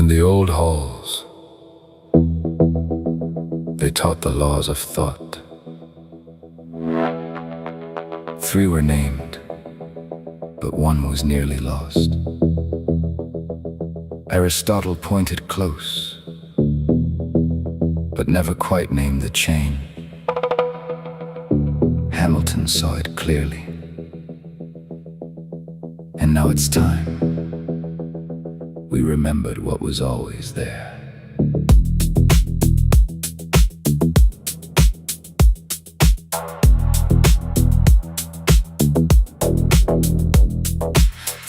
In the old halls, they taught the laws of thought. 3 were named, but 1 was nearly lost. Aristotle pointed close, but never quite named the chain. Hamilton saw it clearly, and now it's time. We remembered what was always there.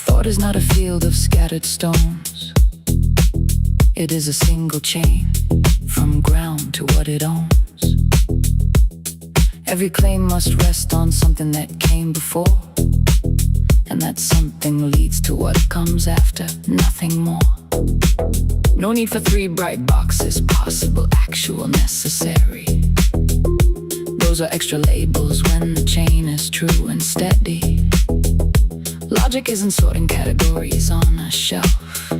Thought is not a field of scattered stones. It is a single chain, from ground to what it owns. Every claim must rest on something that came before, and that something leads to what comes after, nothing more. No need for 3 bright boxes, possible, actual, necessary. Those are extra labels when the chain is true and steady. Logic isn't sorting categories on a shelf.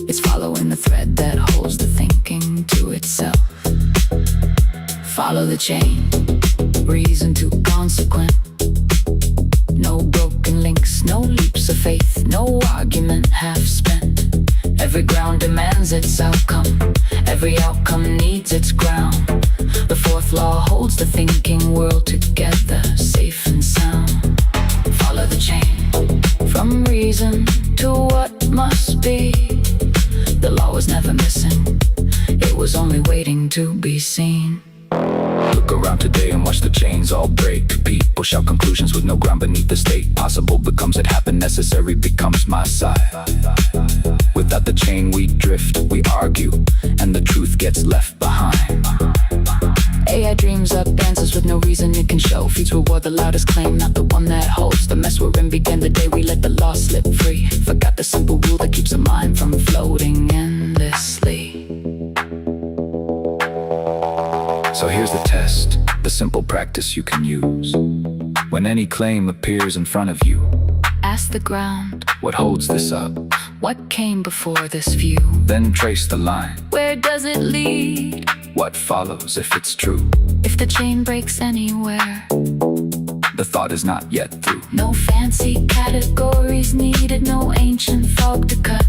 It's following the thread that holds the thinking to itself. Follow the chain, reason to consequent. No broken links, no leaps of faith, no argument half spent. Every ground demands its outcome, every outcome needs its ground. The 4th law holds the thinking world together, safe and sound. Follow the chain, from reason to what must be. The law was never missing, it was only waiting to be seen. Look around today and watch the chains all break. People shout conclusions with no ground beneath the stake. Possible becomes it happened, necessary becomes my side. Without the chain we drift, we argue, and the truth gets left behind. AI dreams up answers with no reason it can show. Feeds reward the loudest claim, not the one that holds. The mess we're in began the day we let the law slip free. Forgot the simple rule that keeps a mind from floating endlessly. So here's the test, the simple practice you can use. When any claim appears in front of you, ask the ground, what holds this up? What came before this view? Then trace the line. Where does it lead? What follows if it's true? If the chain breaks anywhere, the thought is not yet through. No fancy categories needed, no ancient fog to cut.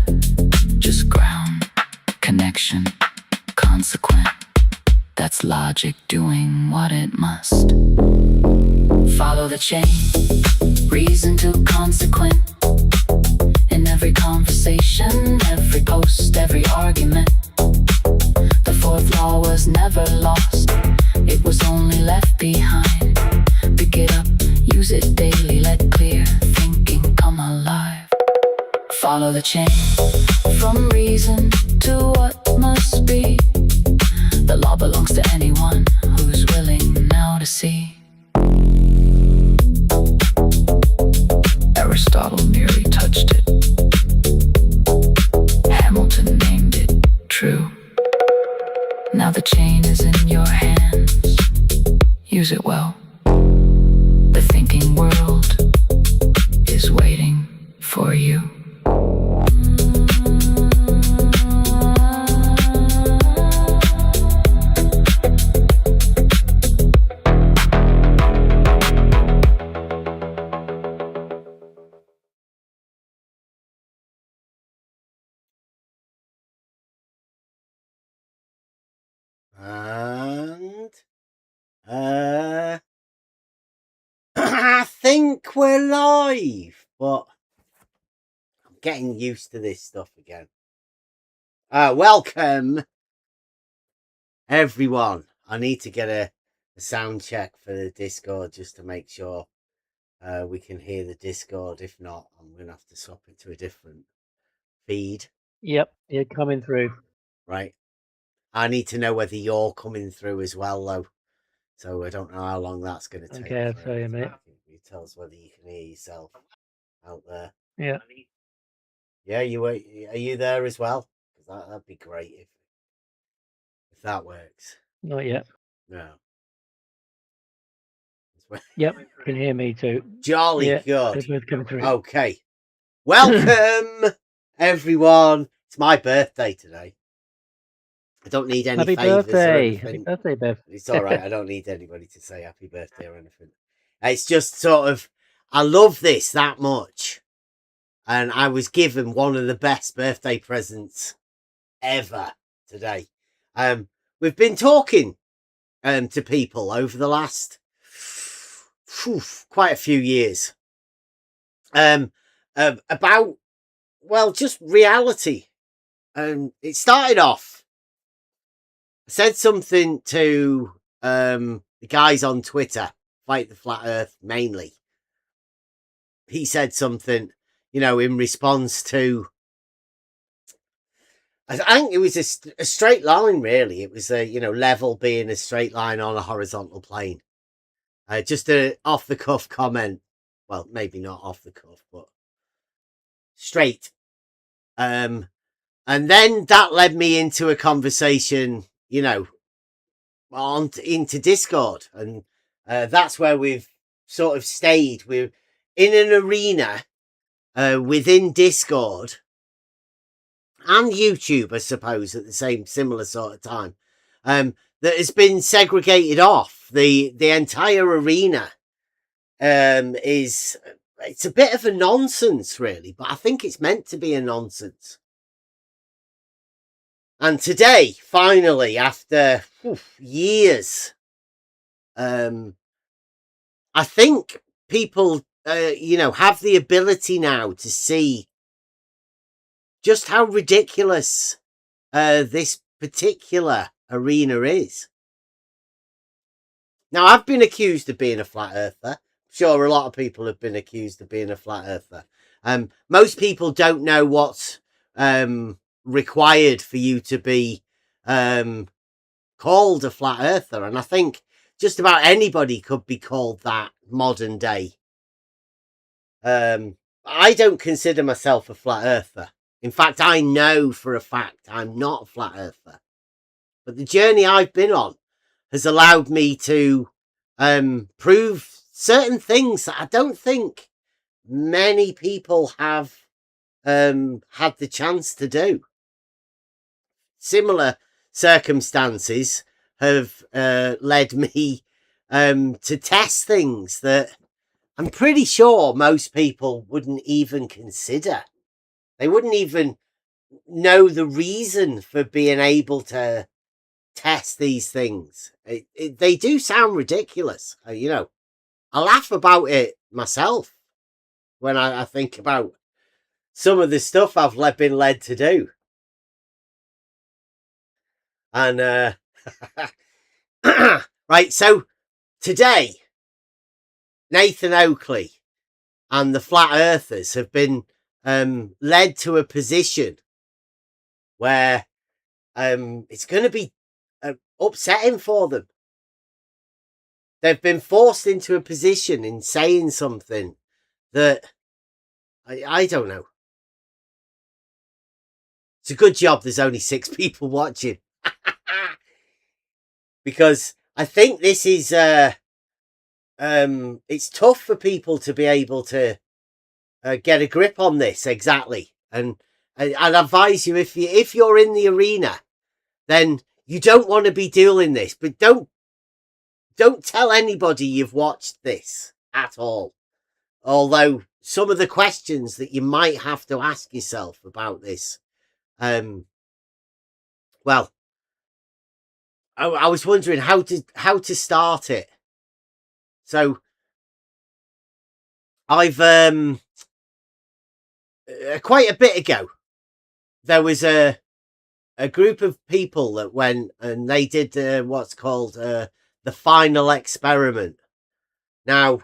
Just ground, connection, consequent. That's logic doing what it must. Follow the chain, reason to consequent. In every conversation, every post, every argument. The 4th law was never lost, it was only left behind. Pick it up, use it daily, let clear thinking come alive. Follow the chain, from reason to what must be. The law belongs to anyone who's willing now to see. Aristotle nearly touched it. Hamilton named it true. Now the chain is in your hands. Use it well. The thinking world is waiting for you. And I think we're live, but I'm getting used to this stuff again. Welcome everyone. I need to get a sound check for the Discord just to make sure we can hear the Discord. If not, I'm gonna have to swap it to a different feed. Yep, you're coming through. Right. I need to know whether you're coming through as well, though. So I don't know how long that's going to take. Okay, I'll tell you, mate. You tell us whether you can hear yourself out there. Yeah. Yeah, are you there as well? Because that'd be great if that works. Not yet. No. Yep, can hear me too. Jolly yeah, good. they're both coming through. Okay. Welcome, everyone, It's my birthday today. I don't need any Happy favours or birthday. anything. Happy birthday, Bev. It's all right. I don't need anybody to say happy birthday or anything. It's just sort of, I love this that much. And I was given one of the best birthday presents ever today. We've been talking to people over the last quite a few years about, well, just reality. It started off, I said something to the guys on Twitter, Fight the Flat Earth mainly. He said something, you know, in response to, I think it was a straight line, really. It was a, you know, level being a straight line on a horizontal plane. Just a off the cuff comment. Well, maybe not off the cuff, but straight. And then that led me into a conversation, you know, into Discord. And that's where we've sort of stayed. We're in an arena within Discord and YouTube, I suppose, at the similar sort of time, that has been segregated off. The entire arena it's a bit of a nonsense, really, but I think it's meant to be a nonsense. And today, finally, after years, I think people, you know, have the ability now to see just how ridiculous this particular arena is. Now, I've been accused of being a flat earther. I'm sure a lot of people have been accused of being a flat earther. Most people don't know what's required for you to be called a flat earther, and I think just about anybody could be called that modern day. I don't consider myself a flat earther. In fact, I know for a fact I'm not a flat earther. But the journey I've been on has allowed me to prove certain things that I don't think many people have had the chance to do. Similar circumstances have led me to test things that I'm pretty sure most people wouldn't even consider. They wouldn't even know the reason for being able to test these things. They do sound ridiculous. You know, I laugh about it myself when I think about some of the stuff I've been led to do. And right, so today, Nathan Oakley and the Flat Earthers have been led to a position where it's going to be upsetting for them. They've been forced into a position in saying something that I don't know. It's a good job there's only 6 people watching. Because I think this is it's tough for people to be able to get a grip on this exactly. And I'd advise you, if you're in the arena, then you don't want to be doing this, but don't tell anybody you've watched this at all. Although some of the questions that you might have to ask yourself about this, well, I was wondering how to start it. So I've quite a bit ago, there was a group of people that went and they did what's called the final experiment. Now,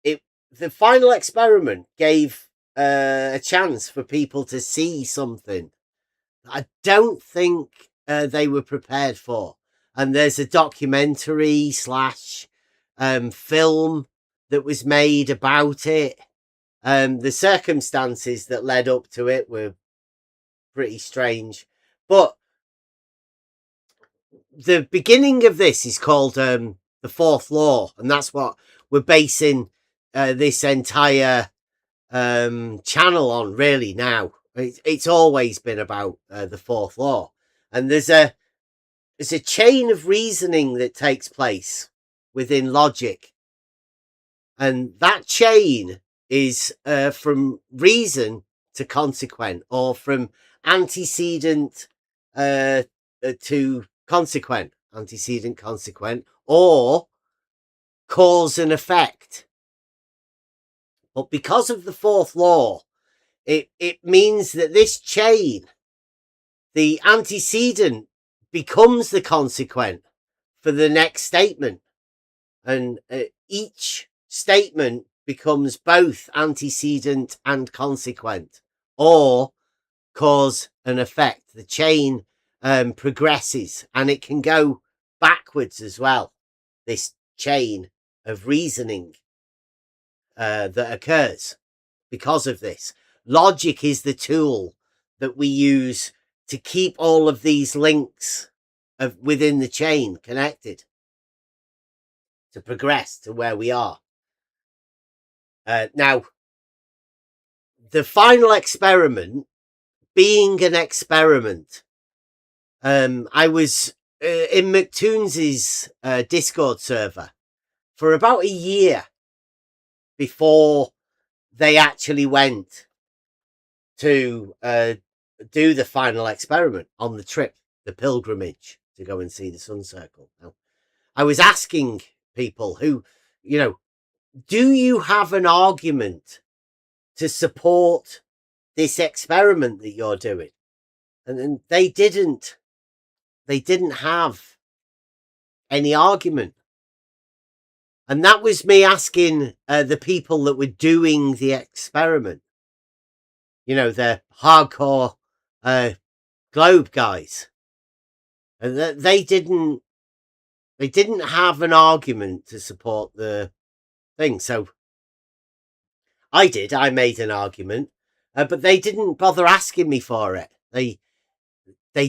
the final experiment gave a chance for people to see something I don't think they were prepared for. And there's a documentary / film that was made about it. The circumstances that led up to it were pretty strange. But the beginning of this is called the Fourth Law, and that's what we're basing this entire channel on, really, now. It's always been about the fourth law, and there's a chain of reasoning that takes place within logic, and that chain is from reason to consequent, or from antecedent to consequent, antecedent, consequent, or cause and effect. But because of the fourth law, it means that this chain, the antecedent becomes the consequent for the next statement, and each statement becomes both antecedent and consequent, or cause and effect. The chain progresses, and it can go backwards as well, this chain of reasoning that occurs because of this. Logic is the tool that we use to keep all of these links within the chain connected, to progress to where we are. Now, the final experiment being an experiment, I was in McToons's Discord server for about a year before they actually went to do the final experiment on the trip, the pilgrimage to go and see the sun circle. Now, I was asking people who, do you have an argument to support this experiment that you're doing? And they didn't have any argument. And that was me asking the people that were doing the experiment, the hardcore globe guys, and they didn't have an argument to support the thing. So I made an argument, but they didn't bother asking me for it. They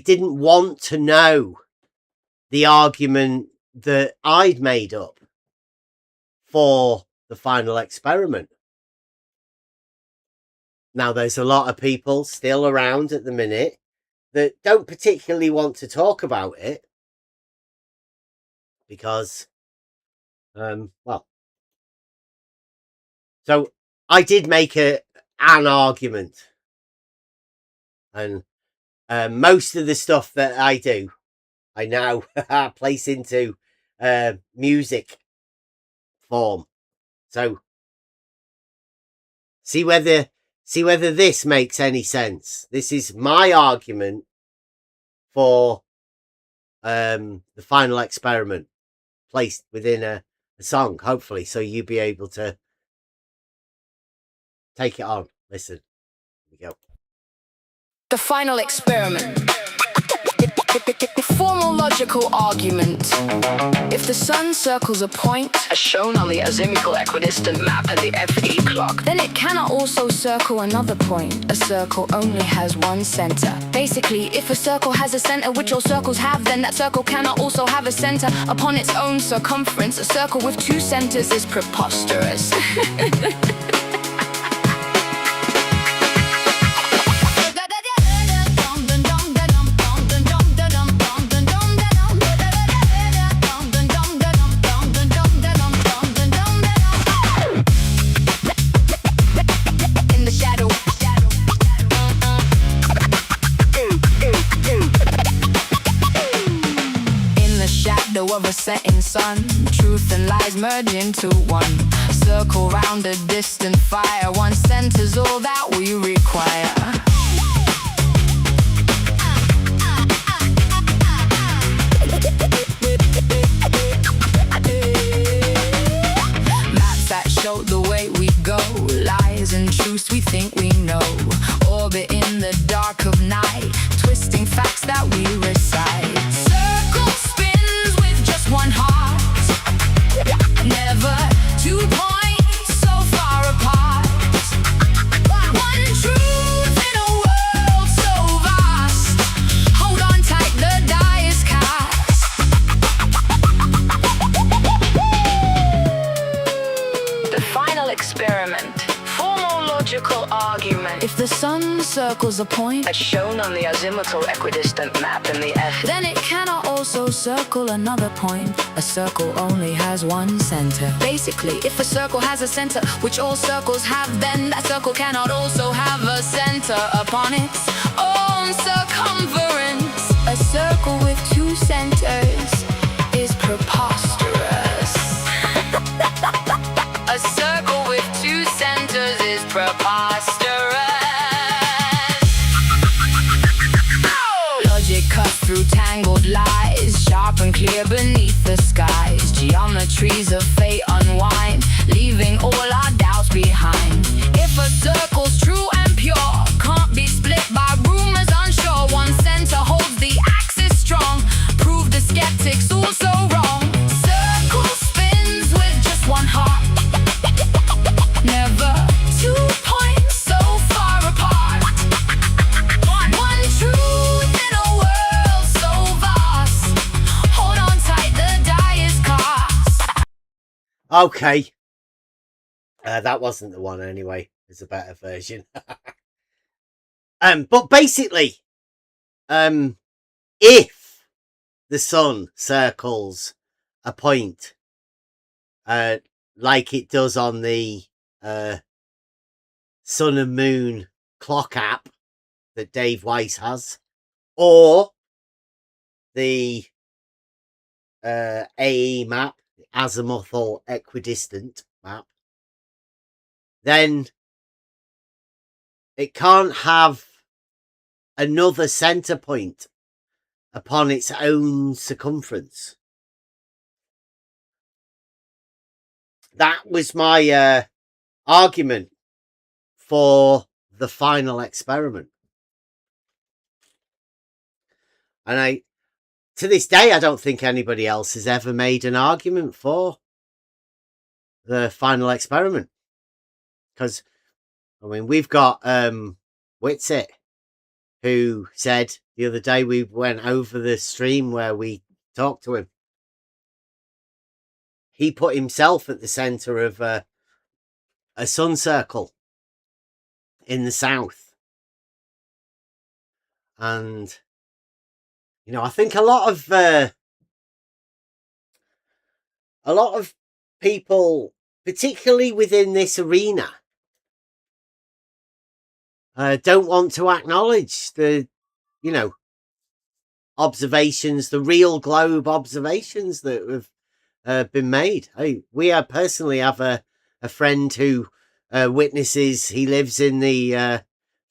didn't want to know the argument that I'd made up for the final experiment. Now, there's a lot of people still around at the minute that don't particularly want to talk about it because, so I did make an argument, and most of the stuff that I do, I now place into music form. So see whether this makes any sense. This is my argument for the final experiment placed within a song, hopefully, so you'll be able to take it on. Listen. Here we go. The final experiment. Formal logical argument. If the sun circles a point, as shown on the azimuthal equidistant map at the FE clock, then it cannot also circle another point. A circle only has one center. Basically, if a circle has a center, which all circles have, then that circle cannot also have a center upon its own circumference. A circle with two centers is preposterous. Of a setting sun, truth and lies merge into one. Circle round a distant fire, one center's all that we require. Maps that show the way we go, lies and truths we think we know. Orbit in the dark of night, twisting facts that we recite. Circle spins with just one heart, never 2 points so far apart. One truth in a world so vast, hold on tight, the die is cast. The final experiment. Formal logic logical argument. If the sun circles a point, as shown on the azimuthal equidistant map in the F, then it cannot also circle another point. A circle only has one center. Basically, if a circle has a center, which all circles have, then that circle cannot also have a center upon its own circumference. A circle with two centers is preposterous. A circle with two centers is preposterous. Logic cuts through tangled lies, sharp and clear beneath the skies. Geometries of fate unwind, leaving all our doubts behind. If a circle's true and pure, can't be split by rumors unsure. One center holds the axis strong, prove the skeptics also wrong. Circle spins with just one heart, never 2 points so far apart. One truth in a world so vast. Hold on tight, the die is cast. Okay. That wasn't the one anyway. There's a better version. But basically, if the sun circles a point, like it does on the Sun and Moon clock app that Dave Weiss has, or the AE map, the azimuthal equidistant map, then it can't have another center point upon its own circumference. That was my argument for the final experiment. And to this day, I don't think anybody else has ever made an argument for the final experiment. Because, I mean, we've got Whitsitt, who said the other day, we went over the stream where we talked to him. He put himself at the center of a sun circle in the south. And, you know, I think a lot of people, particularly within this arena, don't want to acknowledge the, you know, observations, the real globe observations that have been made. We personally have a friend who witnesses, he lives in the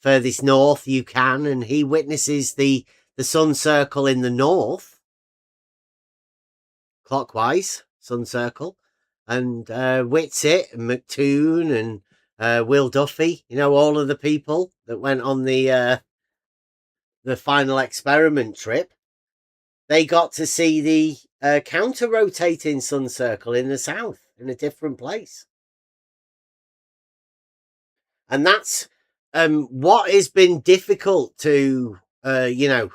furthest north you can, and he witnesses the sun circle in the north, clockwise sun circle, and Whitsitt and McToon and Will Duffy, you know, all of the people that went on the final experiment trip, they got to see the counter-rotating sun circle in the south, in a different place. And that's what has been difficult to, you know,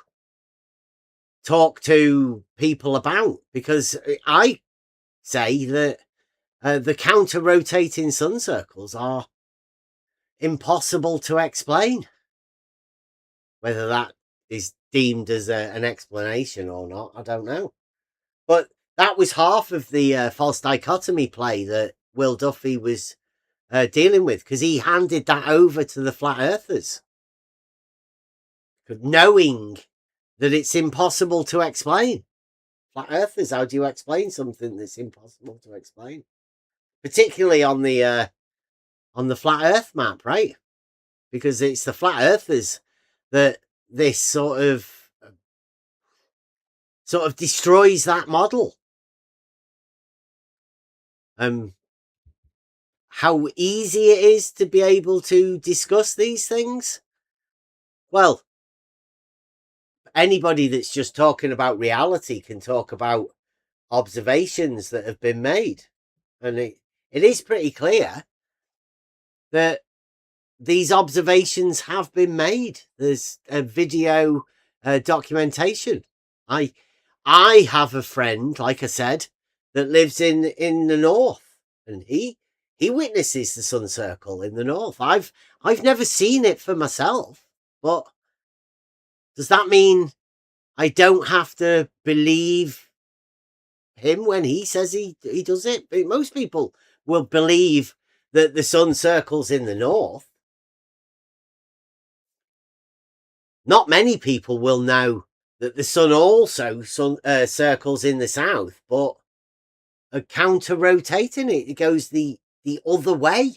talk to people about, because I say that the counter-rotating sun circles are impossible to explain. Whether that is deemed as an explanation or not, I don't know. But that was half of the false dichotomy play that Will Duffy was dealing with, because he handed that over to the flat earthers, knowing that it's impossible to explain. Flat earthers, how do you explain something that's impossible to explain? Particularly on the flat earth map, right? Because it's the flat earthers that this sort of destroys that model. How easy it is to be able to discuss these things? Well, anybody that's just talking about reality can talk about observations that have been made. And it is pretty clear that these observations have been made. There's a video documentation. I have a friend, like I said, that lives in the north, and he he witnesses the sun circle in the north. I've never seen it for myself, but does that mean I don't have to believe him when he says he does it? Most people will believe that the sun circles in the north. Not many people will know that the sun also circles in the south, but counter-rotating it. It goes the other way.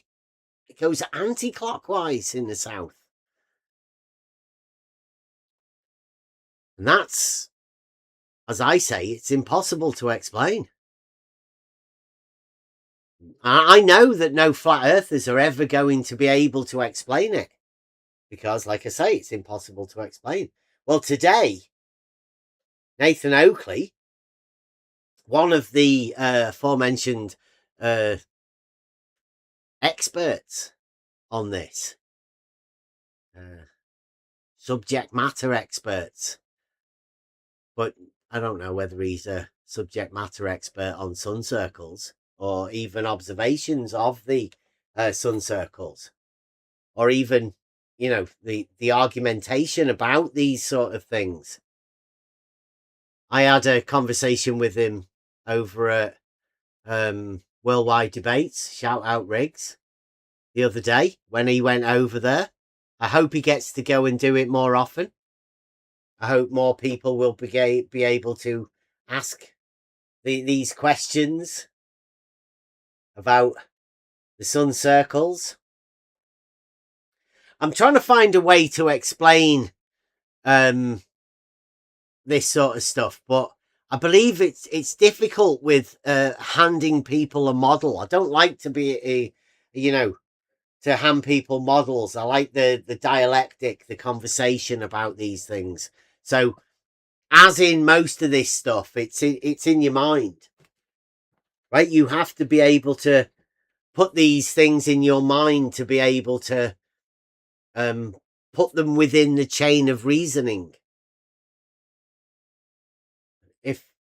It goes anti-clockwise in the south. And that's, as I say, it's impossible to explain. I know that no flat earthers are ever going to be able to explain it, because, like I say, it's impossible to explain. Well, today, Nathan Oakley, one of the aforementioned experts on this, subject matter experts, but I don't know whether he's a subject matter expert on sun circles or even observations of the sun circles, or even, you know, the argumentation about these sort of things. I had a conversation with him over at Worldwide Debates, shout out Riggs, the other day when he went over there. I hope he gets to go and do it more often. I hope more people will be able to ask these questions about the sun circles. I'm trying to find a way to explain this sort of stuff, but I believe it's difficult with handing people a model. I don't like to be to hand people models. I like the dialectic, the conversation about these things. So, as in most of this stuff, it's in your mind, right? You have to be able to put these things in your mind to be able to put them within the chain of reasoning.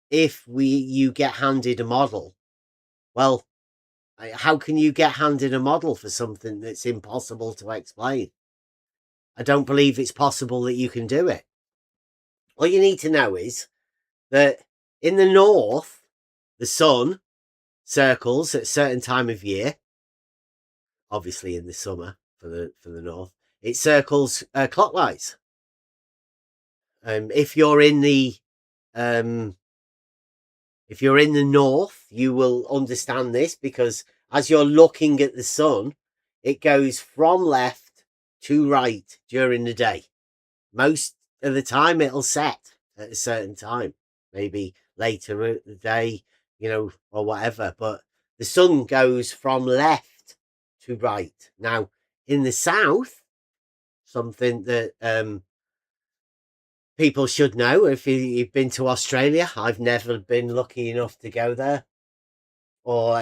If you get handed a model, well, how can you get handed a model for something that's impossible to explain? I don't believe it's possible that you can do it. All you need to know is that in the north, the sun circles at a certain time of year. Obviously, in the summer for the north, it circles clockwise. If you're in the north, you will understand this, because as you're looking at the sun, it goes from left to right during the day. Most of the time it'll set at a certain time, maybe later in the day, or whatever, but the sun goes from left to right. Now, in the south, something that people should know, if you've been to Australia, I've never been lucky enough to go there, or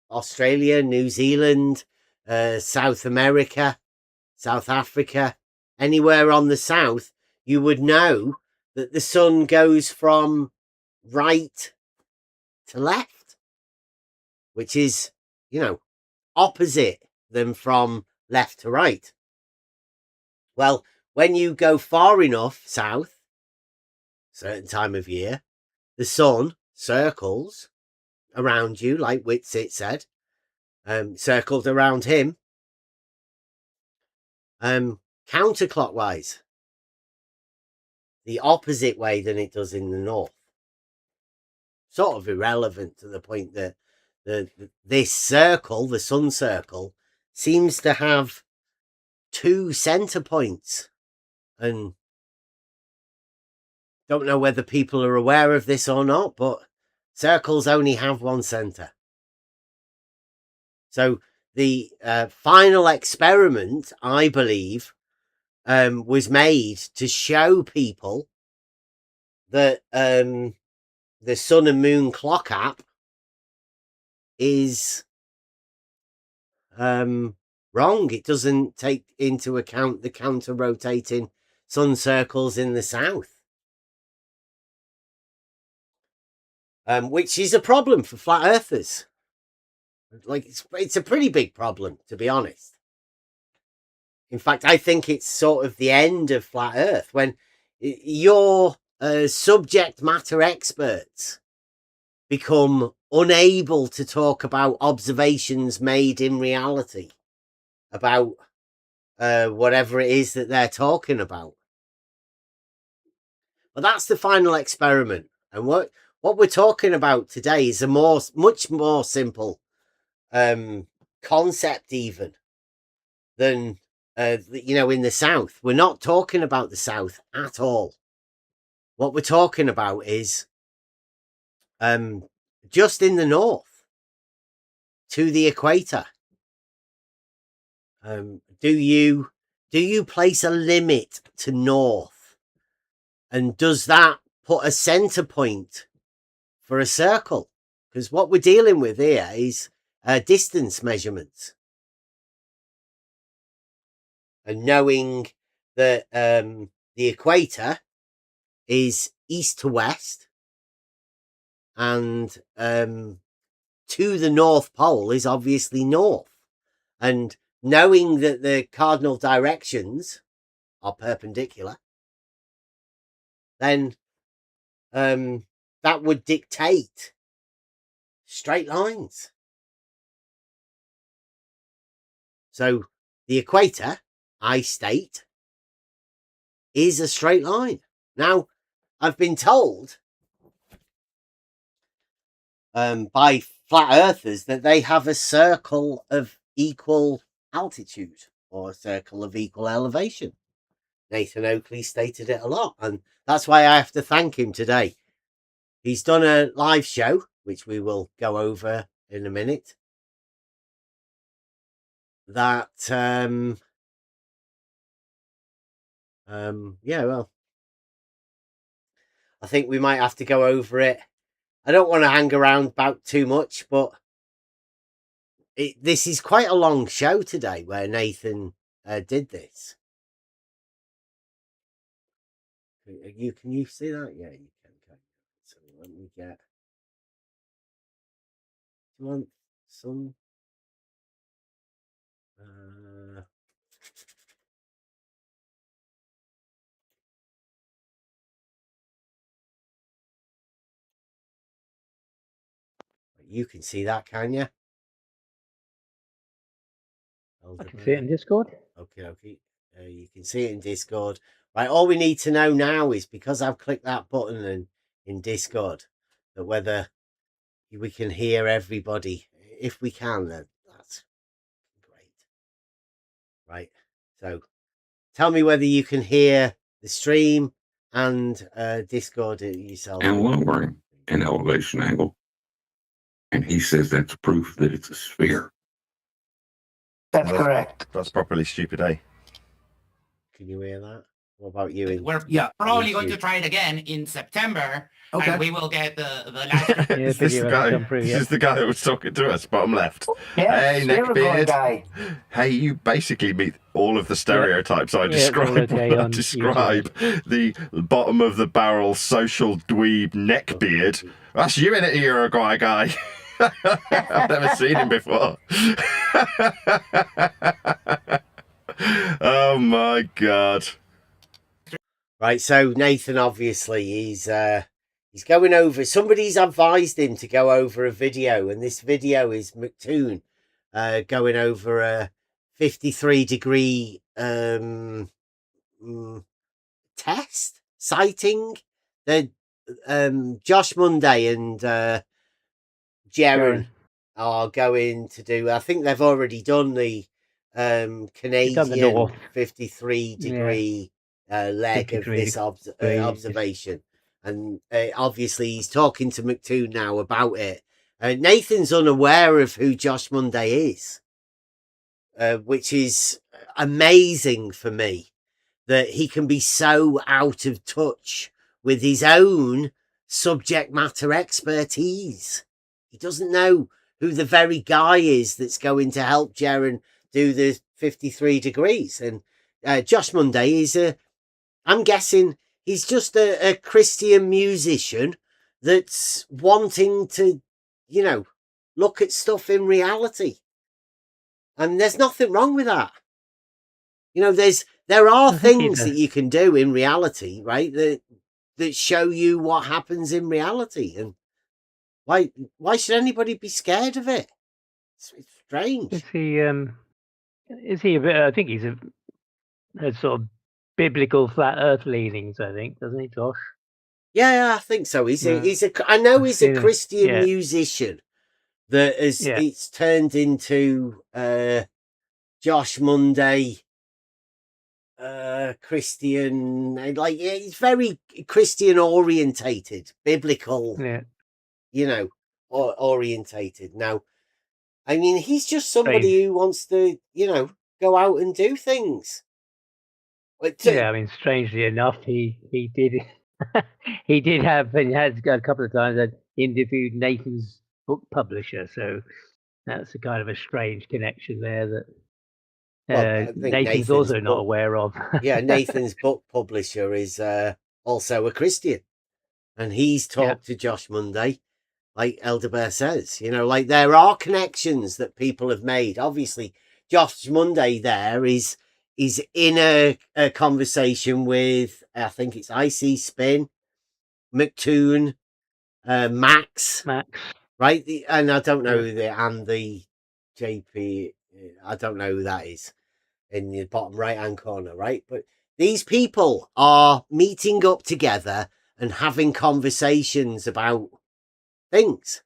Australia, New Zealand, South America, South Africa, anywhere on the south, you would know that the sun goes from right to left, which is, opposite than from left to right. Well, when you go far enough south, certain time of year, the sun circles around you, like Whitsitt said, circled around him, counterclockwise, the opposite way than it does in the north. Sort of irrelevant to the point that this circle, the sun circle, seems to have 2 center points, and don't know whether people are aware of this or not, but circles only have 1 center. So the final experiment, I believe, was made to show people that the sun and moon clock app is wrong. It doesn't take into account the counter-rotating sun circles in the south, which is a problem for flat earthers. Like, it's a pretty big problem, to be honest. In fact, I think it's sort of the end of flat Earth when your subject matter experts become unable to talk about observations made in reality about whatever it is that they're talking about. But that's the final experiment. And what we're talking about today is a much more simple concept even than in the South. We're not talking about the South at all. What we're talking about is just in the north to the equator. Do you place a limit to north, and does that put a center point for a circle? Because what we're dealing with here is distance measurements, and knowing that the equator is east to west, and to the North Pole is obviously north, and knowing that the cardinal directions are perpendicular, then that would dictate straight lines. So the equator, I state, is a straight line. Now, I've been told by flat earthers that they have a circle of equal altitude or a circle of equal elevation. Nathan Oakley stated it a lot, and that's why I have to thank him today. He's done a live show, which we will go over in a minute, that well, I think we might have to go over it. I don't want to hang around about too much, but this is quite a long show today where Nathan did this. Can you see that? Yeah, you can. So let me get. Do you want some? You can see that, can you? I can see it in Discord. Okay. You can see it in Discord. Right, all we need to know now is, because I've clicked that button in Discord, that whether we can hear everybody. If we can, then that's great. Right, so tell me whether you can hear the stream and Discord yourself. And lowering an elevation angle. And he says that's proof that it's a sphere. That's correct. That's properly stupid, eh? Can you hear that? What about you? We're probably going to try it again in September. Okay. And we will get the last. Yeah, Is this video the hasn't guy? come through This yet. is the guy that was talking to us, bottom left. Yes, Hey, here we go, neckbeard. guy. Hey, you basically meet all of the stereotypes I Yeah, it's all describe okay when I on describe the bottom of the barrel social dweeb neckbeard. That's you in it, Uruguay guy. I've never seen him before. Oh my god. Right, so Nathan, obviously, he's going over. Somebody's advised him to go over a video, and this video is McToon going over a 53-degree test sighting. The Josh Monday and Jaren are going to do. I think they've already done the Canadian north. 53-degree leg of 53 this observation, and obviously he's talking to McToon now about it. Nathan's unaware of who Josh Monday is, which is amazing for me, that he can be so out of touch with his own subject matter expertise. He doesn't know who the very guy is that's going to help Jaren do the 53 degrees. And Josh Monday is I'm guessing he's just a Christian musician that's wanting to, look at stuff in reality. And there's nothing wrong with that. You know, there are things that you can do in reality, right? That show you what happens in reality. And why should anybody be scared of it? It's strange. Is he a bit? I think he's a sort of biblical flat Earth leanings. I think, doesn't he, Josh? Yeah, I think so. I know he's a Christian yeah. musician that has it's turned into Josh Monday Christian, like he's very Christian orientated, biblical, you know, orientated. Now, I mean, he's just somebody who wants to, you know, go out and do things. Yeah, I mean, strangely enough, he did he did have, and has a couple of times, interviewed Nathan's book publisher, so that's a kind of a strange connection there that Nathan's also not aware of. Yeah, Nathan's book publisher is also a Christian, and he's talked to Josh Monday, like Elder Bear says. You know, like there are connections that people have made. Obviously, Josh Monday there is in a conversation with, I think it's IC Spin, McToon, Max, right? And I don't know the JP. I don't know who that is in the bottom right hand corner, right? But these people are meeting up together and having conversations about things.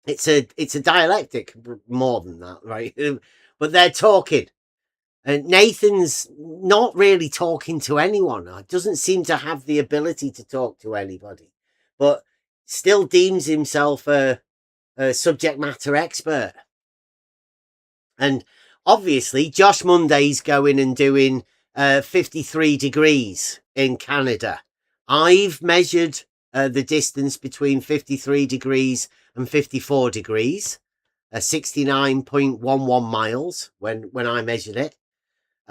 It's a dialectic more than that, right? But they're talking. And Nathan's not really talking to anyone. Doesn't seem to have the ability to talk to anybody, but still deems himself a subject matter expert. And obviously, Josh Monday's going and doing 53 degrees in Canada. I've measured the distance between 53 degrees and 54 degrees, 69.11 miles when I measured it.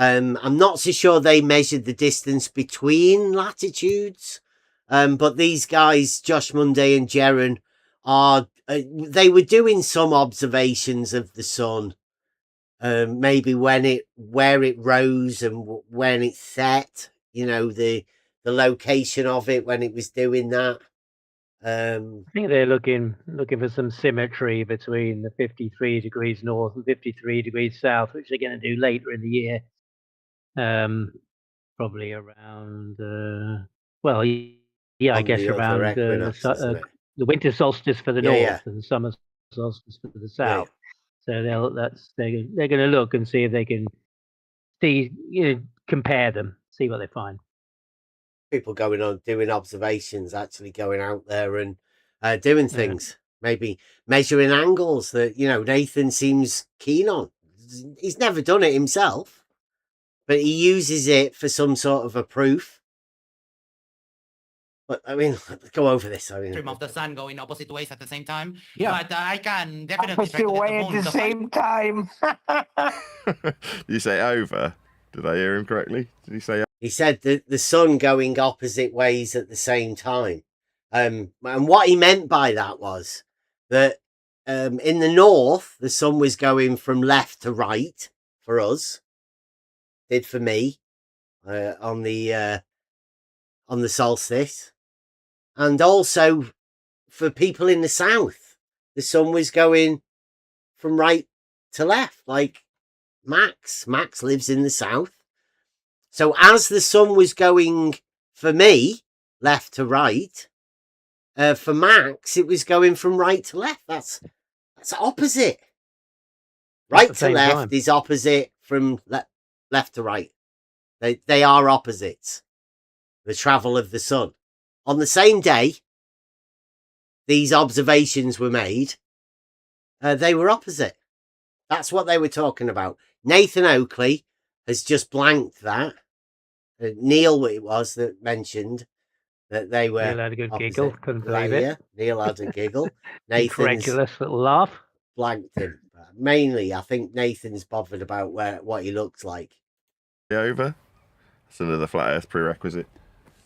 I'm not so sure they measured the distance between latitudes, but these guys, Josh Monday and Jaron, they were doing some observations of the sun, maybe where it rose and when it set, you know, the location of it when it was doing that. I think they're looking for some symmetry between the 53 degrees north and 53 degrees south, which they're going to do later in the year. Probably around, I guess around the winter solstice for the north and the summer solstice for the south. So they're going to look and see if they can compare them, see what they find. People going on doing observations, actually going out there and doing things, maybe measuring angles that, you know, Nathan seems keen on. He's never done it himself, but he uses it for some sort of a proof. But I mean, let's go over this. I mean, stream of the sun going opposite ways at the same time. Yeah. But I can definitely try Opposite to way get at the the same time. You say over? Did I hear him correctly? Did he say? He said that the sun going opposite ways at the same time. And what he meant by that was that in the north, the sun was going from left to right for us. Did for me on the solstice. And also for people in the south, the sun was going from right to left, like Max. Max lives in the south. So as the sun was going for me, left to right, for Max, it was going from right to left. That's opposite. Right to left is opposite from left to right. They are opposites. The travel of the sun. On the same day, these observations were made. They were opposite. That's what they were talking about. Nathan Oakley has just blanked that. Neil, it was that mentioned that they were. Neil had a good giggle. Couldn't believe it. Neil had a giggle. Nathan's incredulous little laugh. Blanked him. Mainly, I think Nathan's bothered about what he looks like. Over. That's another flat Earth prerequisite.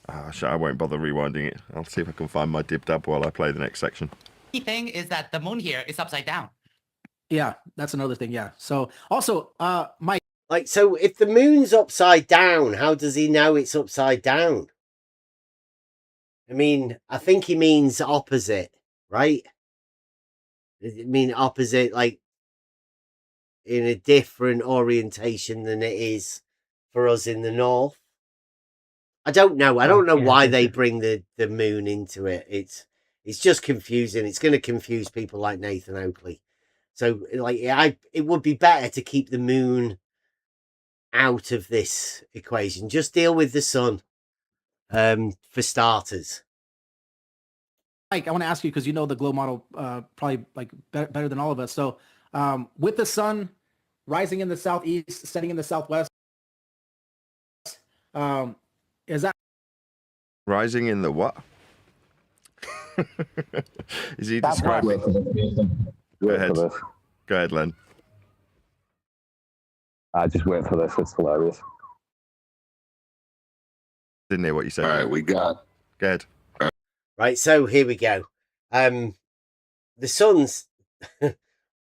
I won't bother rewinding it. I'll see if I can find my dib dab while I play the next section. key thing is that the moon here is upside down. Yeah, that's another thing. Yeah. So also, Mike. Like, so if the moon's upside down, how does he know it's upside down? I mean, I think he means opposite, right? I mean opposite, like in a different orientation than it is for us in the north. I don't know. I don't know why they bring the moon into it. It's just confusing. It's going to confuse people like Nathan Oakley. So, like, it would be better to keep the moon out of this equation. Just deal with the sun, for starters. Mike, I want to ask you, because you know the glow model probably like better than all of us. So with the sun rising in the southeast, setting in the southwest, is that Rising in the what? Is he describing? Go ahead. Go ahead, Len. Just wait for this. It's hilarious. Didn't hear what you said. All right, we got. Go ahead. Right, so here we go. The sun's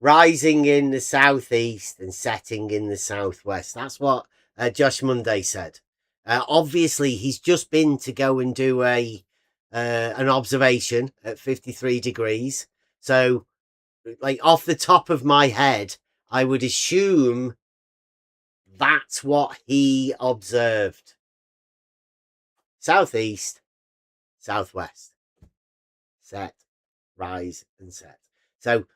rising in the southeast and setting in the southwest. That's what Josh Monday said. Obviously, he's just been to go and do an observation at 53 degrees. So, like, off the top of my head, I would assume that's what he observed. Southeast, southwest. Set, rise, and set. So,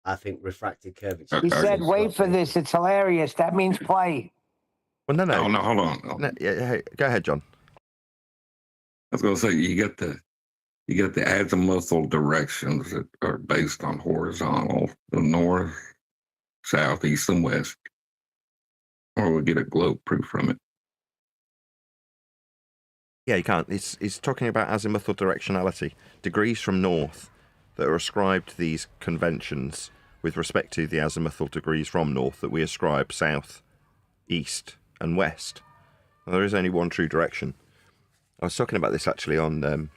I think refracted curvature. He said, wait for this. It's hilarious. That means play. Well, no. Oh, no, hold on. No, yeah, hey, go ahead, John. I was going to say, you get the azimuthal directions that are based on horizontal, the north, south, east, and west. Or we'll get a globe proof from it. Yeah, you can't. It's talking about azimuthal directionality, degrees from north that are ascribed to these conventions with respect to the azimuthal degrees from north that we ascribe south, east, and west. Now, there is only one true direction. I was talking about this actually on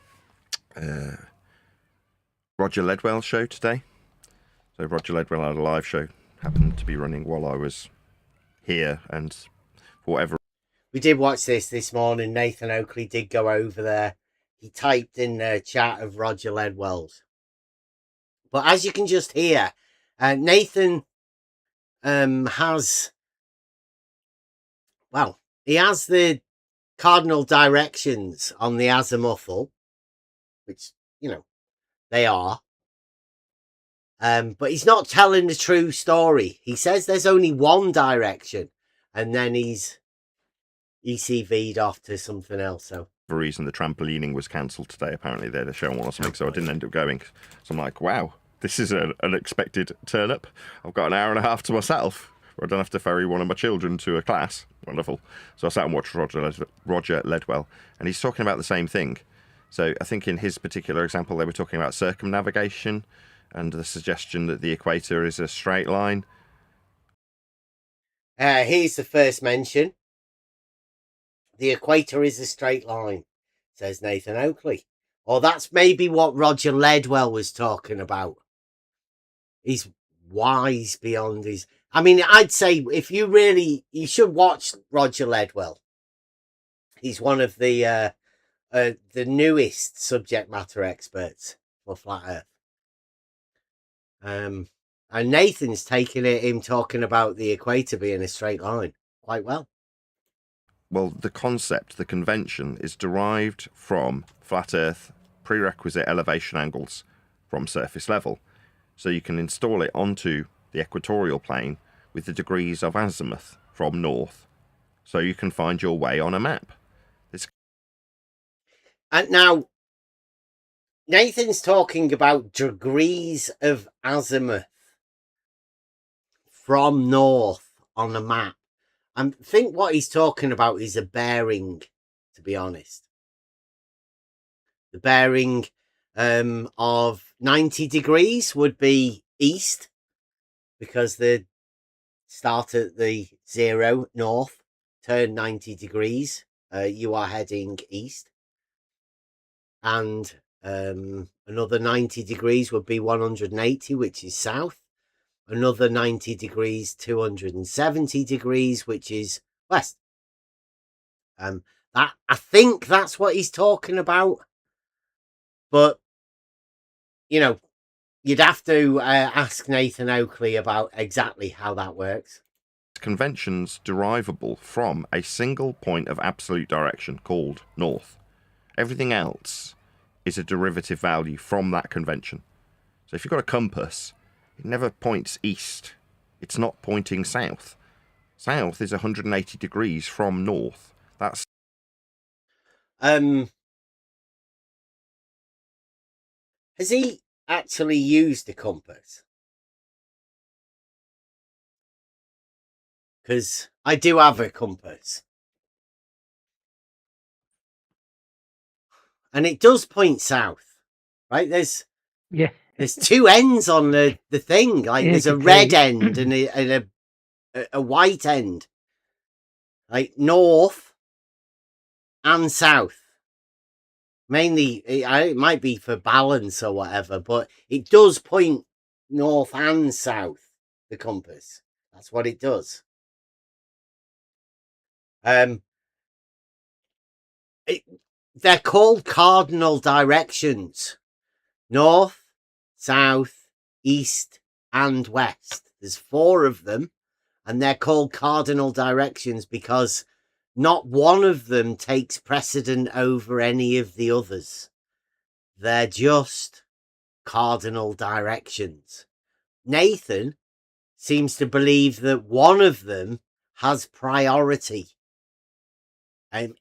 Roger Ledwell's show today. So Roger Ledwell had a live show, happened to be running while I was here, and for whatever. We did watch this morning. Nathan Oakley did go over there. He typed in the chat of Roger Ledwell's. But as you can just hear, Nathan has, well, he has the cardinal directions on the azimuthal, which, you know, they are. But he's not telling the true story. He says there's only one direction, and then he's ECV'd off to something else. So For a reason, the trampolining was cancelled today. Apparently, they had a show on last week, so I didn't end up going. So I'm like, wow, this is an unexpected turn up. I've got an hour and a half to myself, where I don't have to ferry one of my children to a class. Wonderful. So I sat and watched Roger Ledwell, and he's talking about the same thing. So I think in his particular example, they were talking about circumnavigation and the suggestion that the equator is a straight line. Here's the first mention. The equator is a straight line, says Nathan Oakley. Or that's maybe what Roger Ledwell was talking about. He's wise beyond his... I mean, I'd say if you really... You should watch Roger Ledwell. He's one of the newest subject matter experts for Flat Earth. And Nathan's taking it, him talking about the equator being a straight line quite well. Well, the concept, the convention, is derived from flat Earth prerequisite elevation angles from surface level. So you can install it onto the equatorial plane with the degrees of azimuth from north. So you can find your way on a map. And now, Nathan's talking about degrees of azimuth from north on the map. I think what he's talking about is a bearing, to be honest. The bearing of 90 degrees would be east, because the start at the 0 north, turn 90 degrees, you are heading east. And Another 90 degrees would be 180, which is south. Another 90 degrees, 270 degrees, which is west. That, I think that's what he's talking about. But, you know, you'd have to ask Nathan Oakley about exactly how that works. Conventions derivable from a single point of absolute direction called north. Everything else is a derivative value from that convention. So if you've got a compass, it never points east. It's not pointing south. South is 180 degrees from north. That's Has he actually used a compass? Because I do have a compass. And it does point south, right? There's two ends on the thing. Like there's a red end and a white end. Like north and south. Mainly, it might be for balance or whatever, but it does point north and south, the compass. That's what it does. They're called cardinal directions. North, south, east, and west. There's 4 of them, and they're called cardinal directions because not one of them takes precedent over any of the others. They're just cardinal directions. Nathan seems to believe that one of them has priority.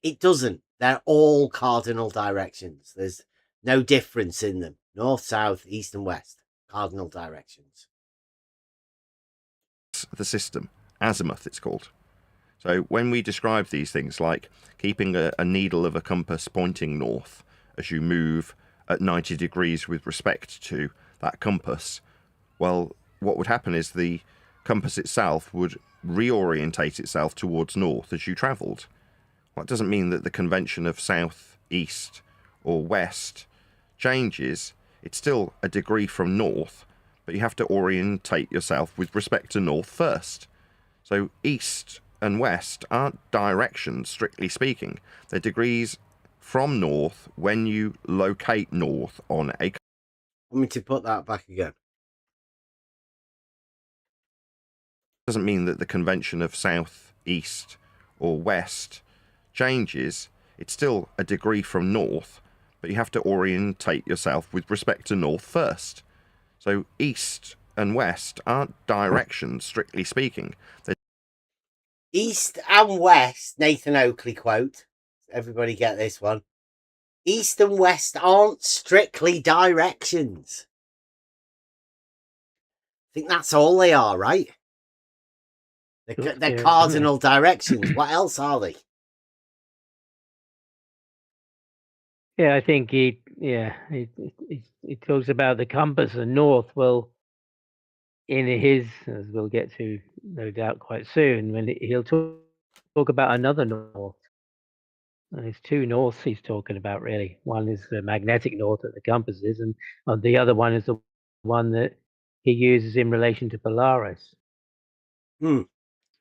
It doesn't. They're all cardinal directions. There's no difference in them. North, south, east, and west. Cardinal directions. the system. Azimuth, it's called. So when we describe these things, like keeping a needle of a compass pointing north as you move at 90 degrees with respect to that compass, well, what would happen is the compass itself would reorientate itself towards north as you travelled. Well, that doesn't mean that the convention of south, east, or west changes. It's still a degree from north, but you have to orientate yourself with respect to north first. So east and west aren't directions, strictly speaking. They're degrees from north when you locate north on a... Want me to put that back again? Doesn't mean that the convention of south, east, or west changes. It's still a degree from north, but you have to orientate yourself with respect to north first. So east and west aren't directions, strictly speaking. They're... East and west, Nathan Oakley quote. Everybody get this one. East and west aren't strictly directions. I think that's all they are, right? They're cardinal directions. What else are they? Yeah, I think he talks about the compass and north. Well, in his, as we'll get to no doubt quite soon, when he'll talk about another north. And there's two norths he's talking about, really. One is the magnetic north that the compass is, and the other one is the one that he uses in relation to Polaris. So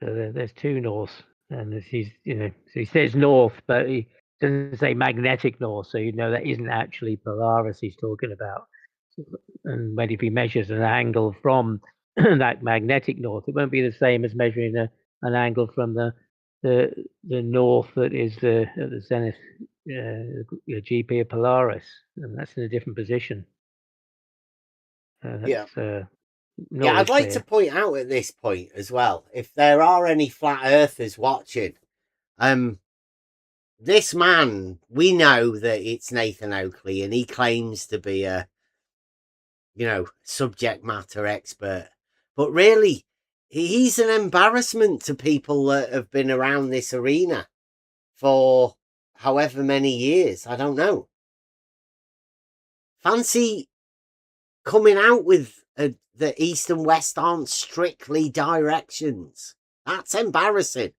there's two norths, and he's, so he says north, but he doesn't say magnetic north, so that isn't actually Polaris he's talking about. And when if he measures an angle from that magnetic north, it won't be the same as measuring an angle from the north that is the zenith GP of Polaris, and that's in a different position. Yeah, I'd like to point out at this point as well, if there are any flat earthers watching, this man, we know that it's Nathan Oakley, and he claims to be a subject matter expert, but really he's an embarrassment to people that have been around this arena for however many years. I don't know. Fancy coming out with the east and west aren't strictly directions. That's embarrassing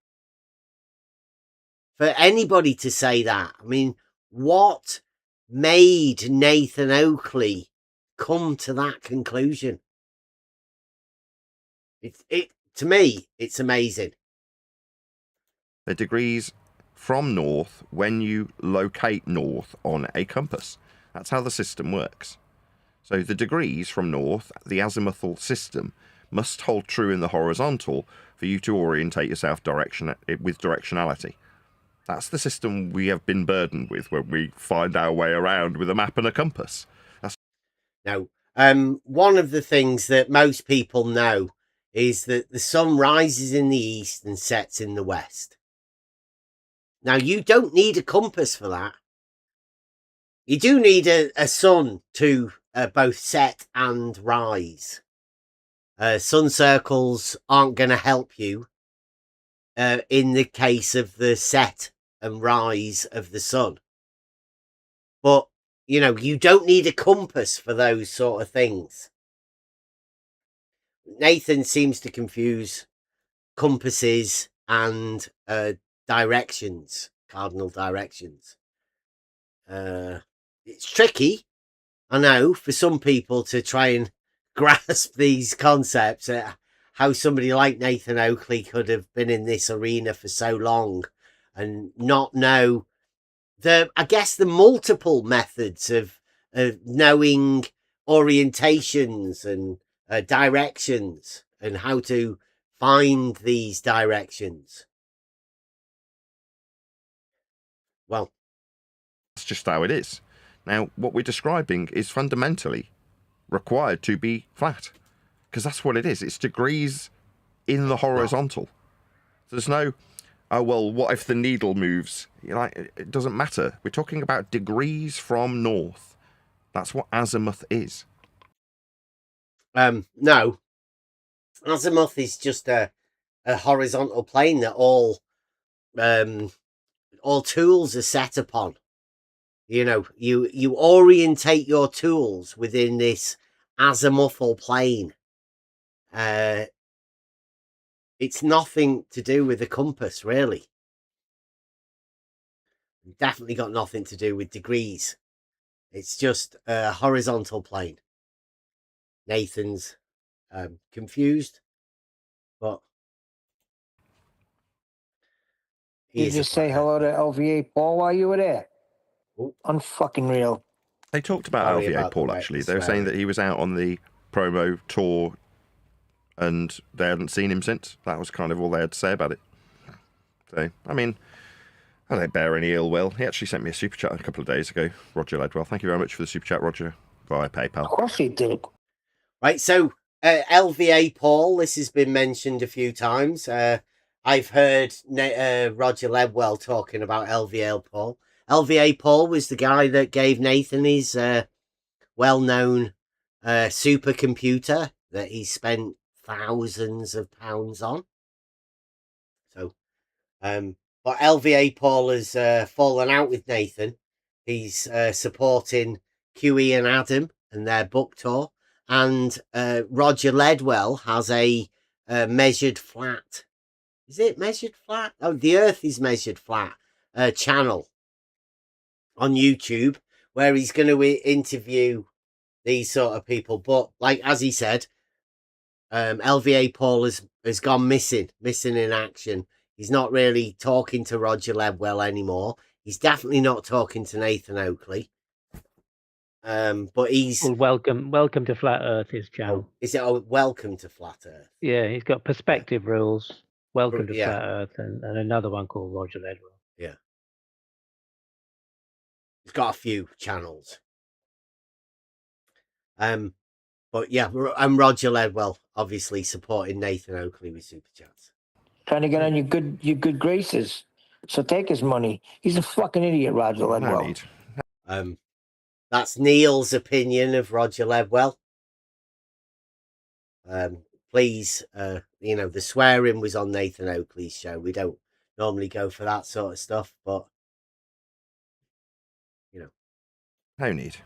for anybody to say that. I mean, what made Nathan Oakley come to that conclusion? To me, it's amazing. The degrees from north when you locate north on a compass. That's how the system works. So the degrees from north, the azimuthal system, must hold true in the horizontal for you to orientate yourself with directionality. That's the system we have been burdened with when we find our way around with a map and a compass. Now, one of the things that most people know is that the sun rises in the east and sets in the west. Now, you don't need a compass for that. You do need a sun to both set and rise. Sun circles aren't going to help you in the case of the set and rise of the sun. But, you know, you don't need a compass for those sort of things. Nathan seems to confuse compasses and directions, cardinal directions. It's tricky, I know, for some people to try and grasp these concepts, how somebody like Nathan Oakley could have been in this arena for so long and not know the multiple methods of knowing orientations and directions and how to find these directions. Well, that's just how it is. Now, what we're describing is fundamentally required to be flat, because that's what it is. It's degrees in the horizontal. There's no, oh, well, what if the needle moves? It doesn't matter. We're talking about degrees from north. That's what azimuth is. No. Azimuth is just a horizontal plane that all tools are set upon. You know, you orientate your tools within this azimuthal plane. It's nothing to do with the compass, really. Definitely got nothing to do with degrees. It's just a horizontal plane. Nathan's confused, but you just say hello to LVA Paul while you were there. Unfucking real. They talked about LVA Paul, actually. They were saying that he was out on the promo tour and they hadn't seen him since. That was kind of all they had to say about it. So, I mean, I don't bear any ill will. He actually sent me a super chat a couple of days ago, Roger Ledwell. Thank you very much for the super chat, Roger, via PayPal. Of course he did. Right, so LVA Paul, this has been mentioned a few times. I've heard Roger Ledwell talking about LVA Paul. LVA Paul was the guy that gave Nathan his well-known supercomputer that he spent thousands of pounds on. So, but LVA Paul has fallen out with Nathan. He's supporting QE and Adam and their book tour. And Roger Ledwell has a measured flat. Is it measured flat? Oh, the Earth is measured flat channel on YouTube where he's going to interview these sort of people. But like, as he said, LVA Paul has gone missing in action. He's not really talking to Roger Ledwell anymore. He's definitely not talking to Nathan Oakley. But he's welcome to Flat Earth, his channel. Is it welcome to Flat Earth? Yeah, he's got Perspective Rules, Welcome to Flat Earth, and another one called Roger Ledwell. Yeah. He's got a few channels. But yeah, I'm Roger Ledwell, obviously supporting Nathan Oakley with super chats. Trying to get on your good graces. So take his money. He's a fucking idiot, Roger Ledwell. That's Neil's opinion of Roger Ledwell. Please, the swearing was on Nathan Oakley's show. We don't normally go for that sort of stuff, but no need.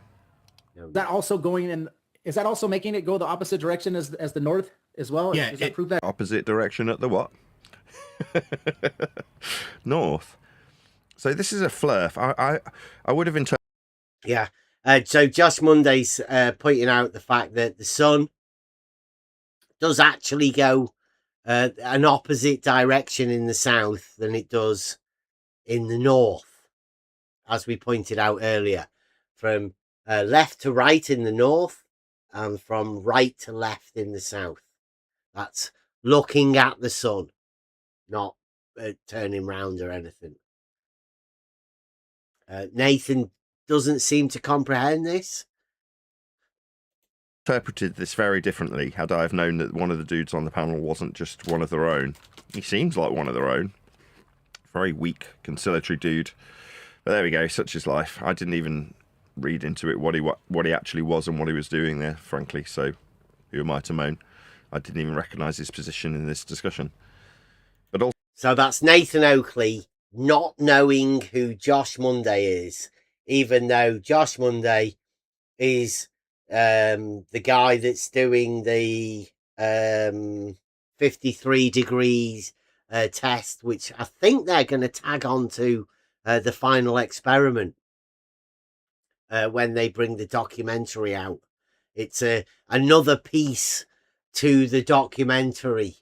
Is that also going in? Is that also making it go the opposite direction as the north as well? Yeah, does that prove that? Opposite direction at the what? North. So this is a flurf. I would have interpreted. Yeah. So Josh Monday's pointing out the fact that the sun does actually go an opposite direction in the south than it does in the north, as we pointed out earlier, from left to right in the north and from right to left in the south. That's looking at the sun, not turning round or anything. Nathan doesn't seem to comprehend this. Interpreted this very differently had I have known that one of the dudes on the panel wasn't just one of their own. He seems like one of their own. Very weak, conciliatory dude. But there we go, such is life. I didn't even read into it what he actually was and what he was doing there, frankly, so who am I to moan? I didn't even recognise his position in this discussion. But also, so that's Nathan Oakley not knowing who Josh Monday is, even though Josh Monday is the guy that's doing the 53 degrees test, which I think they're going to tag on to the final experiment when they bring the documentary out. It's another piece to the documentary,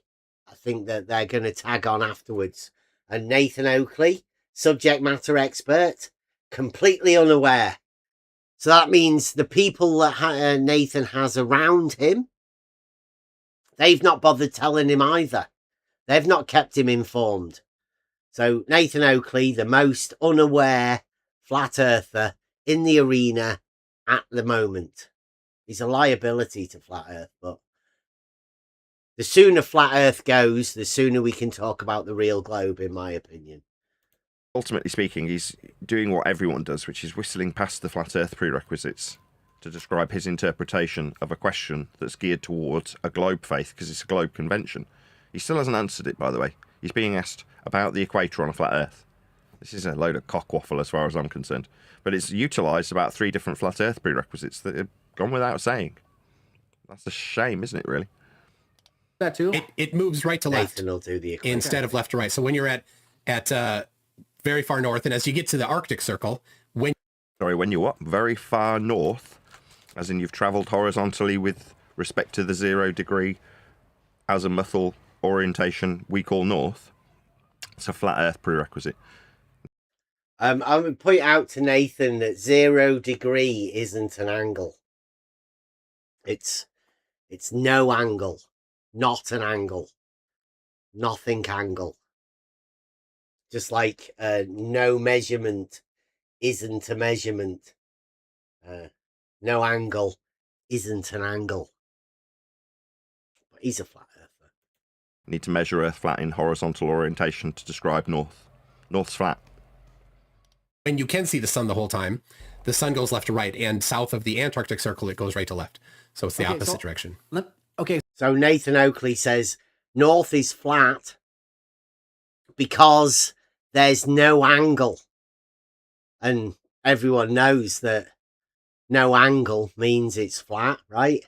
I think, that they're going to tag on afterwards. And Nathan Oakley, subject matter expert, completely unaware. So that means the people that Nathan has around him, they've not bothered telling him either. They've not kept him informed. So Nathan Oakley, the most unaware flat earther in the arena at the moment. He's a liability to flat earth, but the sooner flat earth goes, the sooner we can talk about the real globe, in my opinion. ultimately speaking, he's doing what everyone does, which is whistling past the flat earth prerequisites to describe his interpretation of a question that's geared towards a globe faith, because it's a globe convention. He still hasn't answered it, by the way. He's being asked about the equator on a flat earth. This is a load of cockwaffle as far as I'm concerned. But it's utilised about 3 different flat earth prerequisites that have gone without saying. That's a shame, isn't it, really? That too? It moves right to left Nathan will do the equator instead of left to right. So when you're at very far north, and as you get to the Arctic Circle, when you're what? Very far north, as in you've travelled horizontally with respect to the 0 degree azimuthal orientation we call north. It's a flat earth prerequisite. I would point out to Nathan that 0 degree isn't an angle. It's no angle, not an angle, nothing angle. Just like no measurement isn't a measurement. No angle isn't an angle. But he's a flat earther. Need to measure Earth flat in horizontal orientation to describe north. North's flat. when you can see the sun the whole time, the sun goes left to right, and south of the Antarctic Circle, it goes right to left. So it's the opposite direction. So Nathan Oakley says north is flat because there's no angle. And everyone knows that no angle means it's flat, right?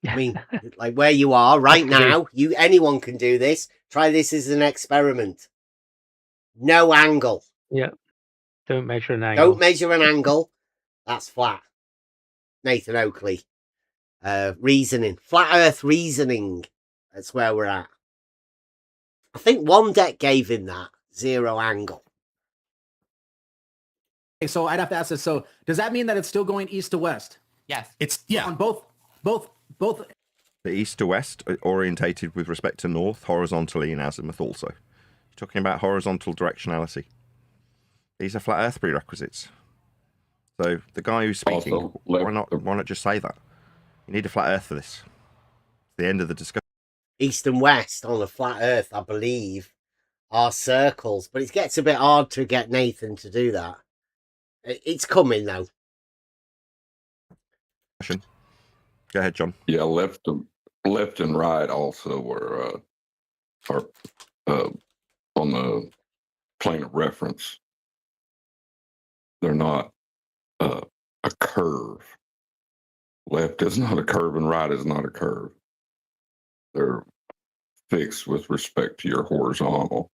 I mean, like where you are right now, anyone can do this. Try this as an experiment. No angle. Yeah. Don't measure an angle. Don't measure an angle. That's flat. Nathan Oakley. Reasoning. Flat Earth reasoning. That's where we're at. I think one deck gave him that. 0 angle. Okay, so I'd have to ask this. So does that mean that it's still going east to west? Yes. It's On both. The east to west orientated with respect to north, horizontally in azimuth also. You're talking about horizontal directionality. These are flat earth prerequisites. So the guy who's speaking, Also, why not just say that? You need a flat earth for this. It's the end of the discussion. East and west on a flat Earth, I believe, are circles. But it gets a bit hard to get Nathan to do that. It's coming, though. Go ahead, John. Yeah, left and right also are on the plane of reference. They're not a curve. Left is not a curve and right is not a curve. They're fixed with respect to your horizontal.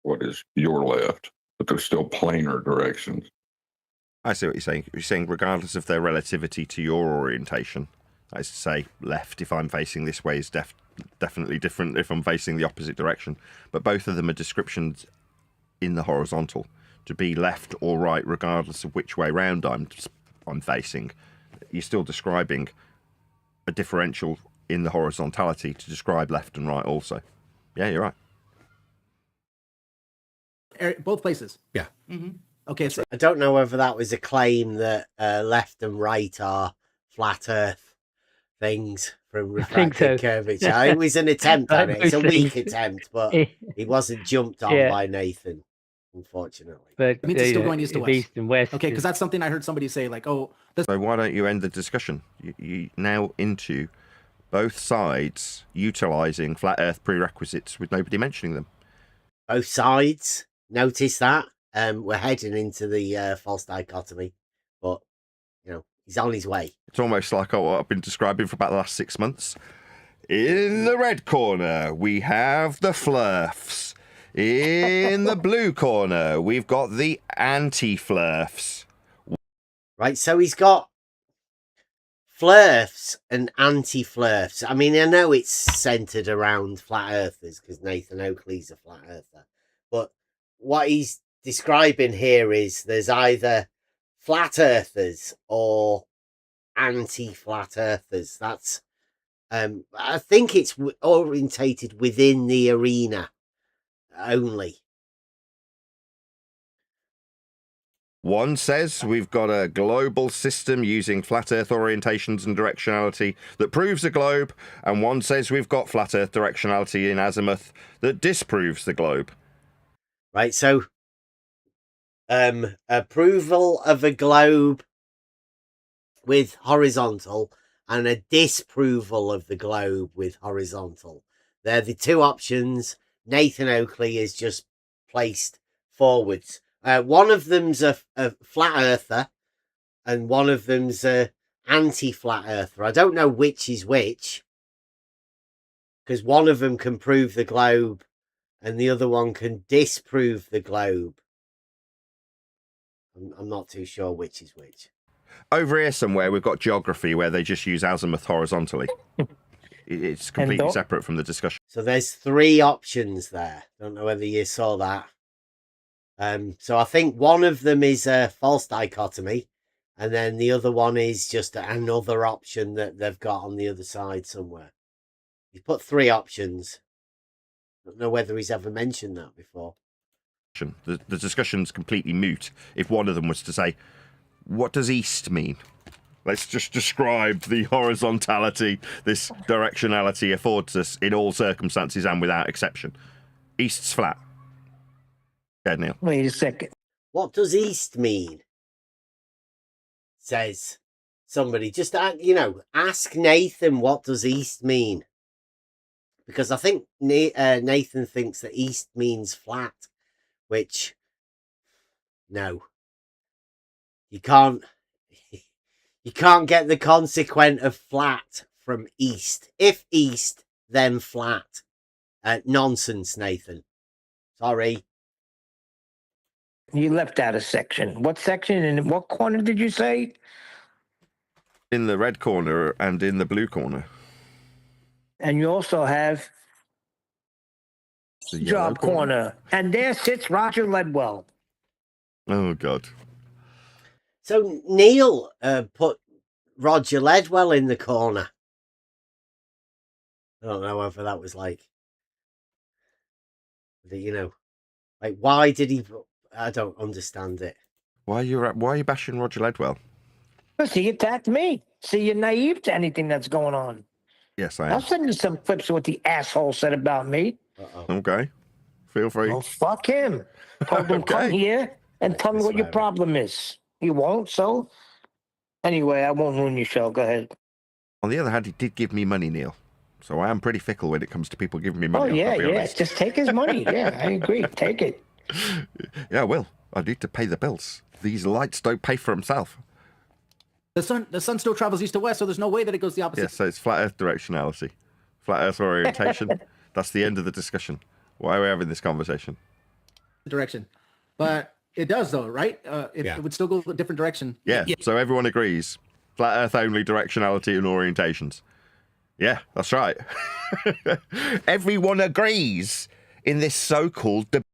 What is your left? But they're still planar directions. I see what you're saying. You're saying regardless of their relativity to your orientation, that is to say, left if I'm facing this way is definitely different if I'm facing the opposite direction. But both of them are descriptions in the horizontal. To be left or right, regardless of which way round I'm facing, you're still describing a differential in the horizontality to describe left and right also. Yeah, you're right. Both places. Yeah. Okay, so I don't know whether that was a claim that left and right are flat Earth things from refracted curvature. It was an attempt at it. It's a weak attempt, but he wasn't jumped on by Nathan, unfortunately. But it means it's still going east to west. East and west. Okay, because that's something I heard somebody say, like, oh, So why don't you end the discussion? You now into both sides utilising flat Earth prerequisites with nobody mentioning them. Both sides. Notice that. We're heading into the false dichotomy, but you know he's on his way. It's almost like what I've been describing for about the last 6 months. In the red corner, we have the flurfs. In the blue corner, we've got the anti-flurfs. Right, so he's got flurfs and anti-flurfs. I mean, I know it's centered around flat earthers because Nathan Oakley's a flat earther, but what he's describing here is there's either flat earthers or anti-flat earthers. That's I think it's orientated within the arena only. One says we've got a global system using flat Earth orientations and directionality that proves a globe, and one says we've got flat Earth directionality in azimuth that disproves the globe. Right, so approval of a globe with horizontal and a disapproval of the globe with horizontal. They're the two options Nathan Oakley is just placed forwards. One of them's a flat earther and one of them's a anti-flat earther. I don't know which is which because one of them can prove the globe and the other one can disprove the globe. I'm not too sure which is which. Over here somewhere, we've got geography where they just use azimuth horizontally. It's completely separate from the discussion. So there's three options there. Don't know whether you saw that. So I think one of them is a false dichotomy, and then the other one is just another option that they've got on the other side somewhere. He's put three options. Don't know whether he's ever mentioned that before. The discussion's completely moot if one of them was to say, what does east mean? Let's just describe the horizontality this directionality affords us in all circumstances and without exception. East's flat. Yeah, Neil. Wait a second. What does east mean? Says somebody. Just, ask Nathan what does east mean. Because I think Nathan thinks that east means flat, which, no. You can't get the consequent of flat from east. If east, then flat. Nonsense, Nathan. Sorry. You left out a section. What section and what corner did you say? In the red corner and in the blue corner. And you also have The job corner. And there sits Roger Ledwell. Oh, God. So Neil put Roger Ledwell in the corner. I don't know whether that was like, why did he? I don't understand it. Why are you bashing Roger Ledwell? Because he attacked me. See, you're naive to anything that's going on. Yes, I am. I'll send you some clips of what the asshole said about me. Okay. Feel free. Oh, fuck him. Told him, come here and tell me what your problem is. He won't, so anyway, I won't ruin your show. Go ahead. On the other hand, he did give me money, Neil. So I am pretty fickle when it comes to people giving me money. Oh, yeah. Just take his money. Yeah, I agree. Take it. Yeah, well, I need to pay the bills. These lights don't pay for themselves. The sun still travels east to west, so there's no way that it goes the opposite. Yeah, so it's flat Earth directionality. Flat Earth orientation. That's the end of the discussion. Why are we having this conversation? Direction. But It does though, right? It would still go a different direction. Yeah, so everyone agrees. Flat Earth only directionality and orientations. Yeah, that's right. Everyone agrees in this so-called debate.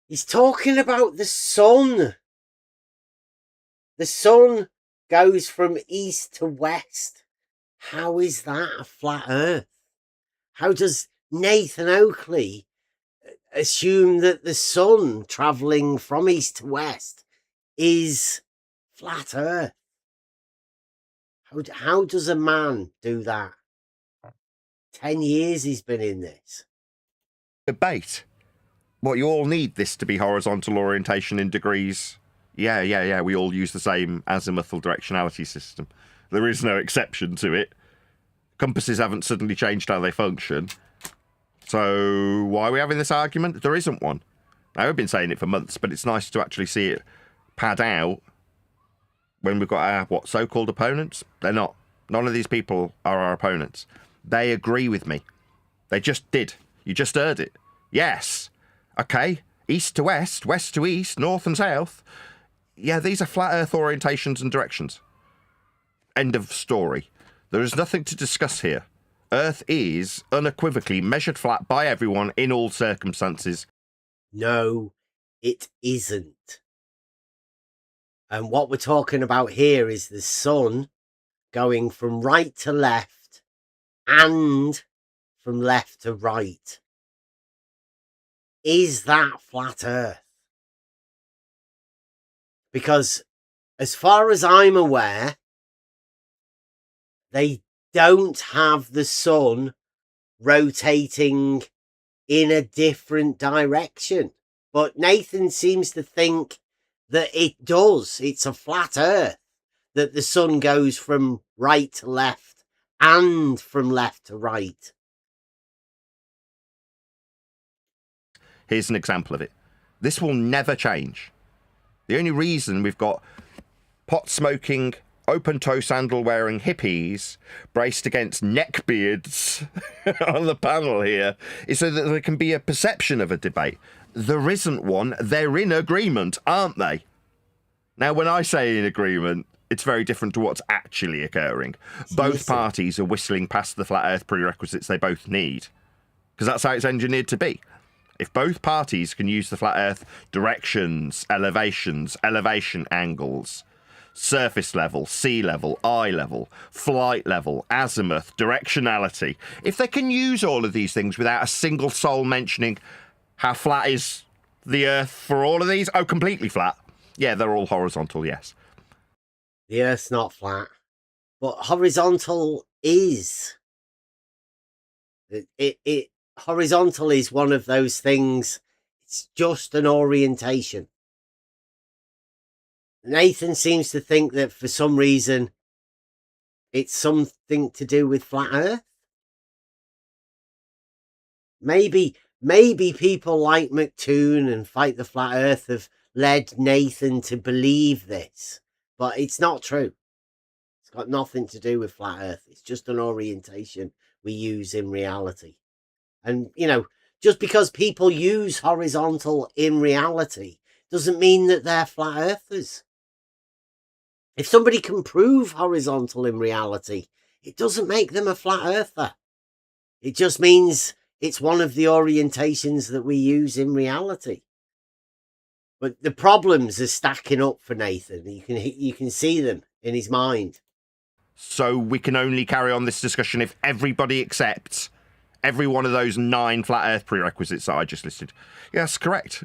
He's talking about the sun. The sun goes from east to west. How is that a flat Earth? How does Nathan Oakley assume that the sun travelling from east to west is flat Earth? How does a man do that? 10 years he's been in this debate. What, you all need this to be horizontal orientation in degrees? Yeah. We all use the same azimuthal directionality system. There is no exception to it. Compasses haven't suddenly changed how they function. So why are we having this argument? There isn't one. Now, I've been saying it for months, but it's nice to actually see it pad out when we've got our, so-called opponents. They're not. None of these people are our opponents. They agree with me. They just did. You just heard it. Yes. Okay. East to west, west to east, north and south. Yeah, these are flat Earth orientations and directions. End of story. There is nothing to discuss here. Earth is unequivocally measured flat by everyone in all circumstances. No, it isn't. And what we're talking about here is the sun going from right to left and from left to right. Is that flat Earth? Because as far as I'm aware, they don't have the sun rotating in a different direction. But Nathan seems to think that it does. It's a flat Earth, that the sun goes from right to left and from left to right. Here's an example of it. This will never change. The only reason we've got pot-smoking, open-toe sandal-wearing hippies braced against neckbeards on the panel here is so that there can be a perception of a debate. There isn't one. They're in agreement, aren't they? Now, when I say in agreement, it's very different to what's actually occurring. Both parties are whistling past the flat Earth prerequisites they both need, because that's how it's engineered to be. If both parties can use the flat Earth directions, elevations, elevation angles, surface level, sea level, eye level, flight level, azimuth, directionality, if they can use all of these things without a single soul mentioning how flat is the Earth for all of these? Oh, completely flat. Yeah, they're all horizontal, yes. The Earth's not flat, but horizontal is. Horizontal is one of those things. It's just an orientation. Nathan seems to think that for some reason it's something to do with flat Earth. Maybe people like McToon and Fight the Flat Earth have led Nathan to believe this, but it's not true. It's got nothing to do with flat Earth. It's just an orientation we use in reality. And, you know, just because people use horizontal in reality doesn't mean that they're flat earthers. If somebody can prove horizontal in reality, it doesn't make them a flat earther. It just means it's one of the orientations that we use in reality. But the problems are stacking up for Nathan. You can see them in his mind. So we can only carry on this discussion if everybody accepts every one of those 9 flat Earth prerequisites that I just listed. Yes, correct.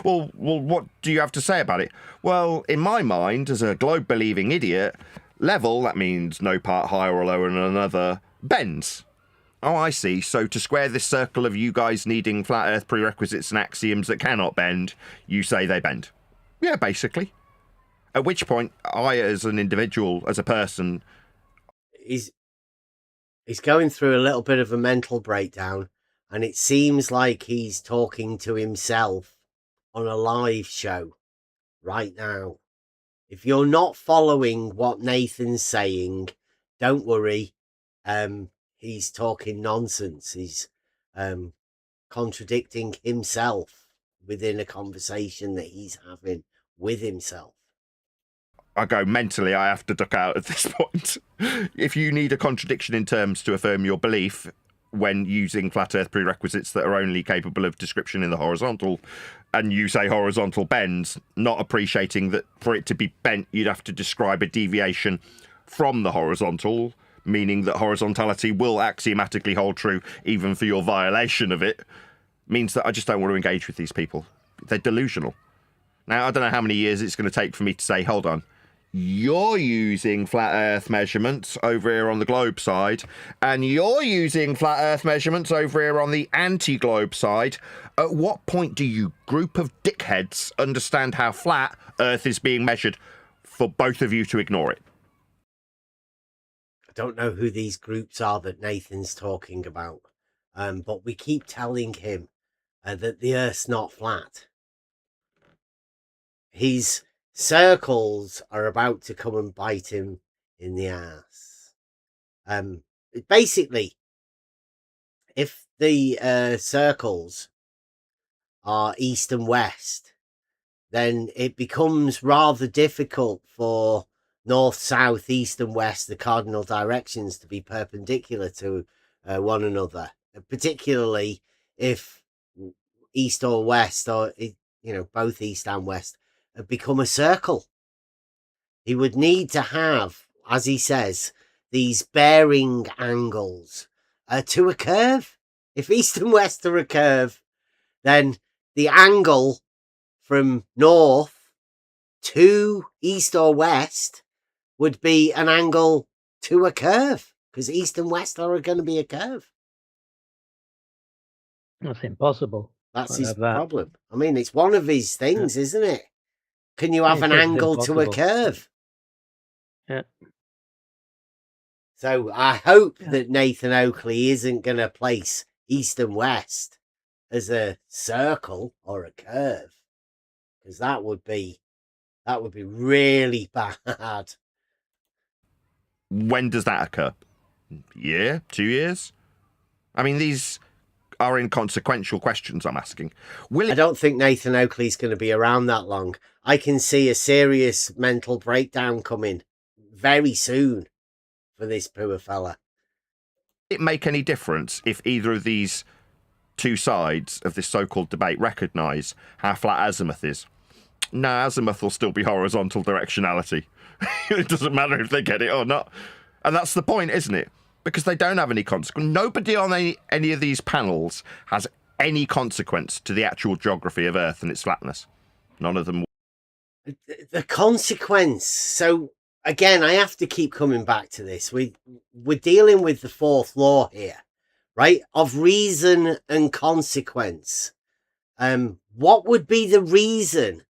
Well, what do you have to say about it? Well, in my mind, as a globe-believing idiot, level, that means no part higher or lower than another, bends. Oh, I see. So to square this circle of you guys needing flat Earth prerequisites and axioms that cannot bend, you say they bend. Yeah, basically. At which point, I, as an individual, as a person... He's going through a little bit of a mental breakdown, and it seems like he's talking to himself on a live show right now. If you're not following what Nathan's saying, don't worry. He's talking nonsense. He's contradicting himself within a conversation that he's having with himself. I go, mentally, I have to duck out at this point. If you need a contradiction in terms to affirm your belief when using flat earth prerequisites that are only capable of description in the horizontal, and you say horizontal bends, not appreciating that for it to be bent, you'd have to describe a deviation from the horizontal, meaning that horizontality will axiomatically hold true even for your violation of it, means that I just don't want to engage with these people. They're delusional. Now, I don't know how many years it's going to take for me to say, hold on, you're using flat earth measurements over here on the globe side, and you're using flat earth measurements over here on the anti-globe side. At what point do you group of dickheads understand how flat earth is being measured for both of you to ignore it? I don't know who these groups are that Nathan's talking about, but we keep telling him that the earth's not flat. His circles are about to come and bite him in the ass. Basically, if the circles are east and west, then it becomes rather difficult for north, south, east and west, the cardinal directions, to be perpendicular to one another, particularly if east or west, or both east and west, have become a circle. He would need to have, as he says, these bearing angles to a curve. If east and west are a curve, then the angle from north to east or west would be an angle to a curve, because east and west are going to be a curve. That's impossible. That's his problem. I mean, it's one of his things, isn't it? Can you have an angle to a curve? Yeah. So I hope that Nathan Oakley isn't going to place east and west as a circle or a curve, because that would be really bad. When does that occur? Year? 2 years? I mean, these are inconsequential questions I'm asking. I don't think Nathan Oakley's going to be around that long. I can see a serious mental breakdown coming very soon for this poor fella. Does it make any difference if either of these two sides of this so-called debate recognise how flat azimuth is? No, azimuth will still be horizontal directionality. It doesn't matter if they get it or not. And that's the point, isn't it? Because they don't have any consequence. Nobody on any of these panels has any consequence to the actual geography of Earth and its flatness. None of them. The consequence. So again, I have to keep coming back to this. We're dealing with the fourth law here, right? Of reason and consequence. What would be the reason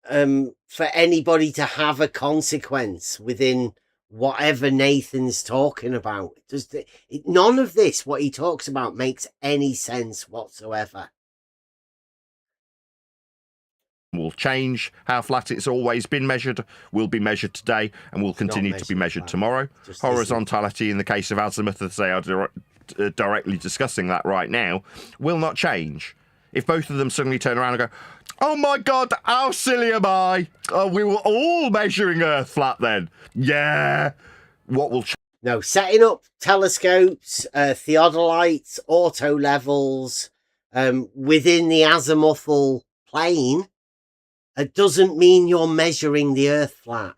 for anybody to have a consequence within whatever Nathan's talking about? None of this, what he talks about, makes any sense whatsoever. Will change. How flat it's always been measured will be measured today and will continue to be measured tomorrow. Horizontality in the case of azimuth, as they are directly discussing that right now, will not change. If both of them suddenly turn around and go, oh my God, how silly am I? We were all measuring Earth flat then. Yeah. What will change? No, setting up telescopes, theodolites, auto levels within the azimuthal plane, it doesn't mean you're measuring the Earth flat.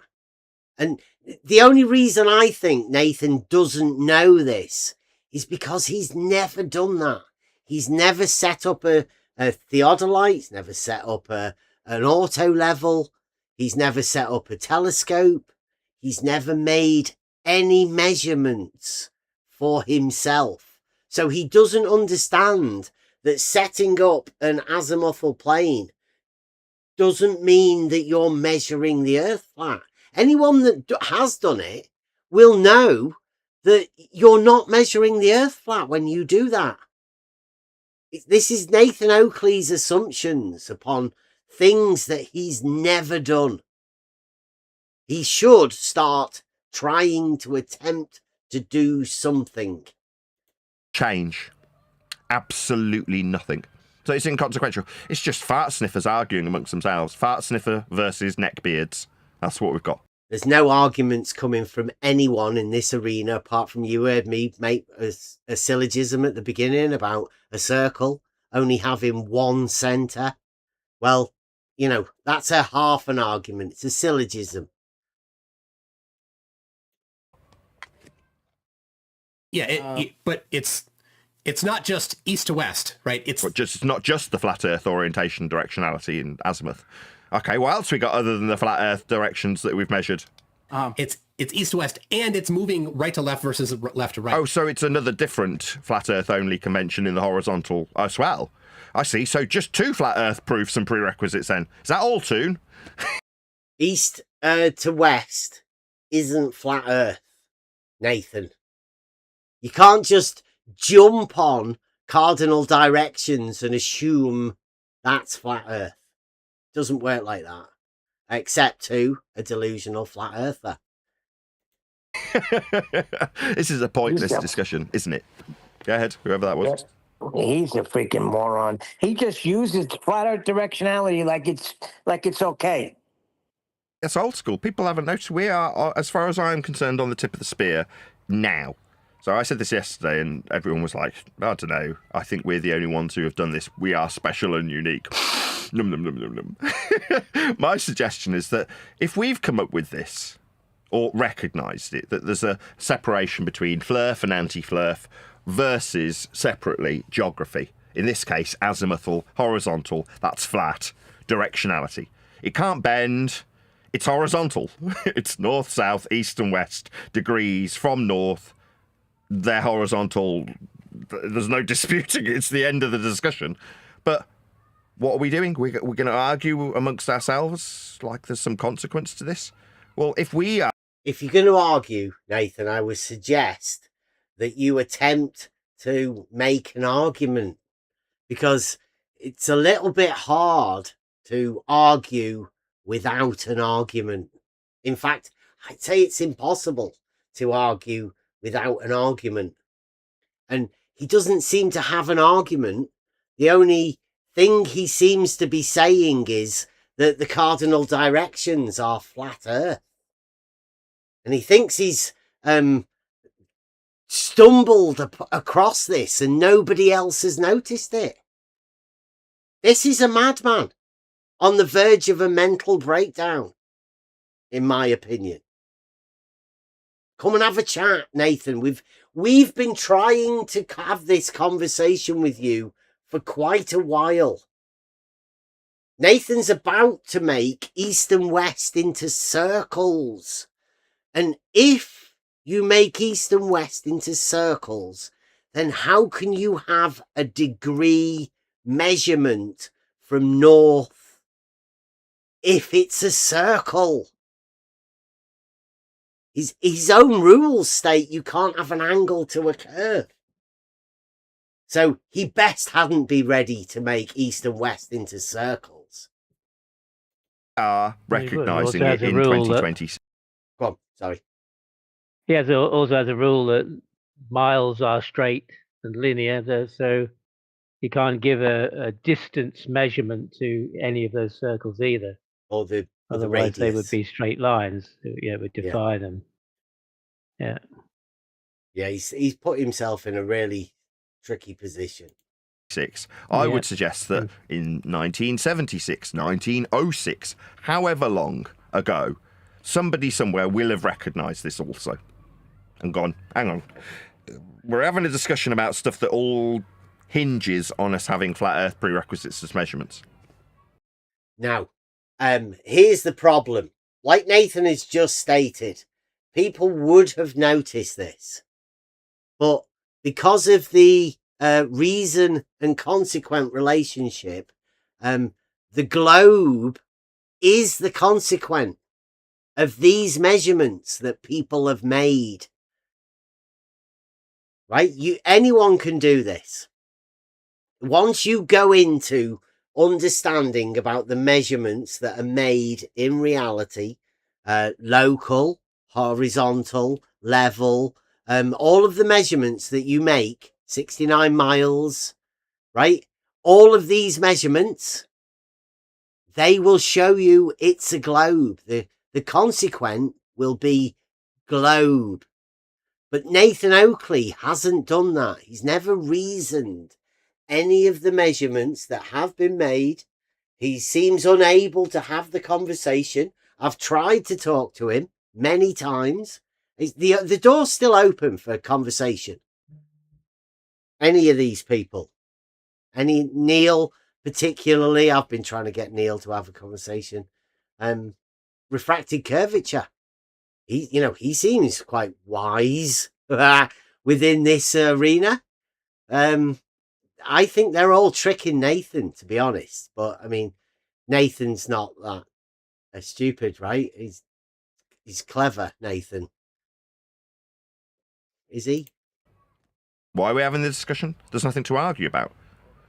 And the only reason I think Nathan doesn't know this is because he's never done that. He's never set up a theodolite. He's never set up an auto level. He's never set up a telescope. He's never made any measurements for himself. So he doesn't understand that setting up an azimuthal plane doesn't mean that you're measuring the Earth flat. Anyone that has done it will know that you're not measuring the Earth flat when you do that. This is Nathan Oakley's assumptions upon things that he's never done. He should start trying to attempt to do something. Change. Absolutely nothing. So it's inconsequential. It's just fart sniffers arguing amongst themselves. Fart sniffer versus neckbeards. That's what we've got. There's no arguments coming from anyone in this arena apart from you heard me make a syllogism at the beginning about a circle only having one centre. Well, you know, that's a half an argument. It's a syllogism. Yeah, but it's not just east to west, right? It's not just the flat Earth orientation, directionality, and azimuth. Okay, what else we got other than the flat Earth directions that we've measured? It's east to west, and it's moving right to left versus left to right. Oh, so it's another different flat Earth only convention in the horizontal as well. I see. So just 2 flat Earth proofs and prerequisites then. Is that all, Toon? East to west isn't flat Earth, Nathan. You can't just jump on cardinal directions and assume that's flat Earth. Doesn't work like that. Except to a delusional flat earther. This is a pointless discussion, isn't it? Go ahead, whoever that was. He's a freaking moron. He just uses flat earth directionality like it's okay. It's old school. People haven't noticed. We are, as far as I'm concerned, on the tip of the spear now. So I said this yesterday, and everyone was like, I don't know. I think we're the only ones who have done this. We are special and unique. Num, num, num, num, num. My suggestion is that if we've come up with this, or recognised it, that there's a separation between flurf and anti-flurf versus, separately, geography. In this case, azimuthal, horizontal, that's flat, directionality. It can't bend. It's horizontal. It's north, south, east and west degrees from north. They're horizontal. There's no disputing it. It's the end of the discussion. But what are we doing? We're going to argue amongst ourselves like there's some consequence to this? Well, if we are... If you're going to argue, Nathan, I would suggest that you attempt to make an argument, because it's a little bit hard to argue without an argument. In fact, I'd say it's impossible to argue without an argument. And he doesn't seem to have an argument. The only thing he seems to be saying is that the cardinal directions are flat Earth. And he thinks he's stumbled across this and nobody else has noticed it. This is a madman on the verge of a mental breakdown, in my opinion. Come and have a chat, Nathan. We've been trying to have this conversation with you for quite a while. Nathan's about to make east and west into circles. And if you make east and west into circles, then how can you have a degree measurement from north if it's a circle? His own rules state you can't have an angle to a curve. So he best hadn't be ready to make east and west into circles. Recognising it in 2020. Go on, sorry. He also has a rule that miles are straight and linear, so you can't give a distance measurement to any of those circles either. Or the Otherwise, they would radius. be straight lines. It would defy them. Yeah. Yeah, he's put himself in a really tricky position. I would suggest that in 1976, 1906, however long ago, somebody somewhere will have recognised this also and gone, hang on, we're having a discussion about stuff that all hinges on us having flat Earth prerequisites as measurements. Now, here's the problem. Like Nathan has just stated, people would have noticed this. But because of the reason and consequent relationship, the globe is the consequent of these measurements that people have made. Right? Anyone can do this. Once you go into understanding about the measurements that are made in reality, local, horizontal, level, all of the measurements that you make, 69 miles, right? all of these measurements, they will show you it's a globe. The consequent will be globe. But Nathan Oakley hasn't done that. He's never reasoned any of the measurements that have been made. He seems unable to have the conversation. I've tried to talk to him many times. The door's still open for conversation. Any of these people. Neil, particularly, I've been trying to get Neil to have a conversation. Refracted curvature. He seems quite wise within this arena. I think they're all tricking Nathan, to be honest. But I mean, Nathan's not that stupid, right? He's clever, Nathan. Is he? Why are we having the discussion? There's nothing to argue about.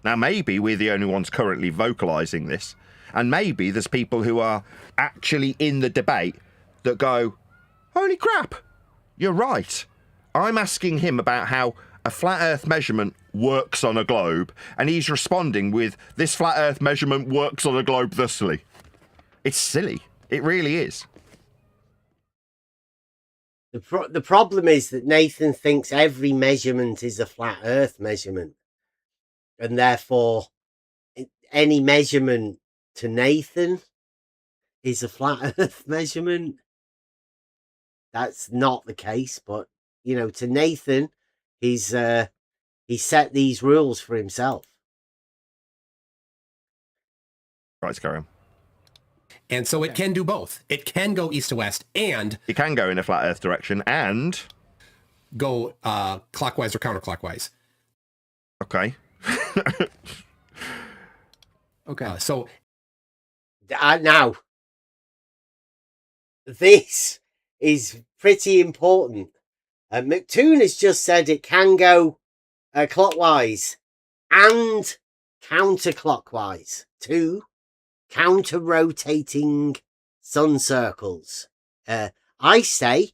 Now, maybe we're the only ones currently vocalising this, and maybe there's people who are actually in the debate that go, holy crap, you're right. I'm asking him about how a flat earth measurement works on a globe, and he's responding with, this flat earth measurement works on a globe thusly. It's silly. It really is. The problem is that Nathan thinks every measurement is a flat earth measurement. And therefore, any measurement to Nathan is a flat earth measurement. That's not the case, but, to Nathan, he set these rules for himself. Right, let's carry on. And so it can do both. It can go east to west, and it can go in a flat earth direction and go clockwise or counterclockwise. Okay. Okay. So now, this is pretty important. McToon has just said it can go clockwise and counterclockwise. 2 counter-rotating sun circles. I say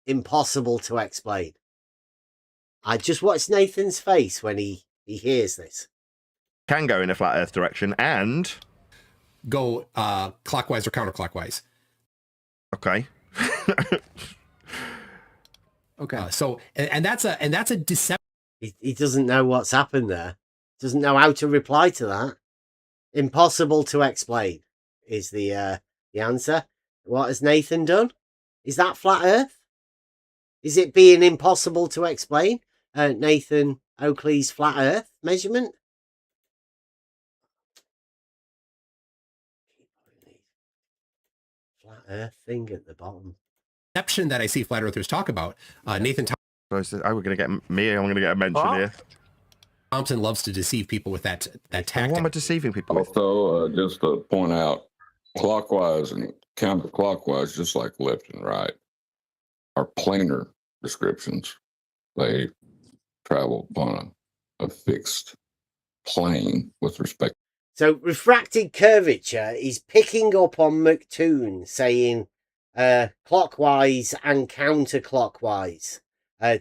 impossible to explain. I just watched Nathan's face when he hears this. Can go in a flat earth direction and go clockwise or counterclockwise. Okay. Okay. So and that's a deception. He doesn't know what's happened there. Doesn't know how to reply to that. Impossible to explain is the answer. What has Nathan done? Is that flat earth? Is it being impossible to explain? Nathan Oakley's flat earth measurement? Flat earth thing at the bottom. Deception that I see flat earthers talk about. Nathan we're going to get me. I'm going to get a mention here. Thompson loves to deceive people with that tactic. What am I deceiving people with? Also, just to point out, clockwise and counterclockwise, just like left and right, are planar descriptions. They travel upon a fixed plane with respect. So refracted curvature is picking up on McToon saying clockwise and counterclockwise.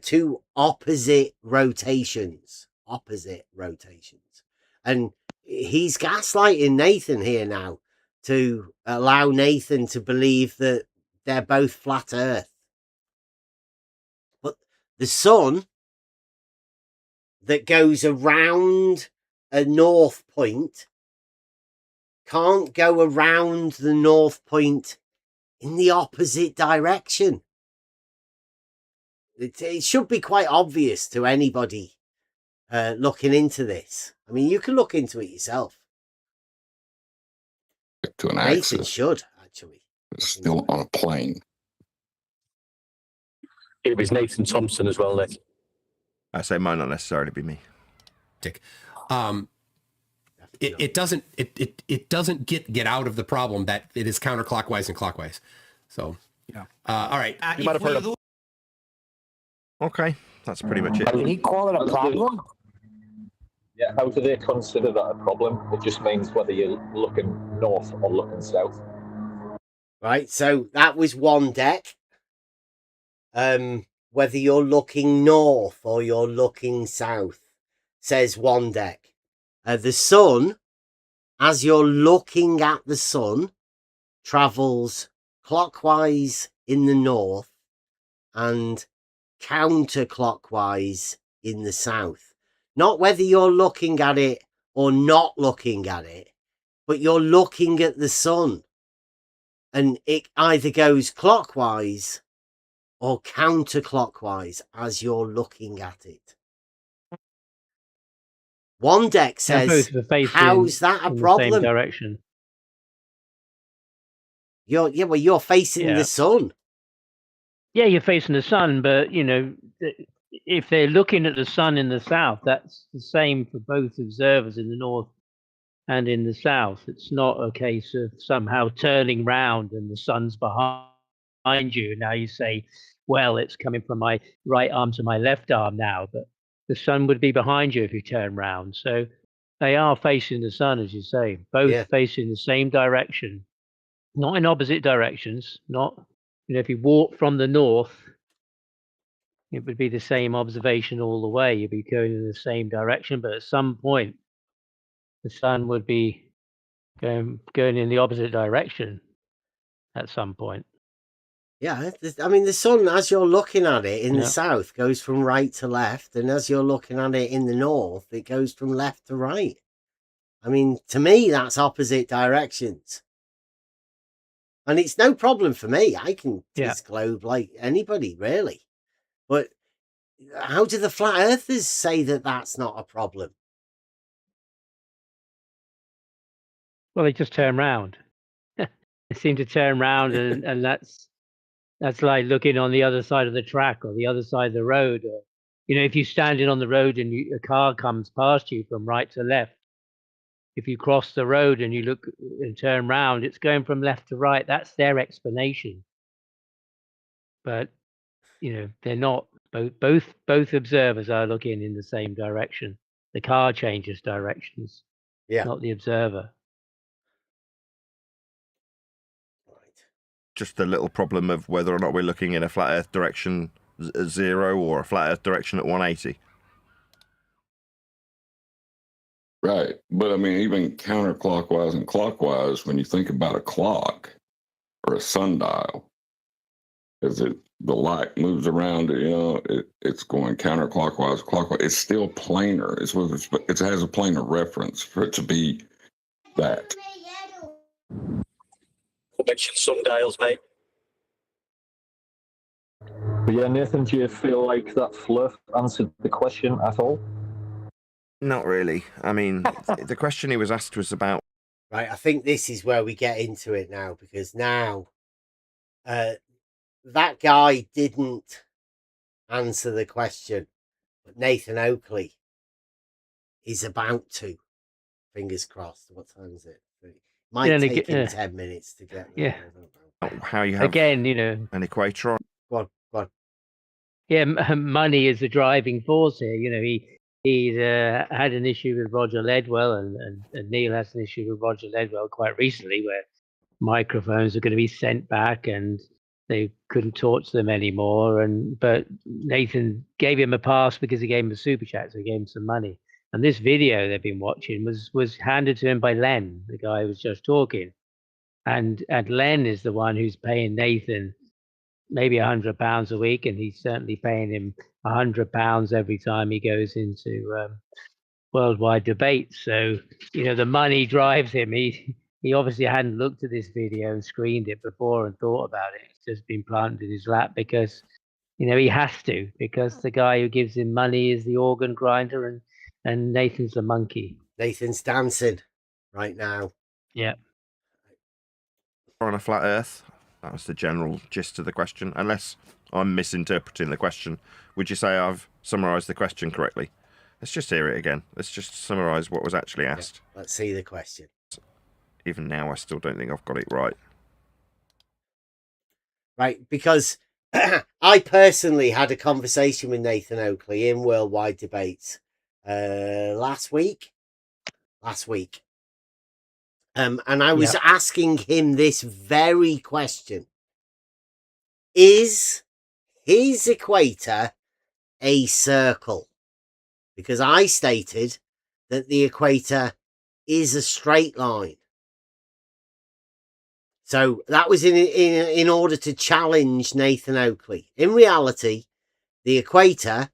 2 opposite rotations. And he's gaslighting Nathan here now to allow Nathan to believe that they're both flat earth. But the sun that goes around a north point can't go around the north point in the opposite direction. It should be quite obvious to anybody looking into this. I mean, you can look into it yourself. To an Nathan axis. should, actually. It's still on a plane. It was Nathan Thompson as well, Nick. I say might not necessarily be me. It doesn't get out of the problem that it is counterclockwise and clockwise. So yeah. All right. You might have heard of. Okay, that's pretty much it. Did he call it a problem? Yeah, how do they consider that a problem? It just means whether you're looking north or looking south. Right, so that was one deck. Whether you're looking north or you're looking south, says one deck. The sun, as you're looking at the sun, travels clockwise in the north and counterclockwise in the south. Not whether you're looking at it or not looking at it, but you're looking at the sun, and it either goes clockwise or counterclockwise as you're looking at it. One deck says, how's that a problem? Same direction. You're facing the sun. Yeah, you're facing the sun, but you know, if they're looking at the sun in the south, that's the same for both observers in the north and in the south. It's not a case of somehow turning round and the sun's behind you. Now you say, well, it's coming from my right arm to my left arm now, but the sun would be behind you if you turn round. So they are facing the sun, as you say, both facing the same direction, not in opposite directions. Not, you know, if you walk from the north, it would be the same observation all the way. You'd be going in the same direction, but at some point, the sun would be going in the opposite direction at some point. Yeah, I mean, the sun, as you're looking at it in the south, goes from right to left, and as you're looking at it in the north, it goes from left to right. I mean, to me, that's opposite directions. And it's no problem for me. I can disglobe like anybody, really. But how do the flat earthers say that that's not a problem? Well, they just turn round. They seem to turn round, and that's like looking on the other side of the track or the other side of the road. Or, you know, if you're standing on the road and a car comes past you from right to left, if you cross the road and you look and turn round, it's going from left to right. That's their explanation. But, you know, they're not. Both observers are looking in the same direction. The car changes directions, not the observer. Just the little problem of whether or not we're looking in a flat Earth direction at 0 or a flat Earth direction at 180. Right. But I mean, even counterclockwise and clockwise, when you think about a clock or a sundial, as the light moves around, you know, it's going counterclockwise, clockwise. It's still planar. It has a planar reference for it to be that. Mention sundials, mate. But yeah, Nathan, do you feel like that fluff answered the question at all? Not really. I mean, the question he was asked was about... Right, I think this is where we get into it now, because now that guy didn't answer the question, but Nathan Oakley is about to. Fingers crossed. What time is it? Might take him 10 minutes to get there. How you have again, you know, an equator on. Go on. Yeah, money is the driving force here. You know, he's had an issue with Roger Ledwell, and Neil has an issue with Roger Ledwell quite recently, where microphones are going to be sent back and they couldn't talk to them anymore. But Nathan gave him a pass because he gave him a super chat, so he gave him some money. And this video they've been watching was handed to him by Len, the guy who was just talking. And Len is the one who's paying Nathan maybe £100 a week, and he's certainly paying him £100 every time he goes into worldwide debates. So, you know, the money drives him. He obviously hadn't looked at this video and screened it before and thought about it. It's just been planted in his lap because, you know, he has to, because the guy who gives him money is the organ grinder, and Nathan's the monkey. Nathan's dancing right now. Yeah. On a flat Earth. That was the general gist of the question. Unless I'm misinterpreting the question. Would you say I've summarised the question correctly? Let's just hear it again. Let's just summarise what was actually asked. Yeah, let's see the question. Even now, I still don't think I've got it right. Right, because I personally had a conversation with Nathan Oakley in Worldwide Debates last week. And I was asking him this very question. Is his equator a circle? Because I stated that the equator is a straight line. So that was in order to challenge Nathan Oakley. In reality, the equator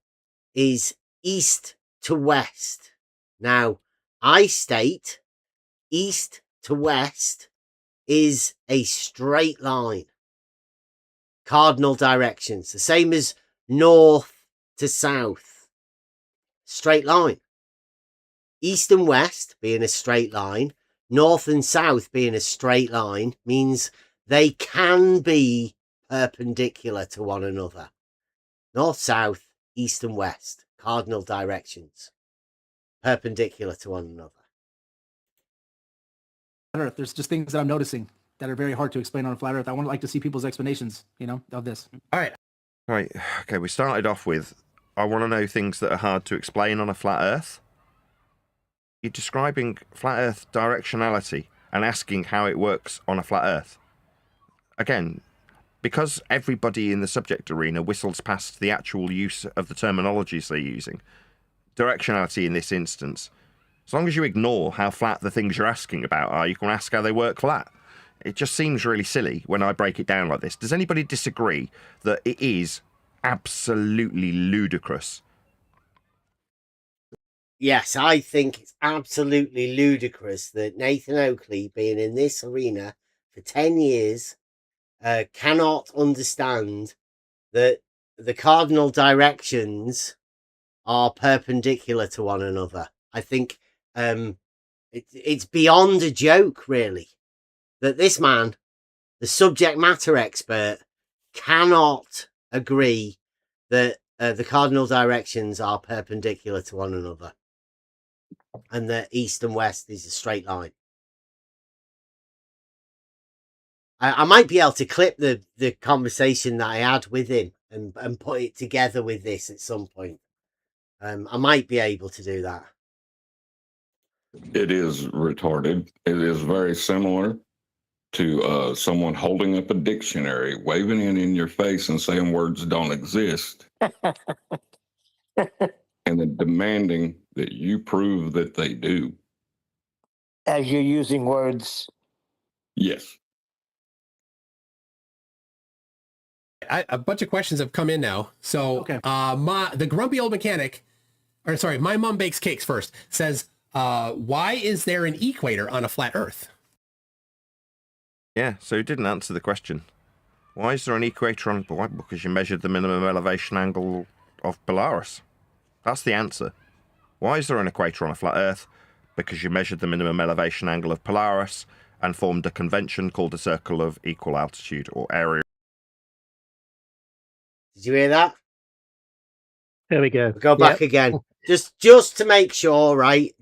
is east to west. Now, I state east to west is a straight line. Cardinal directions, the same as north to south. Straight line. East and west being a straight line, north and south being a straight line, means they can be perpendicular to one another. North, south, east and west, cardinal directions, perpendicular to one another. Earth, there's just things that I'm noticing that are very hard to explain on a flat Earth. I would like to see people's explanations, of this. All right. Right. Okay, we started off with, I want to know things that are hard to explain on a flat Earth. You're describing flat Earth directionality and asking how it works on a flat Earth. Again, because everybody in the subject arena whistles past the actual use of the terminologies they're using, directionality in this instance, as long as you ignore how flat the things you're asking about are, you can ask how they work flat. It just seems really silly when I break it down like this. Does anybody disagree that it is absolutely ludicrous? Yes, I think it's absolutely ludicrous that Nathan Oakley, being in this arena for 10 years, cannot understand that the cardinal directions are perpendicular to one another. I think it's beyond a joke, really, that this man, the subject matter expert, cannot agree that the cardinal directions are perpendicular to one another and that east and west is a straight line. I might be able to clip the conversation that I had with him and put it together with this at some point. I might be able to do that. It is retarded. It is very similar to someone holding up a dictionary, waving it in your face and saying words don't exist, and then demanding that you prove that they do. As you're using words. Yes. A bunch of questions have come in now. So Okay. The grumpy old mechanic, or sorry, my mom bakes cakes first, says, why is there an equator on a flat Earth? Yeah, so you didn't answer the question. Why is there an equator on... Why? Because you measured the minimum elevation angle of Polaris. That's the answer. Why is there an equator on a flat Earth? Because you measured the minimum elevation angle of Polaris and formed a convention called a circle of equal altitude or area. Did you hear that? There we go. We'll go back again. Just to make sure, right?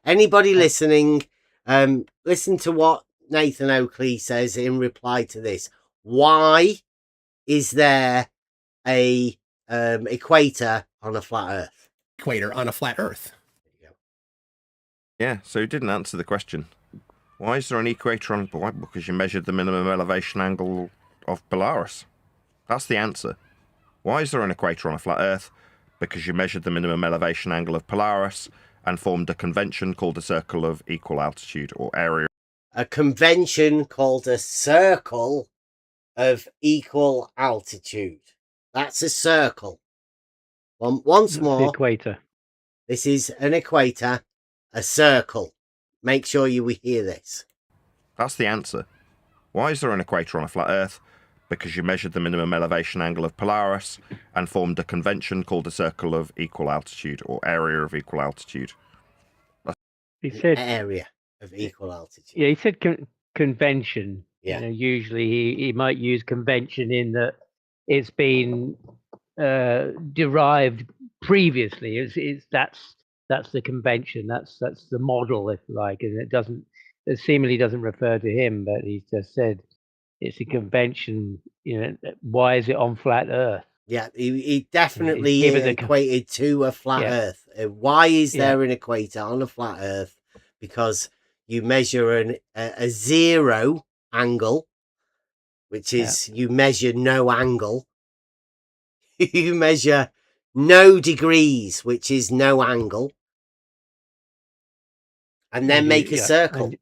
Anybody listening, listen to what Nathan Oakley says in reply to this. Why is there a equator on a flat Earth? Equator on a flat Earth. There you go. Yeah, so you didn't answer the question. Why is there an equator on... Why? Because you measured the minimum elevation angle of Polaris. That's the answer. Why is there an equator on a flat Earth? Because you measured the minimum elevation angle of Polaris and formed a convention called a circle of equal altitude or area. A convention called a circle of equal altitude. That's a circle. Once more. The equator. This is an equator, a circle. Make sure you hear this. That's the answer. Why is there an equator on a flat Earth? Because you measured the minimum elevation angle of Polaris and formed a convention called a circle of equal altitude or area of equal altitude. He said area of equal altitude. Yeah, he said convention. Yeah. Usually he might use convention in that it's been derived previously. That's the convention. That's the model, if you like, and it seemingly doesn't refer to him, but he just said it's a convention. Why is it on flat Earth? Yeah, he definitely equated to a flat Earth. Why is there an equator on a flat Earth? Because you measure a zero angle, which is you measure no angle. You measure no degrees, which is no angle. and then make a circle.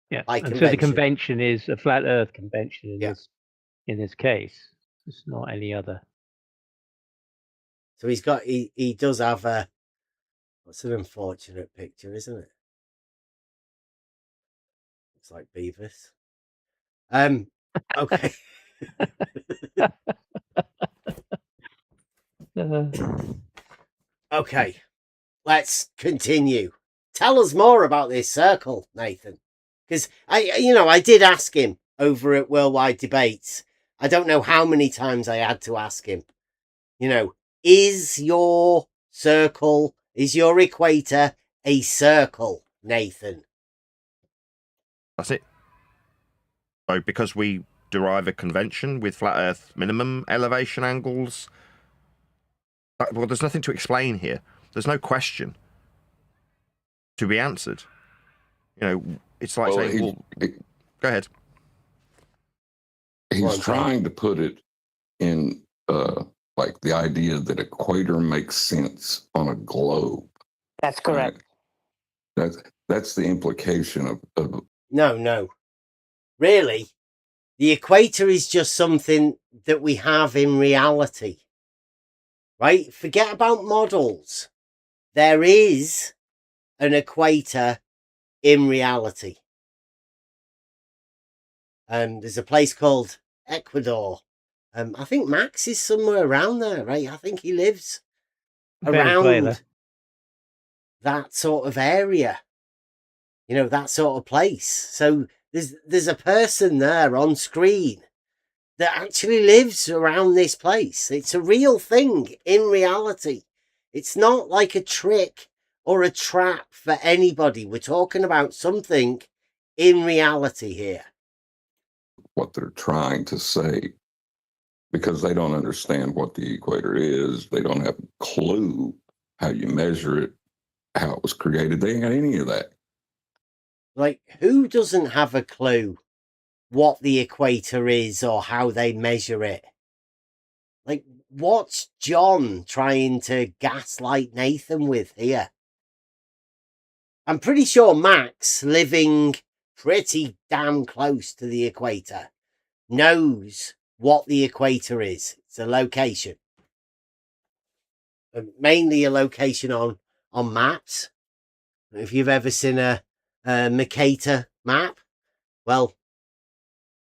Yeah, by and so the convention. convention is a flat Earth convention in Yeah. this case. It's not any other. So he does have a, what's an unfortunate picture, isn't it? Looks like Beavis. Okay. Okay, let's continue. Tell us more about this circle, Nathan. Because I did ask him over at Worldwide Debates. I don't know how many times I had to ask him. Is your circle, is your equator a circle, Nathan? That's it. So because we derive a convention with flat Earth minimum elevation angles, well, there's nothing to explain here. There's no question to be answered. It's like saying, go ahead. He's trying to put it in like the idea that equator makes sense on a globe. That's correct. That's the implication of No. Really, the equator is just something that we have in reality. Right? Forget about models. There is an equator in reality. There's a place called Ecuador. I think Max is somewhere around there, right? I think he lives around that sort of area. That sort of place. So there's a person there on screen that actually lives around this place. It's a real thing in reality. It's not like a trick or a trap for anybody. We're talking about something in reality here. What they're trying to say, because they don't understand what the equator is. They don't have a clue how you measure it, how it was created. They ain't got any of that. Like, who doesn't have a clue what the equator is or how they measure it? Like, what's John trying to gaslight Nathan with here? I'm pretty sure Max, living pretty damn close to the equator, knows what the equator is. It's a location. Mainly a location on maps. If you've ever seen a Mercator map, well,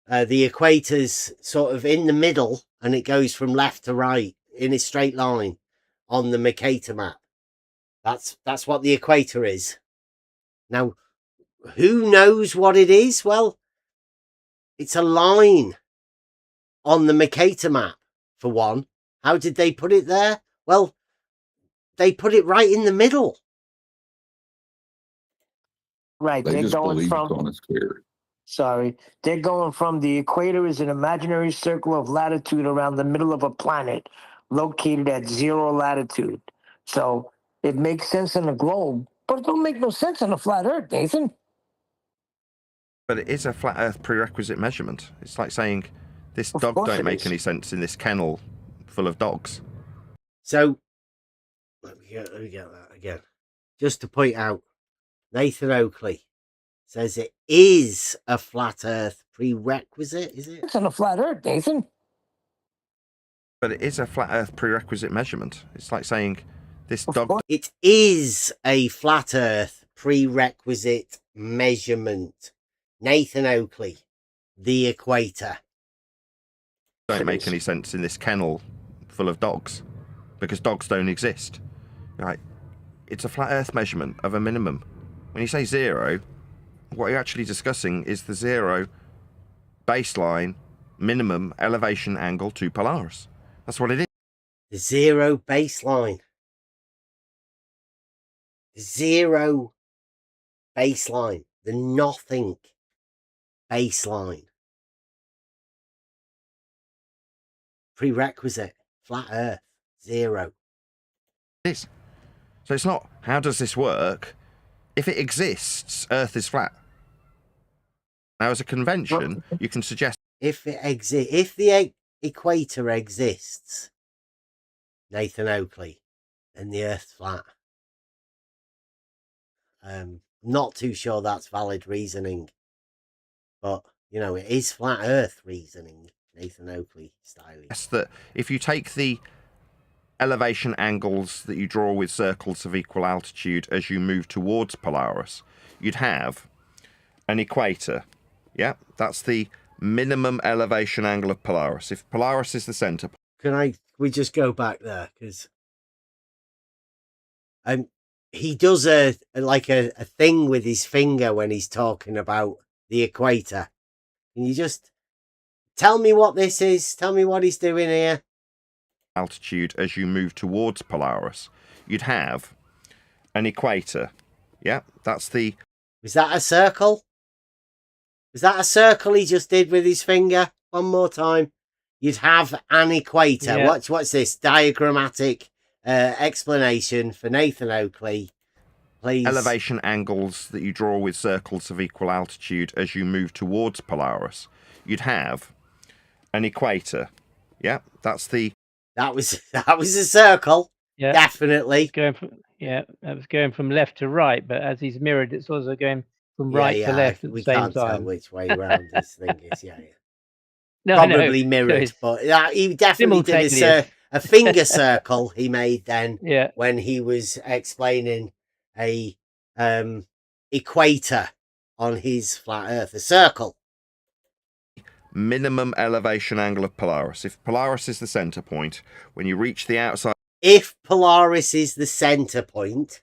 the equator's sort of in the middle and it goes from left to right in a straight line on the Mercator map. That's what the equator is. Now, who knows what it is? Well, it's a line on the Mercator map, for one. How did they put it there? Well, they put it right in the middle. Right, They just believe it's on a sphere. Sorry, they're going from the equator is an imaginary circle of latitude around the middle of a planet located at 0 latitude. So it makes sense on a globe, but it don't make no sense on a flat Earth, Nathan. But it is a flat Earth prerequisite measurement. It's like saying this dog don't make any sense in this kennel full of dogs. So let me get that again. Just to point out, Nathan Oakley says it is a flat Earth prerequisite, is it? It's on a flat Earth, Nathan. But it is a flat Earth prerequisite measurement. It's like saying this dog. It is a flat Earth prerequisite measurement. Nathan Oakley, the equator. Don't make any sense in this kennel full of dogs because dogs don't exist. Right? It's a flat Earth measurement of a minimum. When you say 0, what you're actually discussing is the 0 baseline minimum elevation angle to Polaris. That's what it is. The 0 baseline. 0 baseline. The nothing baseline. Prerequisite. Flat Earth. 0. It is. So it's not, how does this work? If it exists, Earth is flat. Now, as a convention, you can suggest if the equator exists, Nathan Oakley, and the Earth's flat. I'm not too sure that's valid reasoning. But, you know, it is flat Earth reasoning, Nathan Oakley style. Yes, that if you take the elevation angles that you draw with circles of equal altitude as you move towards Polaris, you'd have an equator. Yeah, that's the minimum elevation angle of Polaris. If Polaris is the center, we just go back there? Because he does a thing with his finger when he's talking about the equator. Can you just tell me what this is? Tell me what he's doing here. Altitude as you move towards Polaris, you'd have an equator. Yeah, that's the... Was that a circle? Was that a circle he just did with his finger? One more time. You'd have an equator. Yeah. What's this? Diagrammatic explanation for Nathan Oakley, please. Elevation angles that you draw with circles of equal altitude as you move towards Polaris, you'd have an equator. Yeah, that's the... That was a circle. Yeah, definitely. That was going from left to right, but as he's mirrored, it's also going from right to left at the same can't tell time. which way around this thing is. Yeah. No, Probably no. mirrored, So but he definitely did a finger circle he made then when he was explaining a equator on his flat Earth, a circle. Minimum elevation angle of Polaris. If Polaris is the center point, when you reach the outside... If Polaris is the center point,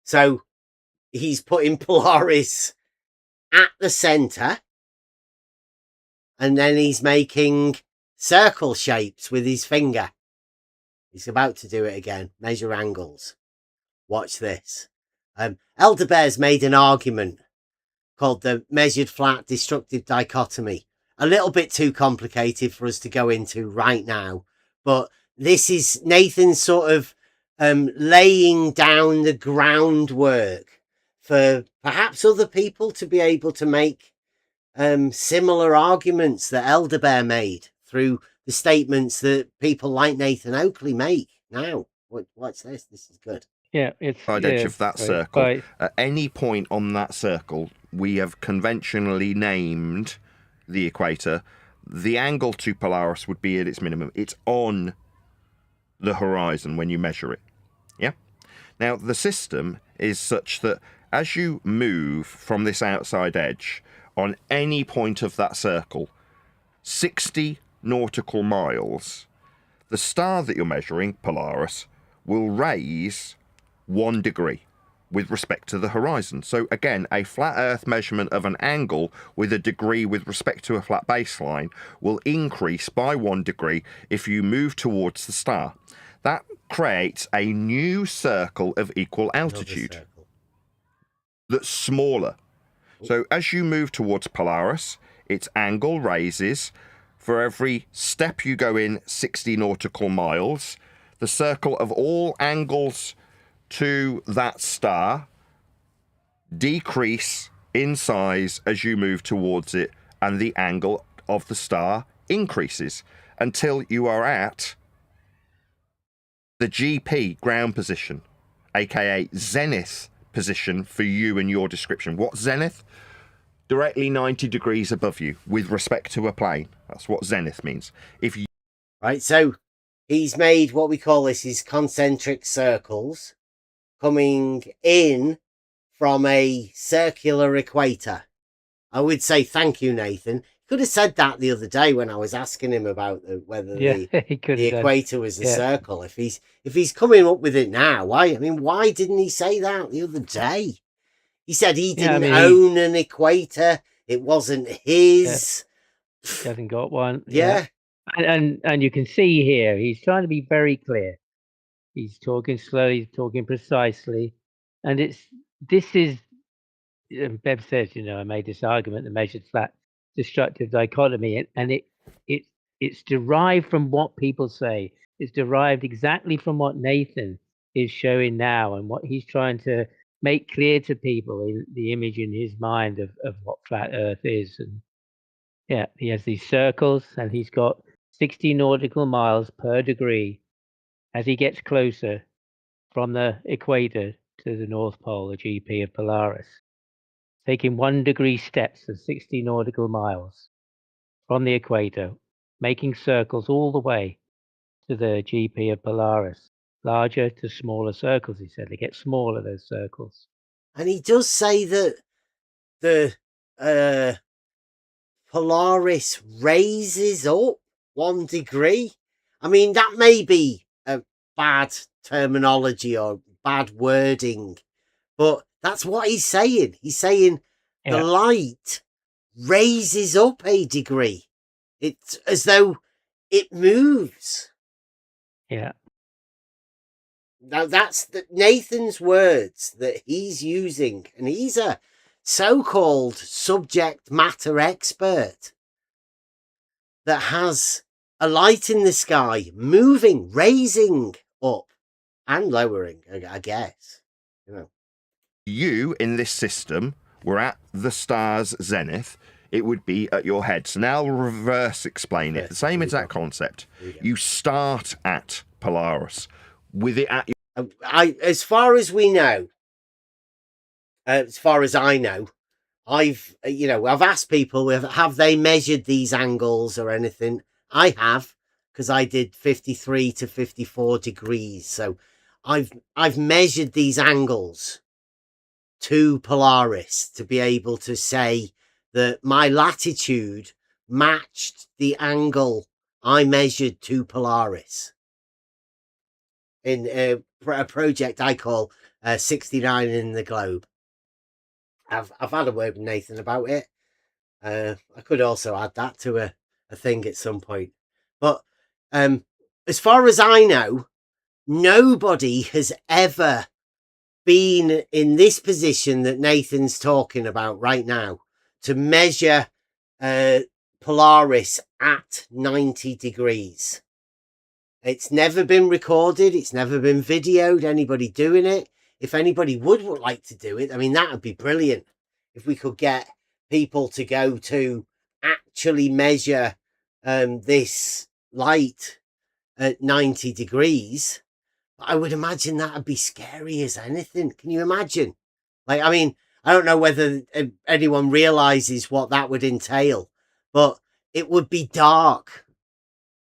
so he's putting Polaris at the center, and then he's making circle shapes with his finger. He's about to do it again. Measure angles. Watch this. Elder Bear's made an argument called the measured flat destructive dichotomy. A little bit too complicated for us to go into right now, but this is Nathan sort of laying down the groundwork for perhaps other people to be able to make similar arguments that Elder Bear made through the statements that people like Nathan Oakley make. Now, what's this? This is good. Yeah, it's edge of that circle. At any point on that circle, we have conventionally named the equator. The angle to Polaris would be at its minimum. It's on the horizon when you measure it. Yeah. Now, the system is such that as you move from this outside edge on any point of that circle, 60 nautical miles, the star that you're measuring, Polaris, will raise 1 degree with respect to the horizon. So again, a flat Earth measurement of an angle with a degree with respect to a flat baseline will increase by 1 degree if you move towards the star. That creates a new circle of equal altitude that's smaller. So as you move towards Polaris, its angle raises. For every step you go in 60 nautical miles, the circle of all angles to that star decrease in size as you move towards it, and the angle of the star increases until you are at the GP, ground position, aka zenith position for you and your description. What's zenith? Directly 90 degrees above you with respect to a plane. That's what zenith means. If you... Right, so he's made what we call his concentric circles coming in from a circular equator. I would say thank you, Nathan. He could have said that the other day when I was asking him about whether the equator was a circle. If he's coming up with it now, why didn't he say that the other day? He said he didn't own an equator. It wasn't his. He hasn't got one. Yeah. And you can see here, he's trying to be very clear. He's talking slowly, he's talking precisely. And this is, Bev says, I made this argument, the measured flat destructive dichotomy, and it's derived from what people say. It's derived exactly from what Nathan is showing now and what he's trying to make clear to people in the image in his mind of what flat Earth is. And yeah, he has these circles and he's got 60 nautical miles per degree as he gets closer from the equator to the North Pole, the GP of Polaris, taking 1 degree steps of 60 nautical miles from the equator, making circles all the way to the GP of Polaris. Larger to smaller circles, he said. They get smaller, those circles. And he does say that the Polaris raises up 1 degree. I mean, that may be a bad terminology or bad wording, but that's what he's saying. He's saying the light raises up a degree. It's as though it moves. Yeah. Now that's Nathan's words that he's using, and he's a so-called subject matter expert that has a light in the sky moving, raising up and lowering, I guess. You know, you in this system were at the star's zenith. It would be at your head. So now reverse explain it. The same exact concept. You start at Polaris with it at your... as far as we know, as far as I know, I've asked people, have they measured these angles or anything? I have, because I did 53 to 54 degrees. So I've measured these angles to Polaris to be able to say that my latitude matched the angle I measured to Polaris in a project I call 69 in the Globe. I've had a word with Nathan about it. I could also add that to a thing at some point. But as far as I know, nobody has ever been in this position that Nathan's talking about right now to measure Polaris at 90 degrees. It's never been recorded. It's never been videoed, anybody doing it. If anybody would like to do it, I mean, that would be brilliant. If we could get people to go to actually measure this light at 90 degrees, I would imagine that would be scary as anything. Can you imagine? Like, I mean, I don't know whether anyone realizes what that would entail, but it would be dark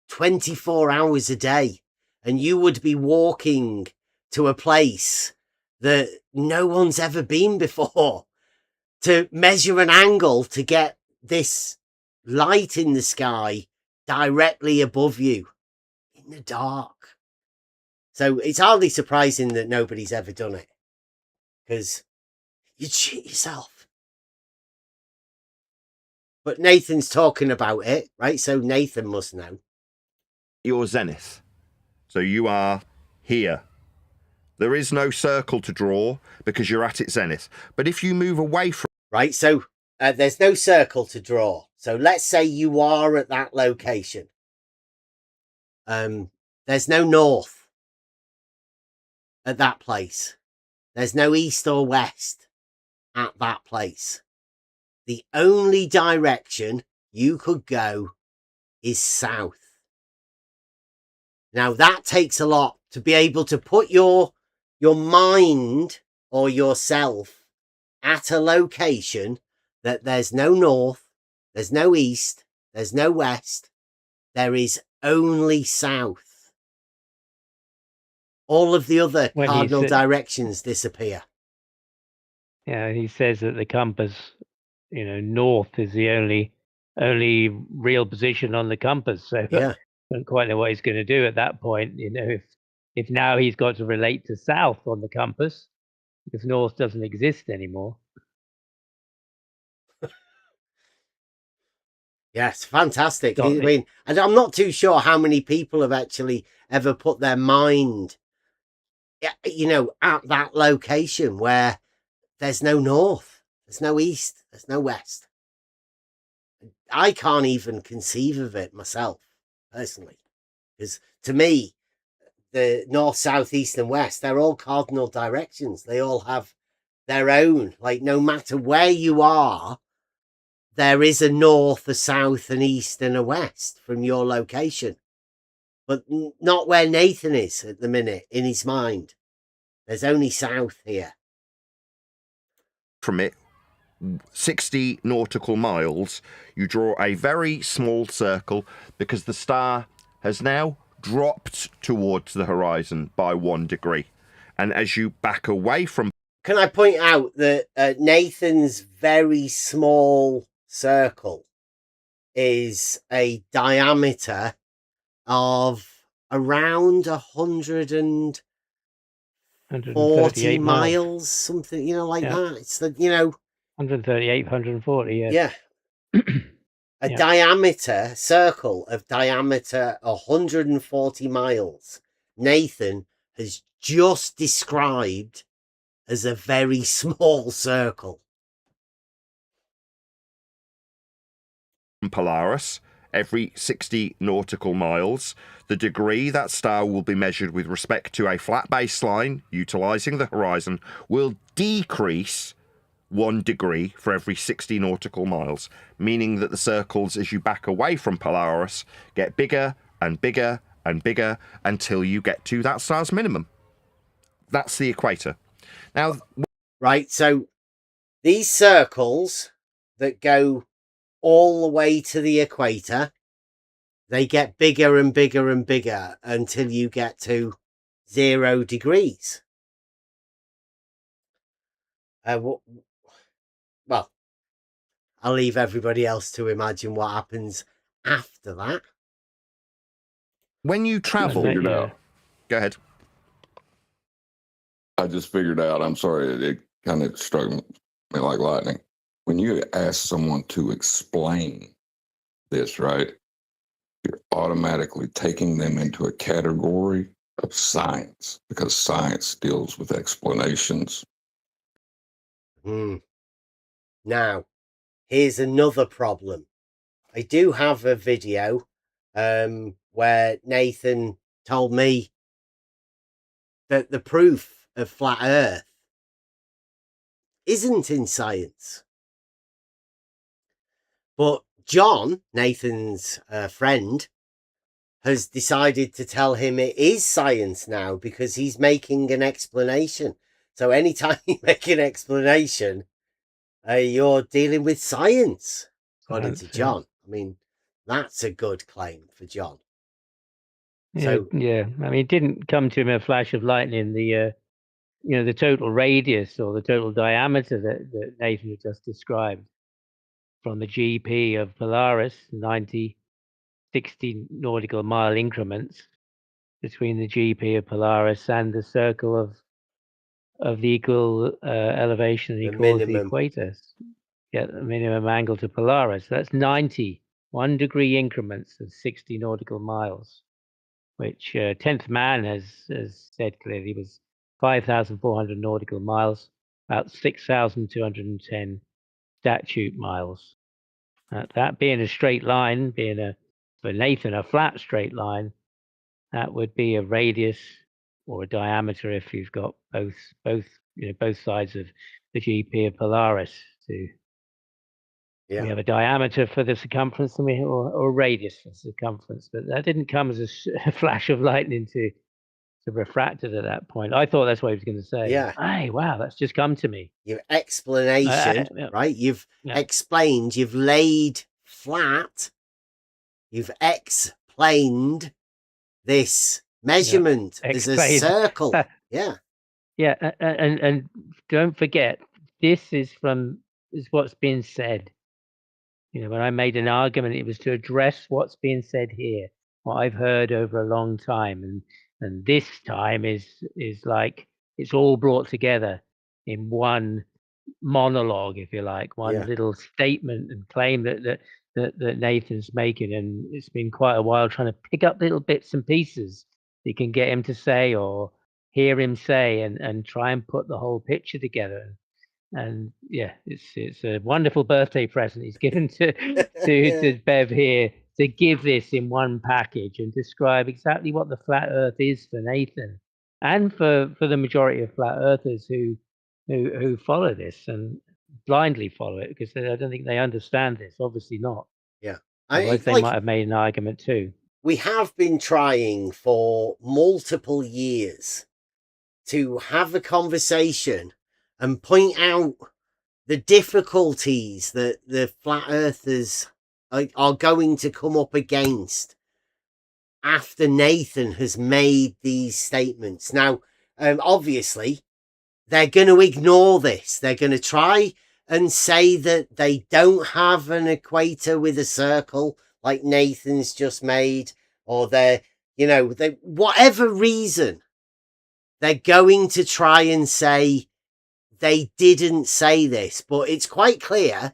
24 hours a day, and you would be walking to a place that no one's ever been before to measure an angle to get this light in the sky directly above you in the dark. So it's hardly surprising that nobody's ever done it, because you'd shit yourself. But Nathan's talking about it, right? So Nathan must know. Your zenith. So you are here. There is no circle to draw because you're at its zenith. But if you move away from... Right, so there's no circle to draw. So let's say you are at that location. There's no north at that place. There's no east or west at that place. The only direction you could go is south. Now that takes a lot to be able to put your mind or yourself at a location that there's no north, there's no east, there's no west, there is only south. All of the other cardinal directions disappear. Yeah, he says that the compass, north is the only real position on the compass. So yeah. I don't quite know what he's going to do at that point. If now he's got to relate to south on the compass, because north doesn't exist anymore. Yes, fantastic. I mean, and I'm not too sure how many people have actually ever put their mind, at that location where there's no north, there's no east, there's no west. I can't even conceive of it myself, personally, because to me, the north, south, east, and west, they're all cardinal directions. They all have their own, like, no matter where you are, there is a north, a south, an east, and a west from your location. But not where Nathan is at the minute in his mind. There's only south here. From it, 60 nautical miles, you draw a very small circle because the star has now dropped towards the horizon by 1 degree. And as you back away from... Can I point out that Nathan's very small circle is a diameter of around 140 miles, something, like that. It's the, 138, 140, yeah. A diameter circle of diameter 140 miles. Nathan has just described as a very small circle. Polaris, every 60 nautical miles, the degree that star will be measured with respect to a flat baseline utilizing the horizon will decrease 1 degree for every 60 nautical miles, meaning that the circles as you back away from Polaris get bigger and bigger and bigger until you get to that star's minimum. That's the equator. Now, right, so these circles that go all the way to the equator, they get bigger and bigger and bigger until you get to 0 degrees. Well, I'll leave everybody else to imagine what happens after that. When you travel... Go ahead. I just figured out, I'm sorry, it kind of struck me like lightning. When you ask someone to explain this, right, you're automatically taking them into a category of science because science deals with explanations. Now, here's another problem. I do have a video where Nathan told me that the proof of flat Earth isn't in science. But John, Nathan's friend, has decided to tell him it is science now because he's making an explanation. So anytime you make an explanation, you're dealing with science, according to John. I mean, that's a good claim for John. I mean, it didn't come to him a flash of lightning. The total radius or the total diameter that Nathan had just described from the GP of Polaris, 60 nautical mile increments between the GP of Polaris and the circle of the equal elevation equals the equator. Get the minimum angle to Polaris. That's 90 1-degree increments of 60 nautical miles, which 10th man has said clearly was 5,400 nautical miles, about 6,210 statute miles. That being a straight line, for Nathan a flat straight line, that would be a radius or a diameter if you've got both sides of the GP of Polaris. We have a diameter for the circumference and or a radius for circumference, but that didn't come as a flash of lightning to refracted at that point. I thought that's what he was going to say. Yeah. Hey, wow, that's just come to me. Your explanation, right? You've explained, you've laid flat, you've explained this measurement as a circle. Yeah. And don't forget, this is what's being said. When I made an argument, it was to address what's being said here, what I've heard over a long time, and this time is like it's all brought together in one monologue, if you like, one little statement and claim that Nathan's making, and it's been quite a while trying to pick up little bits and pieces you can get him to say or hear him say, and try and put the whole picture together. And it's a wonderful birthday present he's given to Bev here, to give this in one package and describe exactly what the flat Earth is for Nathan, and for the majority of flat earthers who follow this and blindly follow it, because I don't think they understand this. Obviously not. Yeah, they might have made an argument too. We have been trying for multiple years to have a conversation and point out the difficulties that the flat earthers are going to come up against after Nathan has made these statements. Now, obviously, they're going to ignore this. They're going to try and say that they don't have an equator with a circle like Nathan's just made, or they're, whatever reason, they're going to try and say they didn't say this. But it's quite clear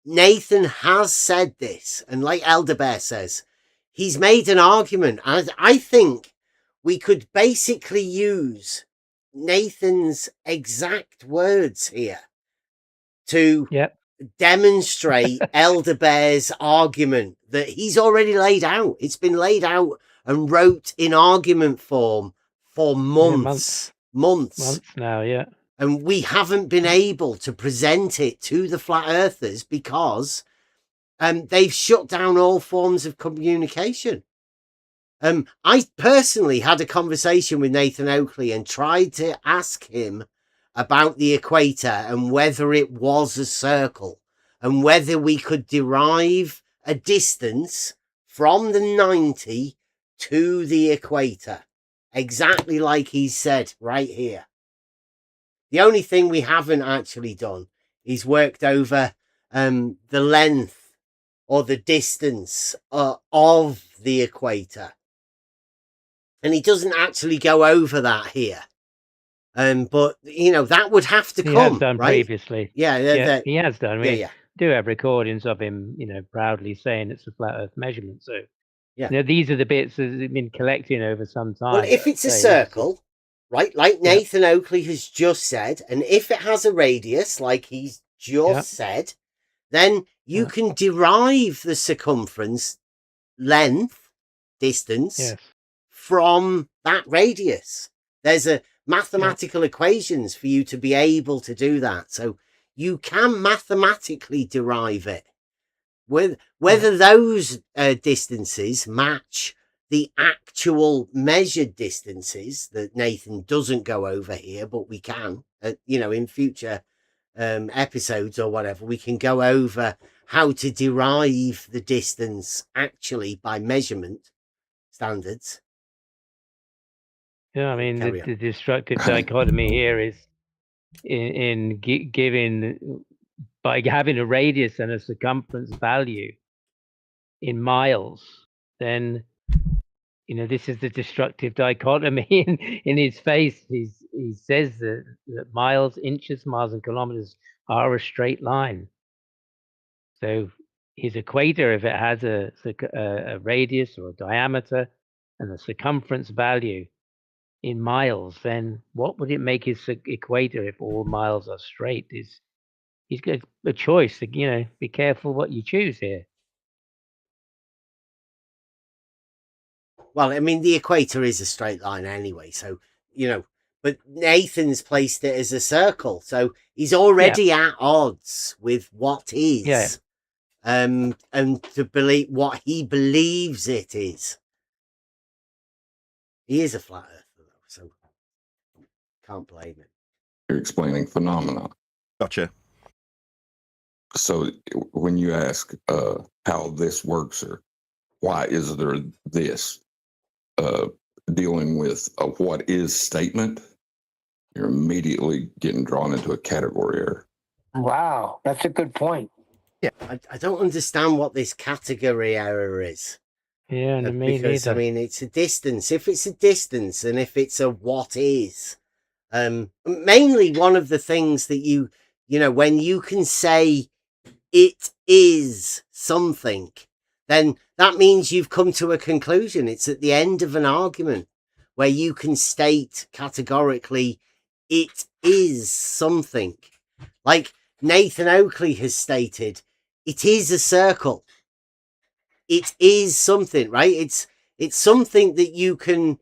Nathan has said this. And like Elder Bear says, he's made an argument. I think we could basically use Nathan's exact words here to demonstrate Elder Bear's argument that he's already laid out. It's been laid out and wrote in argument form for months. Months now, yeah. And we haven't been able to present it to the flat earthers because they've shut down all forms of communication. I personally had a conversation with Nathan Oakley and tried to ask him about the equator and whether it was a circle and whether we could derive a distance from the 90 to the equator, exactly like he said right here. The only thing we haven't actually done is worked over the length or the distance of the equator. And he doesn't actually go over that here. But, that would have to come, He has done right? Previously. Yeah, he has done. We yeah. do have recordings of him, proudly saying it's a flat Earth measurement. So, yeah. These are the bits that have been collecting over some time. Well, if it's a circle, right, like Nathan Oakley has just said, and if it has a radius, like he's just said, then you can derive the circumference, length, distance from that radius. There's a mathematical equations for you to be able to do that. So you can mathematically derive it. Whether those distances match the actual measured distances that Nathan doesn't go over here, but we can, in future episodes or whatever, we can go over how to derive the distance actually by measurement standards. Yeah, I mean, the destructive dichotomy here is in giving, by having a radius and a circumference value in miles, then, this is the destructive dichotomy in his face. He says that miles, inches, miles, and kilometers are a straight line. So his equator, if it has a radius or a diameter and a circumference value in miles, then what would it make his equator if all miles are straight? He's got a choice to, be careful what you choose here. Well, I mean, the equator is a straight line anyway, so, but Nathan's placed it as a circle, so he's already at odds with what is, and to believe what he believes it is. He is a flat earther, though, so can't blame him. You're explaining phenomena. Gotcha. So when you ask how this works or why is there this, dealing with a what is statement, you're immediately getting drawn into a category error. Wow, that's a good point. Yeah, I don't understand what this category error is. Yeah, because I mean, it's a distance. If it's a distance and if it's a what is, mainly one of the things that when you can say it is something, then that means you've come to a conclusion. It's at the end of an argument where you can state categorically it is something. Like Nathan Oakley has stated, it is a circle. It is something, right? It's something that you can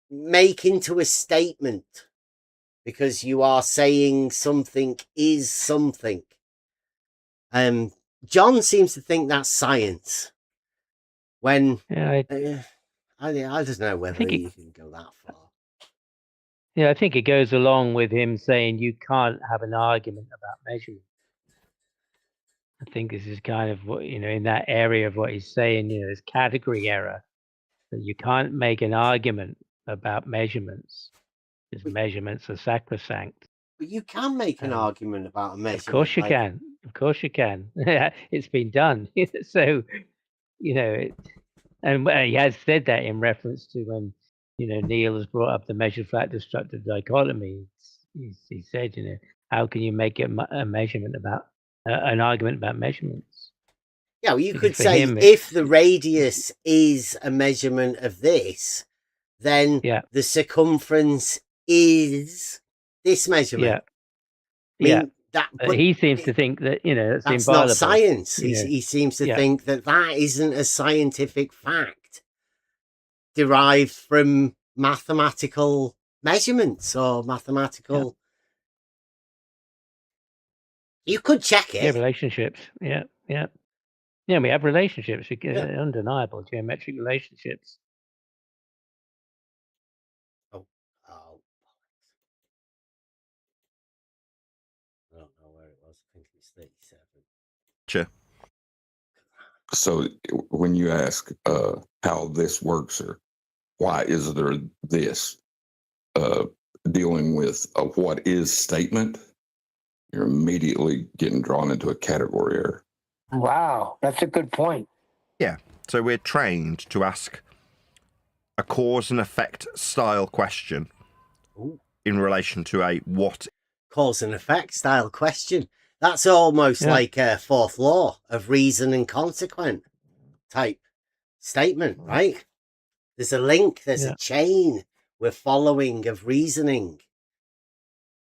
make into a statement because you are saying something is something. John seems to think that's science. When I don't know whether you can go that far. Yeah, I think it goes along with him saying you can't have an argument about measurement. I think this is kind of what, in that area of what he's saying, there's category error. That you can't make an argument about measurements. Because measurements are sacrosanct. But you can make an argument about a measurement. Of course you can. Of course you can. It's been done. So, and he has said that in reference to when, Neil has brought up the measured flat destructive dichotomy. He said, how can you make a measurement about an argument about measurements? Yeah, well, you could say if the radius is a measurement of this, then the circumference is this measurement. Yeah. But he seems to think that, that's not science. He seems to think that isn't a scientific fact derived from mathematical measurements or mathematical. You could check it. Yeah, relationships. Yeah. Yeah, we have relationships. Undeniable geometric relationships. Oh. I don't know where it was. I think it's 37. Sure. So when you ask how this works or why is there this dealing with a what is statement, you're immediately getting drawn into a category error. Wow, that's a good point. Yeah, so we're trained to ask a cause and effect style question in relation to a what cause and effect style question. That's almost like a fourth law of reason and consequent type statement, right? There's a link, there's a chain we're following of reasoning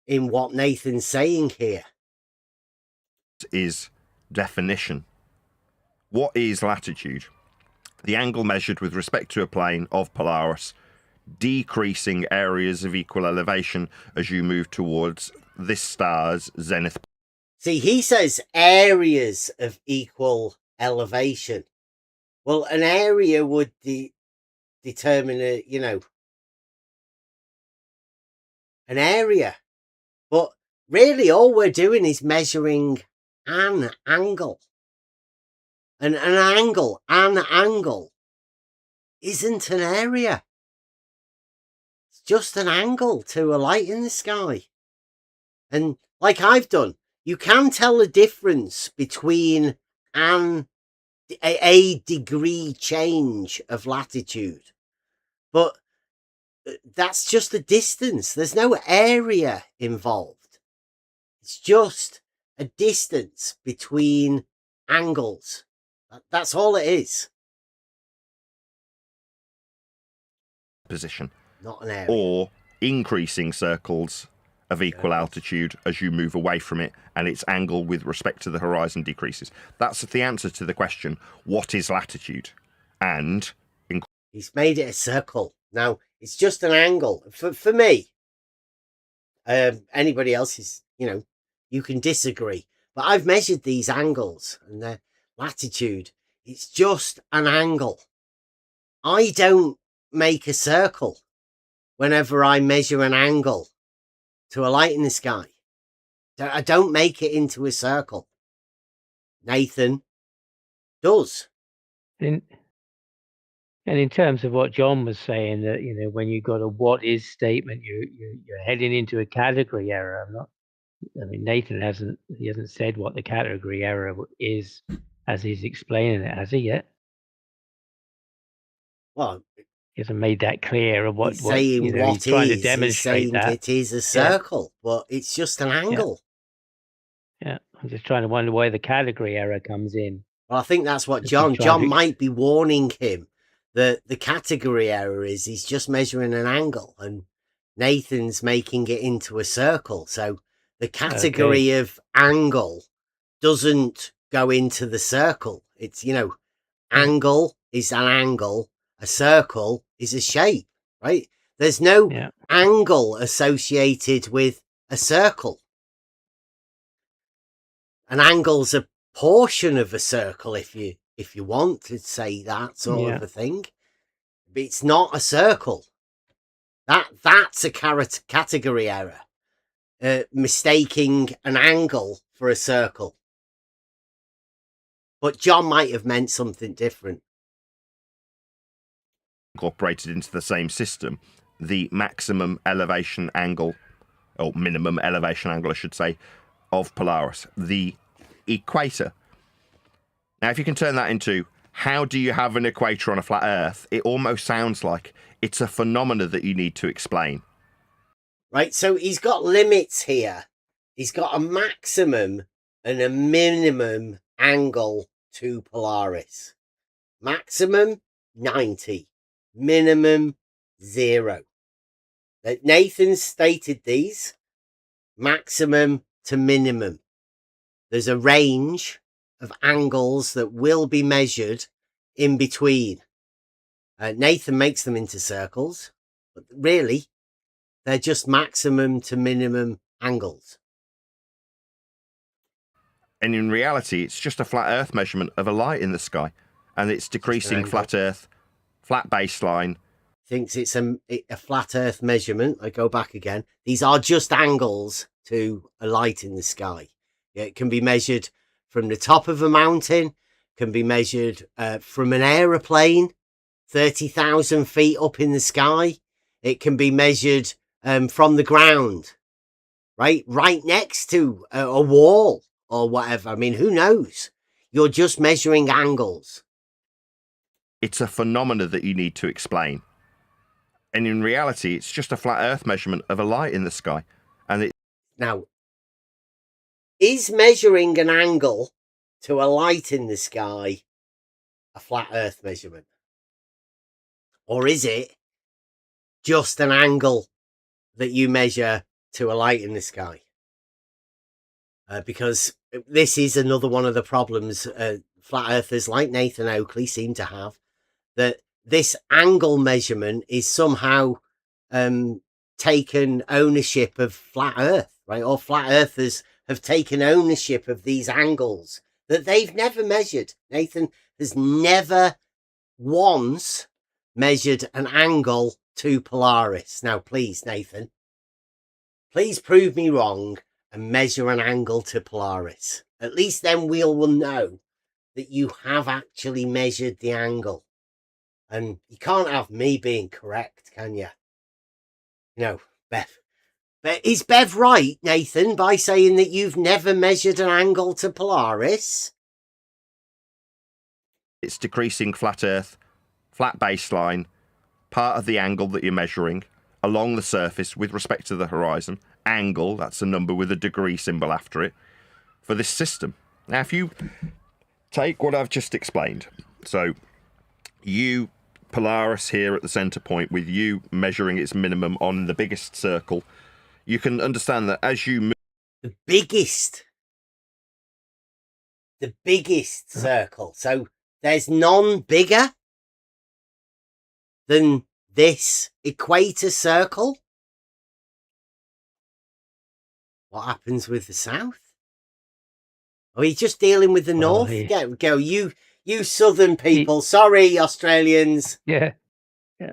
in what Nathan's saying here. Is definition. What is latitude? The angle measured with respect to a plane of Polaris, decreasing areas of equal elevation as you move towards this star's zenith. See, he says areas of equal elevation. Well, an area would determine an area. But really all we're doing is measuring an angle. And an angle isn't an area. It's just an angle to a light in the sky. And like I've done, you can tell the difference between a degree change of latitude. But that's just a distance. There's no area involved. It's just a distance between angles. That's all it is. Position. Not an area. Or increasing circles of equal altitude as you move away from it, and its angle with respect to the horizon decreases. That's the answer to the question, what is latitude? And he's made it a circle. Now, it's just an angle. For me, anybody else is, you can disagree. But I've measured these angles and their latitude. It's just an angle. I don't make a circle whenever I measure an angle to a light in the sky. I don't make it into a circle. Nathan does. And in terms of what John was saying, that when you got a what is statement, you're heading into a category error. Nathan hasn't said what the category error is as he's explaining it, has he yet? Well, he hasn't made that clear of what he's saying. He's trying to demonstrate he's saying that it is a circle, but it's just an angle. Yeah, I'm just trying to wonder why the category error comes in. Well, I think that's what John might be warning him that the category error is he's just measuring an angle, and Nathan's making it into a circle. So the category of angle doesn't go into the circle. It's, angle is an angle. A circle is a shape, right? There's no angle associated with a circle. An angle's a portion of a circle, if you want to say that sort of a thing. But it's not a circle. That's a category error. Mistaking an angle for a circle. But John might have meant something different. Incorporated into the same system, the maximum elevation angle, or minimum elevation angle, I should say, of Polaris, the equator. Now, if you can turn that into how do you have an equator on a flat Earth, it almost sounds like it's a phenomena that you need to explain. Right, so he's got limits here. He's got a maximum and a minimum angle to Polaris. Maximum 90, minimum 0. Nathan stated these, maximum to minimum. There's a range of angles that will be measured in between. Nathan makes them into circles, but really, they're just maximum to minimum angles. And in reality, it's just a flat Earth measurement of a light in the sky. And it's decreasing flat Earth, flat baseline. Thinks it's a flat Earth measurement. I go back again. These are just angles to a light in the sky. It can be measured from the top of a mountain, can be measured from an aeroplane, 30,000 feet up in the sky. It can be measured from the ground, right next to a wall or whatever. I mean, who knows? You're just measuring angles. It's a phenomena that you need to explain. And in reality, it's just a flat Earth measurement of a light in the sky. And it now, is measuring an angle to a light in the sky a flat Earth measurement? Or is it just an angle that you measure to a light in the sky? Because this is another one of the problems flat earthers like Nathan Oakley seem to have, that this angle measurement is somehow taken ownership of flat Earth, right? Or flat earthers have taken ownership of these angles that they've never measured. Nathan has never once measured an angle to Polaris. Now, please, Nathan, please prove me wrong and measure an angle to Polaris. At least then we will know that you have actually measured the angle. And you can't have me being correct, can you? No, Bev. But is Bev right, Nathan, by saying that you've never measured an angle to Polaris? It's decreasing flat Earth, flat baseline, part of the angle that you're measuring along the surface with respect to the horizon. Angle, that's a number with a degree symbol after it, for this system. Now, if you take what I've just explained, so you, Polaris here at the center point, with you measuring its minimum on the biggest circle, you can understand that as you move... The biggest circle. So there's none bigger than this equator circle. What happens with the south? Are you just dealing with the north? Yeah. Go, you southern people. Sorry, Australians. Yeah.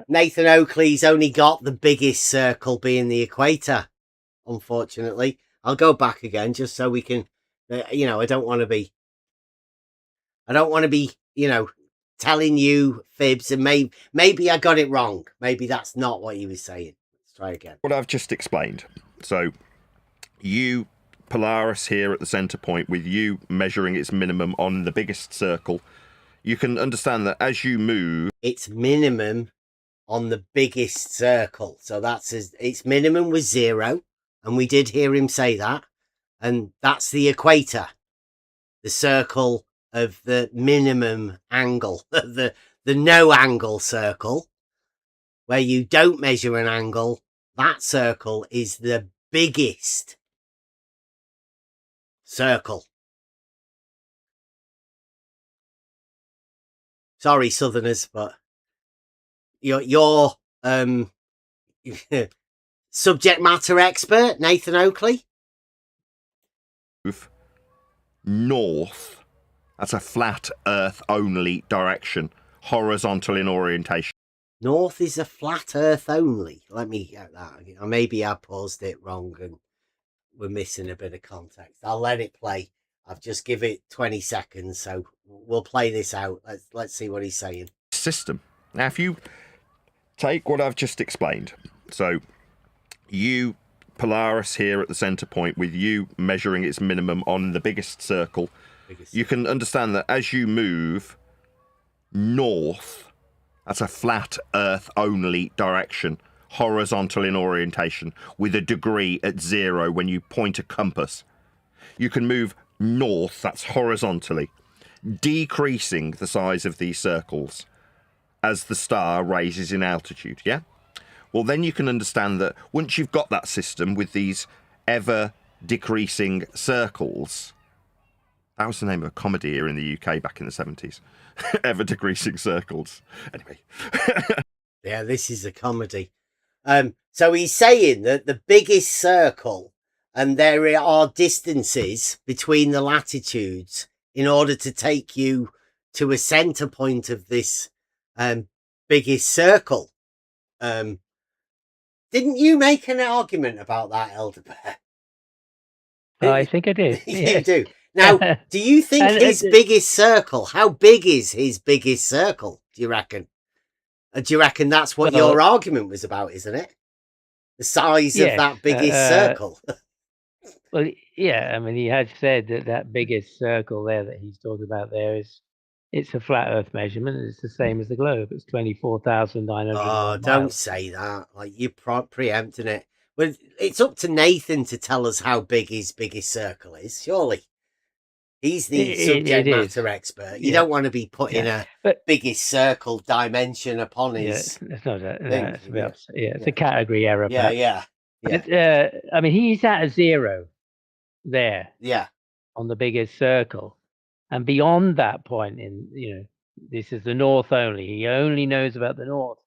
Nathan Oakley's only got the biggest circle being the equator, unfortunately. I'll go back again just so we can, I don't want to be, telling you fibs, and maybe I got it wrong. Maybe that's not what he was saying. Let's try again. What I've just explained. So you, Polaris here at the center point, with you measuring its minimum on the biggest circle, you can understand that as you move... Its minimum on the biggest circle. So its minimum was 0. And we did hear him say that. And that's the equator. The circle of the minimum angle. the no angle circle. Where you don't measure an angle. That circle is the biggest circle. Sorry, Southerners, but your subject matter expert, Nathan Oakley. North. That's a flat Earth only direction, horizontal in orientation. North is a flat Earth only. Let me get that again. Or maybe I paused it wrong and we're missing a bit of context. I'll let it play. I've just give it 20 seconds, so we'll play this out. Let's see what he's saying. System. Now, if you take what I've just explained, so you, Polaris here at the center point, with you measuring its minimum on the biggest circle, you can understand that as you move north, that's a flat Earth only direction, horizontal in orientation, with a degree at 0 when you point a compass. You can move north, that's horizontally, decreasing the size of these circles as the star raises in altitude, yeah? Well, then you can understand that once you've got that system with these ever decreasing circles, that was the name of a comedy here in the UK back in the 70s. Ever decreasing circles. Anyway. Yeah, this is a comedy. So he's saying that the biggest circle, and there are distances between the latitudes in order to take you to a center point of this biggest circle. Didn't you make an argument about that, Elder Bear? I think I did. You do. Now, do you think his biggest circle, how big is his biggest circle, do you reckon? Do you reckon that's what your argument was about, isn't it? The size of that biggest circle. Well, yeah, I mean, he had said that biggest circle there that he's talking about there it's a flat Earth measurement. It's the same as the globe. It's 24,900 Oh, don't say that. Like, you're preempting it. Well, it's up to Nathan to tell us how big his biggest circle is, surely. He's the subject matter expert. You don't want to be putting a biggest circle dimension upon his. It's not it's a category error. Yeah. I mean, he's at a 0 there. Yeah. On the biggest circle, and beyond that point, this is the north only. He only knows about the north.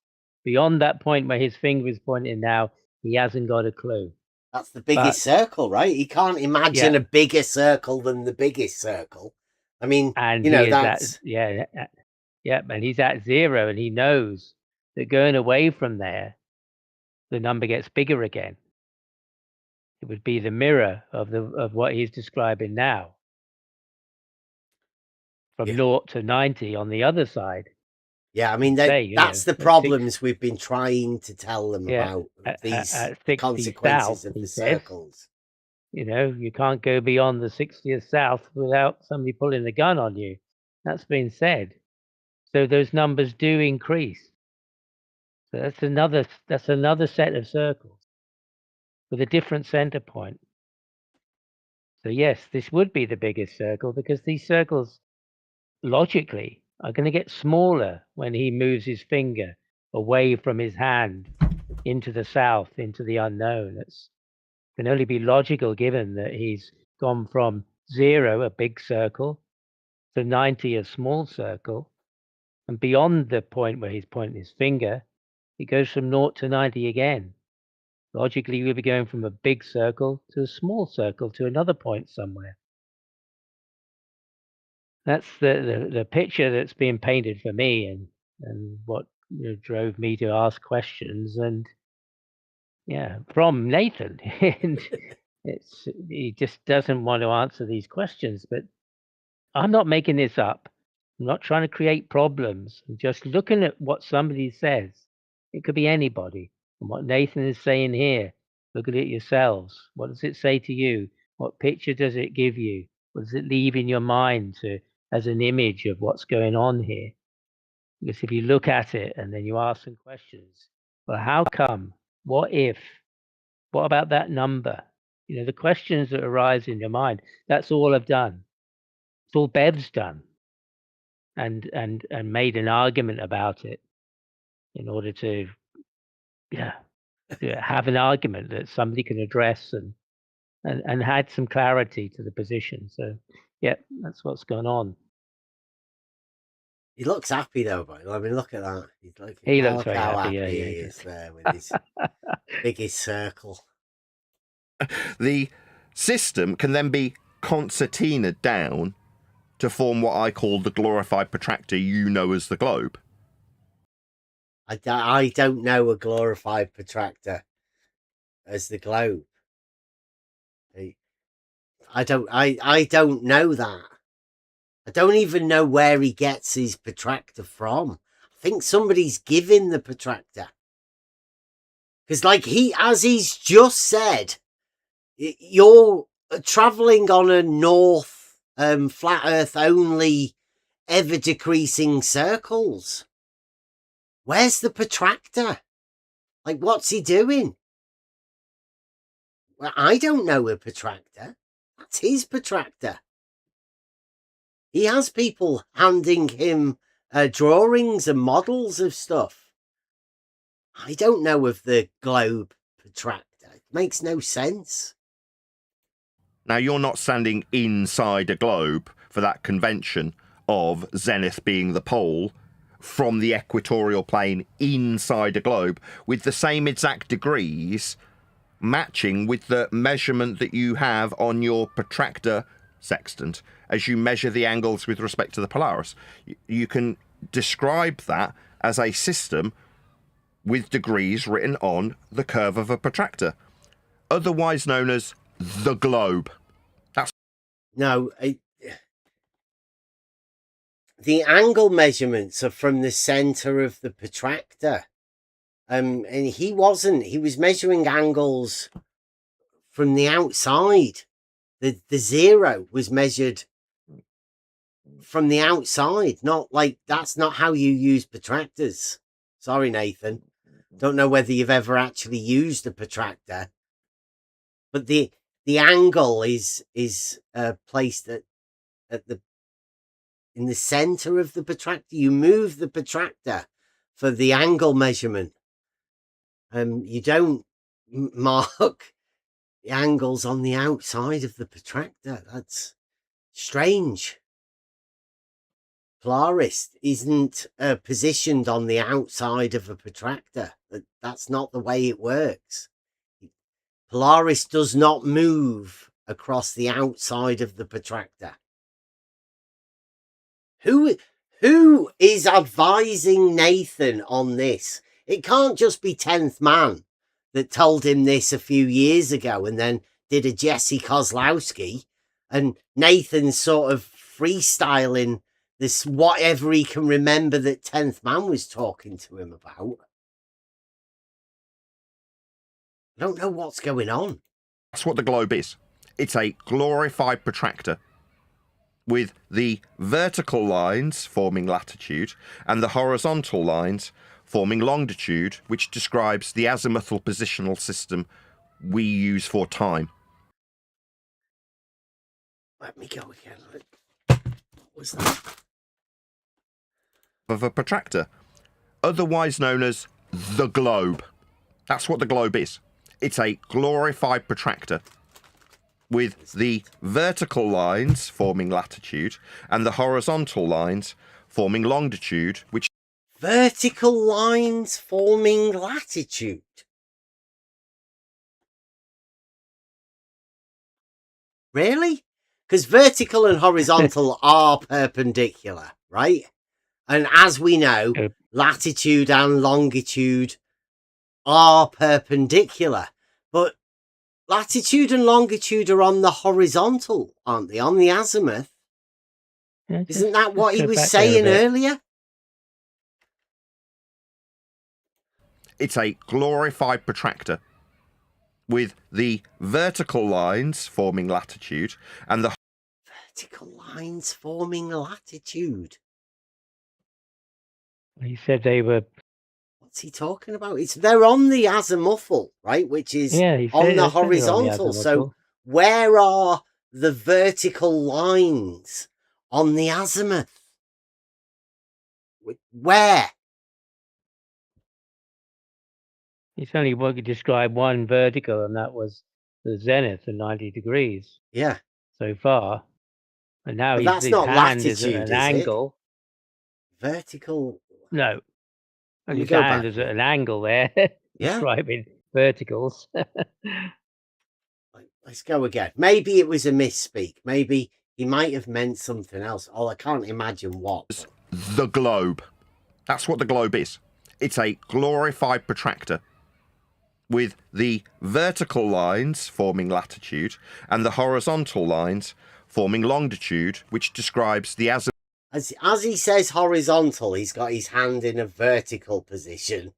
Beyond that point where his finger is pointing now, he hasn't got a clue. That's the biggest circle, right? He can't imagine a bigger circle than the biggest circle. I mean, and that's... and he's at 0, and he knows that going away from there, the number gets bigger again. It would be the mirror of what he's describing now. From 0 to 90 on the other side. Yeah, I mean, that's the problems we've been trying to tell them about, these consequences of the circles. You can't go beyond the 60th south without somebody pulling a gun on you. That's been said. So those numbers do increase. So that's another set of circles with a different center point. So yes, this would be the biggest circle, because these circles logically are going to get smaller when he moves his finger away from his hand into the south, into the unknown. It can only be logical, given that he's gone from 0, a big circle, to 90, a small circle. And beyond the point where he's pointing his finger, it goes from 0 to 90 again. Logically, we'll be going from a big circle to a small circle to another point somewhere. That's the picture that's being painted for me, and what drove me to ask questions, and from Nathan. And he just doesn't want to answer these questions. But I'm not making this up. I'm not trying to create problems. I'm just looking at what somebody says. It could be anybody. And what Nathan is saying here, look at it yourselves. What does it say to you? What picture does it give you? What does it leave in your mind as an image of what's going on here? Because if you look at it and then you ask some questions, well, how come? What if? What about that number? The questions that arise in your mind, that's all I've done. It's all Bev's done. And made an argument about it in order to have an argument that somebody can address and had some clarity to the position. So that's what's going on. He looks happy though, but I mean, look at that. He looks very how happy. He is there with his biggest circle. The system can then be concertinaed down to form what I call the glorified protractor you know as the globe. I don't know a glorified protractor as the globe. I don't know that. I don't even know where he gets his protractor from. I think somebody's given the protractor. Because as he's just said, you're traveling on a north flat earth only, ever decreasing circles. Where's the protractor? What's he doing? Well, I don't know a protractor. That's his protractor. He has people handing him drawings and models of stuff. I don't know of the globe protractor. It makes no sense. Now, you're not standing inside a globe for that convention of zenith being the pole from the equatorial plane inside a globe with the same exact degrees matching with the measurement that you have on your protractor sextant as you measure the angles with respect to the Polaris. You can describe that as a system with degrees written on the curve of a protractor, otherwise known as the globe. The angle measurements are from the center of the protractor. And he was measuring angles from the outside. The zero was measured from the outside, that's not how you use protractors. Sorry, Nathan. Don't know whether you've ever actually used a protractor, but the angle is placed in the center of the protractor. You move the protractor for the angle measurement. You don't mark the angles on the outside of the protractor. That's strange. Polaris isn't positioned on the outside of a protractor. That's not the way it works. Polaris does not move across the outside of the protractor. Who is advising Nathan on this? It can't just be 10th Man that told him this a few years ago and then did a Jesse Kozlowski, and Nathan's sort of freestyling this whatever he can remember that 10th Man was talking to him about. I don't know what's going on. That's what the globe is. It's a glorified protractor with the vertical lines forming latitude and the horizontal lines forming longitude, which describes the azimuthal positional system we use for time. Let me go again. What was that? Of a protractor, otherwise known as the globe. That's what the globe is. It's a glorified protractor with the vertical lines forming latitude and the horizontal lines forming longitude, which vertical lines forming latitude. Really? Because vertical and horizontal are perpendicular, right? And as we know, latitude and longitude are perpendicular. But latitude and longitude are on the horizontal, aren't they? On the azimuth. Yeah, isn't that what he was saying earlier? It's a glorified protractor with the vertical lines forming latitude and the vertical lines forming latitude. He said they were. What's he talking about? They're on the azimuthal, right? Which is on the horizontal. So where are the vertical lines on the azimuth? Where? It's only one could describe one vertical, and that was the zenith at 90 degrees. Yeah. So far. And now that's his not hand latitude, is at an angle. Vertical. No. And his hand is at an angle there. Yeah. Describing verticals. Let's go again. Maybe it was a misspeak. Maybe he might have meant something else. Oh, I can't imagine what. The globe. That's what the globe is. It's a glorified protractor with the vertical lines forming latitude and the horizontal lines forming longitude, which describes the azimuth. As he says horizontal, he's got his hand in a vertical position.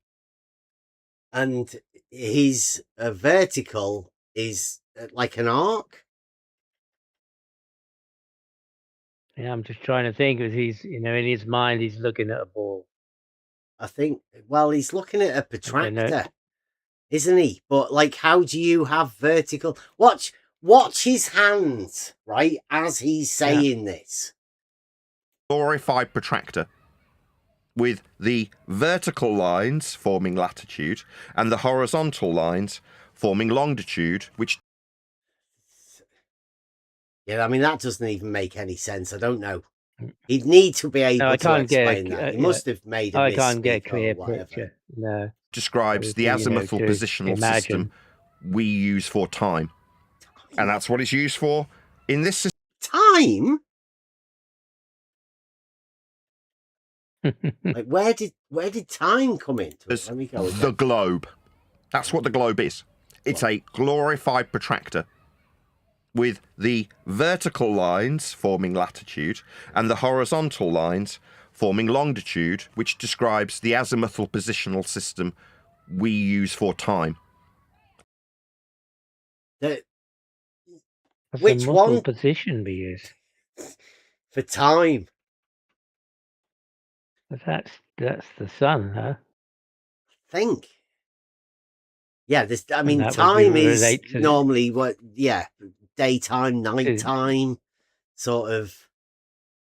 And his vertical is like an arc. Yeah, I'm just trying to think, because he's, in his mind, he's looking at a ball. I think, well, he's looking at a protractor, isn't he? But like, how do you have vertical? Watch his hands, right? As he's saying this. Glorified protractor with the vertical lines forming latitude and the horizontal lines forming longitude, which... Yeah, I mean, that doesn't even make any sense. I don't know. He'd need to be able to explain that. He must have made a I can't get a misspeak clear or whatever. picture. No. Describes the azimuthal positional system we use for time. And that's what it's used for in this system. Time? Like, where did time come into it? Let me go again. The globe. That's what the globe is. It's a glorified protractor with the vertical lines forming latitude and the horizontal lines forming longitude, which describes the azimuthal positional system we use for time. Which one? Position we use for time? But that's the sun, huh? I think. Yeah, I mean, time is normally what? Yeah, daytime, nighttime, sort of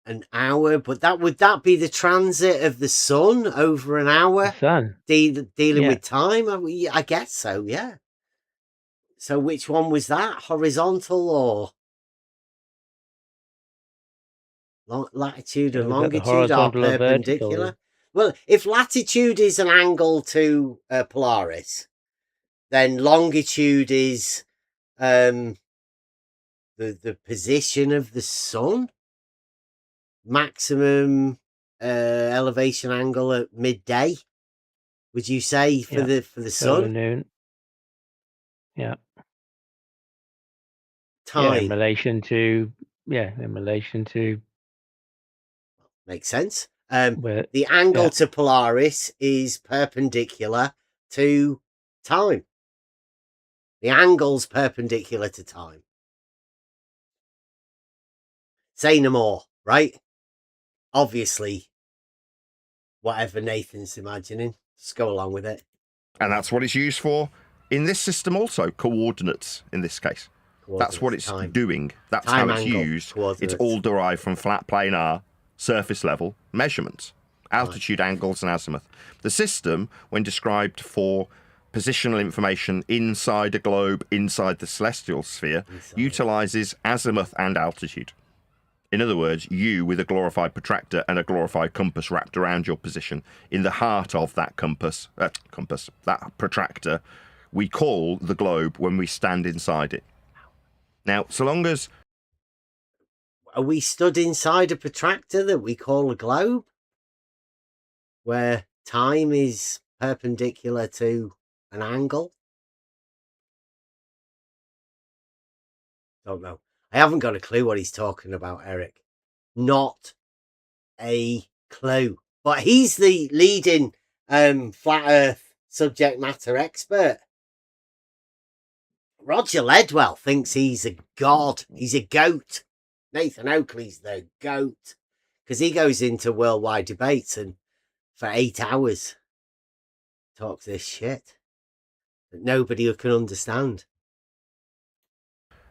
an hour. But would that be the transit of the sun over an hour? The sun dealing with time. I guess so. Yeah. So which one was that? Horizontal or latitude and longitude are perpendicular? Well, if latitude is an angle to Polaris, then longitude is the position of the sun. Maximum elevation angle at midday. Would you say for the sun? Noon. Yeah. Time. Yeah, in relation to makes sense. The angle to Polaris is perpendicular to time. The angle's perpendicular to time. Say no more, right? Obviously, whatever Nathan's imagining, just go along with it. And that's what it's used for in this system also, coordinates in this case. That's what it's doing. That's how it's used. It's all derived from flat planar surface level measurements, altitude, angles, and azimuth. The system, when described for positional information inside a globe, inside the celestial sphere, utilizes azimuth and altitude. In other words, you with a glorified protractor and a glorified compass wrapped around your position in the heart of that that protractor, we call the globe when we stand inside it. Now, so long as... Are we stood inside a protractor that we call a globe? Where time is perpendicular to an angle? Don't know. I haven't got a clue what he's talking about, Eric. Not a clue. But he's the leading flat earth subject matter expert. Roger Ledwell thinks he's a god. He's a goat. Nathan Oakley's the goat. Because he goes into worldwide debates and for 8 hours talks this shit that nobody can understand.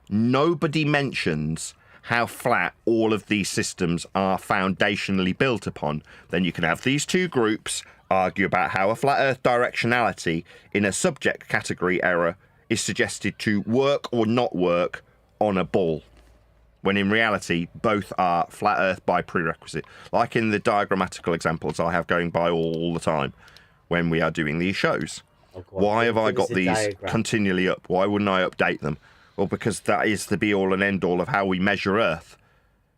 Nobody mentions how flat all of these systems are foundationally built upon. Then you can have these two groups argue about how a flat earth directionality in a subject category error is suggested to work or not work on a ball, when in reality both are flat earth by prerequisite, like in the diagrammatical examples I have going by all the time when we are doing these shows. Why have I got these continually up? Why wouldn't I update them? Well, because that is the be all and end all of how we measure Earth.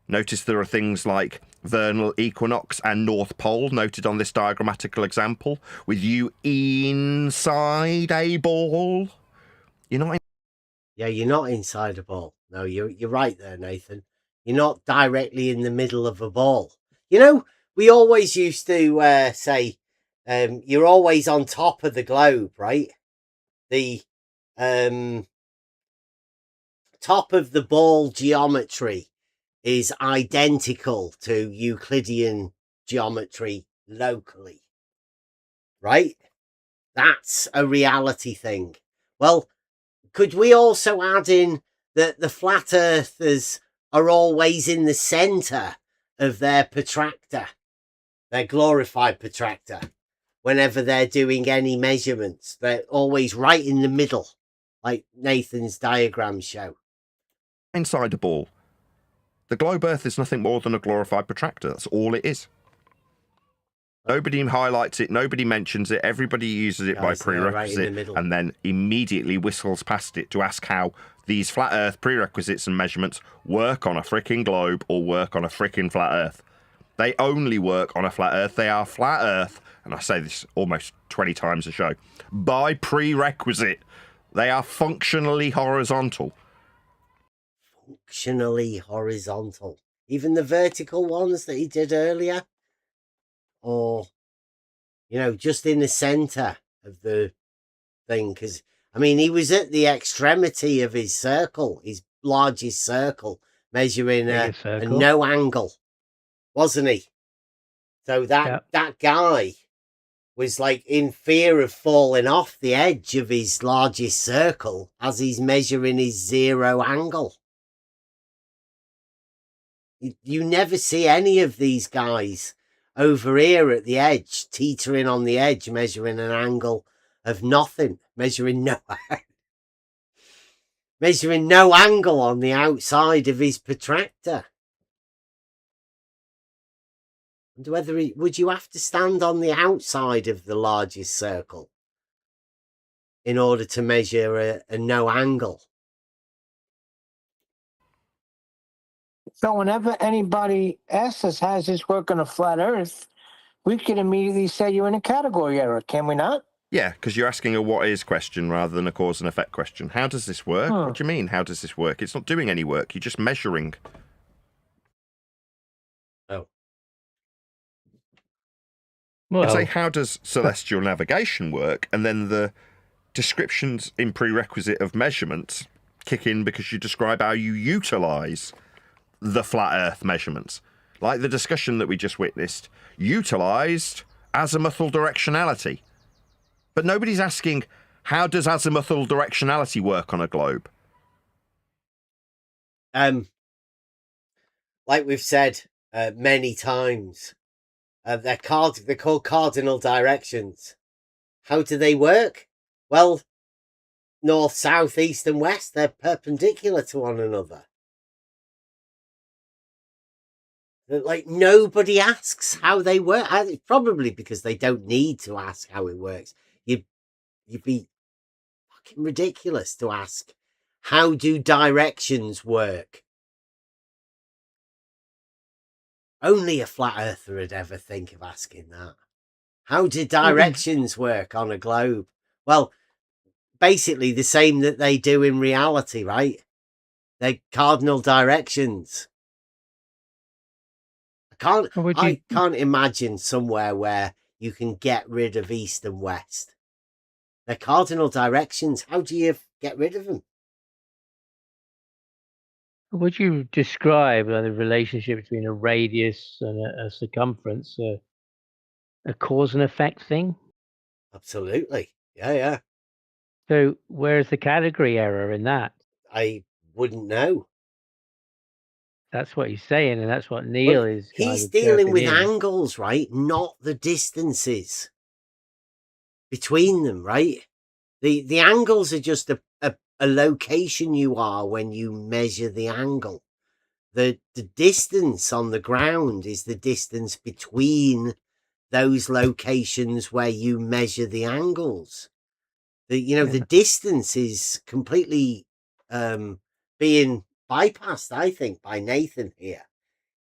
Notice there are things like vernal equinox and North Pole noted on this diagrammatical example, with you inside a ball. You're not. Yeah, you're not inside a ball. No, you're right there, Nathan. You're not directly in the middle of a ball. You know, we always used to say, you're always on top of the globe, right? The top of the ball geometry is identical to Euclidean geometry locally, right? That's a reality thing. Well, could we also add in that the flat earthers are always in the center of their protractor, their glorified protractor? Whenever they're doing any measurements, they're always right in the middle, like Nathan's diagrams show. Inside a ball. The globe Earth is nothing more than a glorified protractor. That's all it is. Nobody highlights it. Nobody mentions it. Everybody uses it by prerequisite, right, and then immediately whistles past it to ask how these flat Earth prerequisites and measurements work on a freaking globe or work on a freaking flat Earth. They only work on a flat Earth. They are flat Earth, and I say this almost 20 times a show, by prerequisite. They are functionally horizontal. Functionally horizontal. Even the vertical ones that he did earlier? Or, you know, just in the center of the thing? Because, I mean, he was at the extremity of his circle, his largest circle, measuring a no angle, wasn't he? So that guy was like in fear of falling off the edge of his largest circle as he's measuring his zero angle. You never see any of these guys over here at the edge, teetering on the edge, measuring an angle of nothing, measuring no angle on the outside of his protractor. And whether would you have to stand on the outside of the largest circle in order to measure a no angle? So whenever anybody asks us, how's this work on a flat Earth, we can immediately say you're in a category error, can we not? Yeah, because you're asking a what is question rather than a cause and effect question. How does this work? What do you mean, how does this work? It's not doing any work. You're just measuring. Oh. Well, say, how does celestial navigation work? And then the descriptions in prerequisite of measurements kick in because you describe how you utilize the flat Earth measurements. Like the discussion that we just witnessed, utilized azimuthal directionality. But nobody's asking, how does azimuthal directionality work on a globe? Like we've said many times, they're called cardinal directions. How do they work? Well, north, south, east, and west, they're perpendicular to one another. Like, nobody asks how they work. Probably because they don't need to ask how it works. You'd be fucking ridiculous to ask, how do directions work? Only a flat earther would ever think of asking that. How do directions work on a globe? Well, basically the same that they do in reality, right? They're cardinal directions. I can't imagine somewhere where you can get rid of east and west. They're cardinal directions. How do you get rid of them? Would you describe the relationship between a radius and a circumference, a cause and effect thing? Absolutely. Yeah. So where's the category error in that? I wouldn't know. That's what he's saying, and that's what Neil is. He's dealing with angles, right? Not the distances between them, right? The angles are just a location you are when you measure the angle. The distance on the ground is the distance between those locations where you measure the angles. The distance is completely being bypassed, I think, by Nathan here.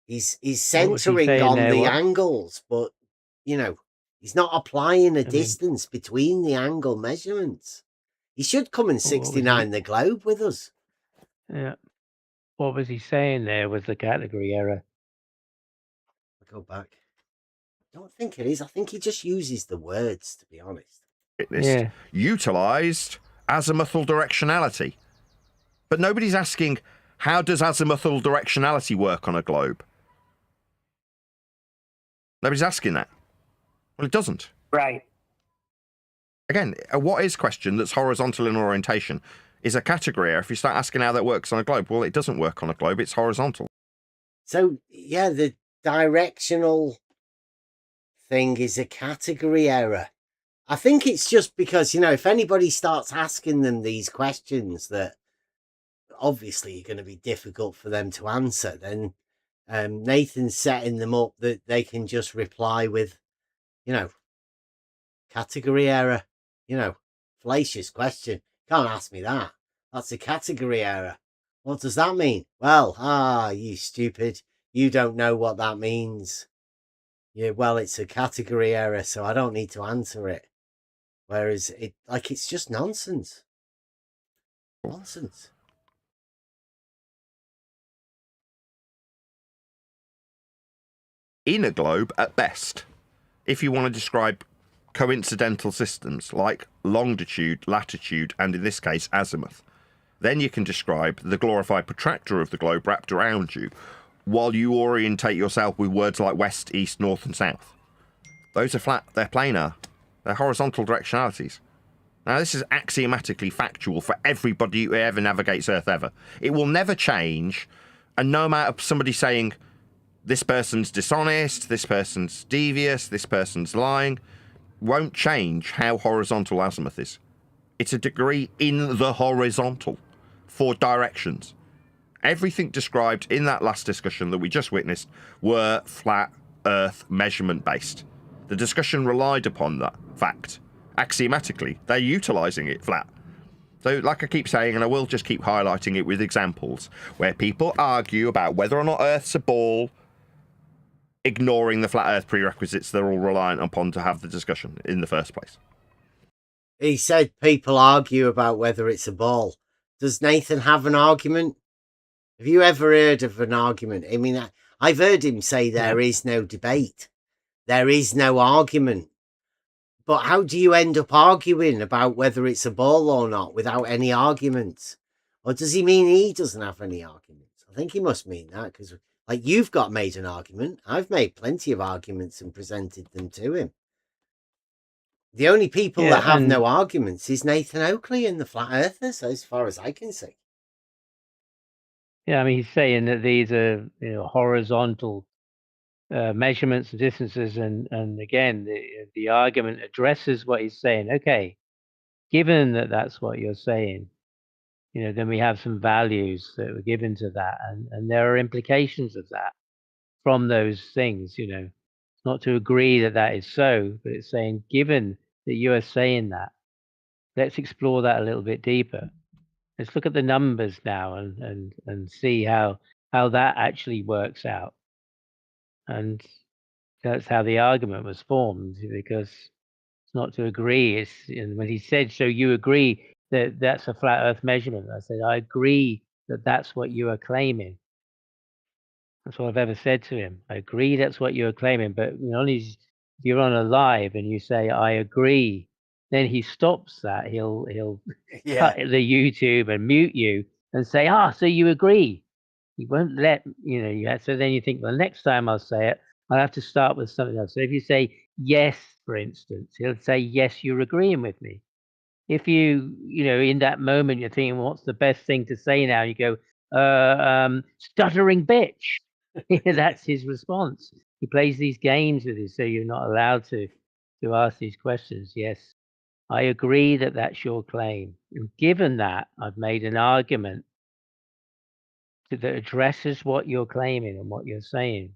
He's What was he centering saying on there? the What? angles, but you know, he's not applying a I mean, distance between the angle measurements. He should come and what was 69 he? the globe with us. Yeah. What was he saying there was the category error? I'll go back. I don't think it is. I think he just uses the words, to be honest. Yeah. Utilized azimuthal directionality. But nobody's asking, how does azimuthal directionality work on a globe? Nobody's asking that. Well, it doesn't. Right. Again, a what is question that's horizontal in orientation is a category error. If you start asking how that works on a globe, well, it doesn't work on a globe. It's horizontal. So, yeah, the directional thing is a category error. I think it's just because, you know, if anybody starts asking them these questions that obviously are going to be difficult for them to answer, then Nathan's setting them up that they can just reply with, you know, category error, you know, fallacious question. Can't ask me that. That's a category error. What does that mean? Well, you stupid. You don't know what that means. Yeah, well, it's a category error, so I don't need to answer it. Whereas it's just nonsense. Nonsense. In a globe, at best, if you want to describe coincidental systems like longitude, latitude, and in this case, azimuth, then you can describe the glorified protractor of the globe wrapped around you while you orientate yourself with words like west, east, north, and south. Those are flat, they're planar, they're horizontal directionalities. Now, this is axiomatically factual for everybody who ever navigates Earth ever. It will never change, and no matter somebody saying, this person's dishonest, this person's devious, this person's lying, won't change how horizontal azimuth is. It's a degree in the horizontal for directions. Everything described in that last discussion that we just witnessed were flat Earth measurement based. The discussion relied upon that fact. Axiomatically, they're utilising it flat. So, like I keep saying, and I will just keep highlighting it with examples, where people argue about whether or not Earth's a ball, ignoring the flat Earth prerequisites they're all reliant upon to have the discussion in the first place. He said people argue about whether it's a ball. Does Nathan have an argument? Have you ever heard of an argument? I mean, I've heard him say there is no debate. There is no argument. But how do you end up arguing about whether it's a ball or not without any arguments? Or does he mean he doesn't have any arguments? I think he must mean that, because like you've made an argument. I've made plenty of arguments and presented them to him. The only people that have no arguments is Nathan Oakley and the Flat Earthers, as far as I can see. Yeah, I mean, he's saying that these are horizontal measurements and distances, and again, the argument addresses what he's saying. Okay, given that that's what you're saying, then we have some values that were given to that, and there are implications of that from those things. It's not to agree that that is so, but it's saying, given that you are saying that, let's explore that a little bit deeper. Let's look at the numbers now and see how that actually works out. And that's how the argument was formed, because it's not to agree. And when he said, so you agree that that's a flat Earth measurement, I said, I agree that that's what you are claiming. That's all I've ever said to him. I agree that's what you're claiming, but only if you're on a live and you say, I agree, then he stops that. He'll cut the YouTube and mute you and say, so you agree. He won't let, so then you think, well, next time I'll say it, I'll have to start with something else. So if you say yes, for instance, he'll say, yes, you're agreeing with me. If you, in that moment, you're thinking, what's the best thing to say now? You go, stuttering bitch. That's his response. He plays these games with you, so you're not allowed to ask these questions. Yes, I agree that that's your claim. And given that, I've made an argument that addresses what you're claiming and what you're saying,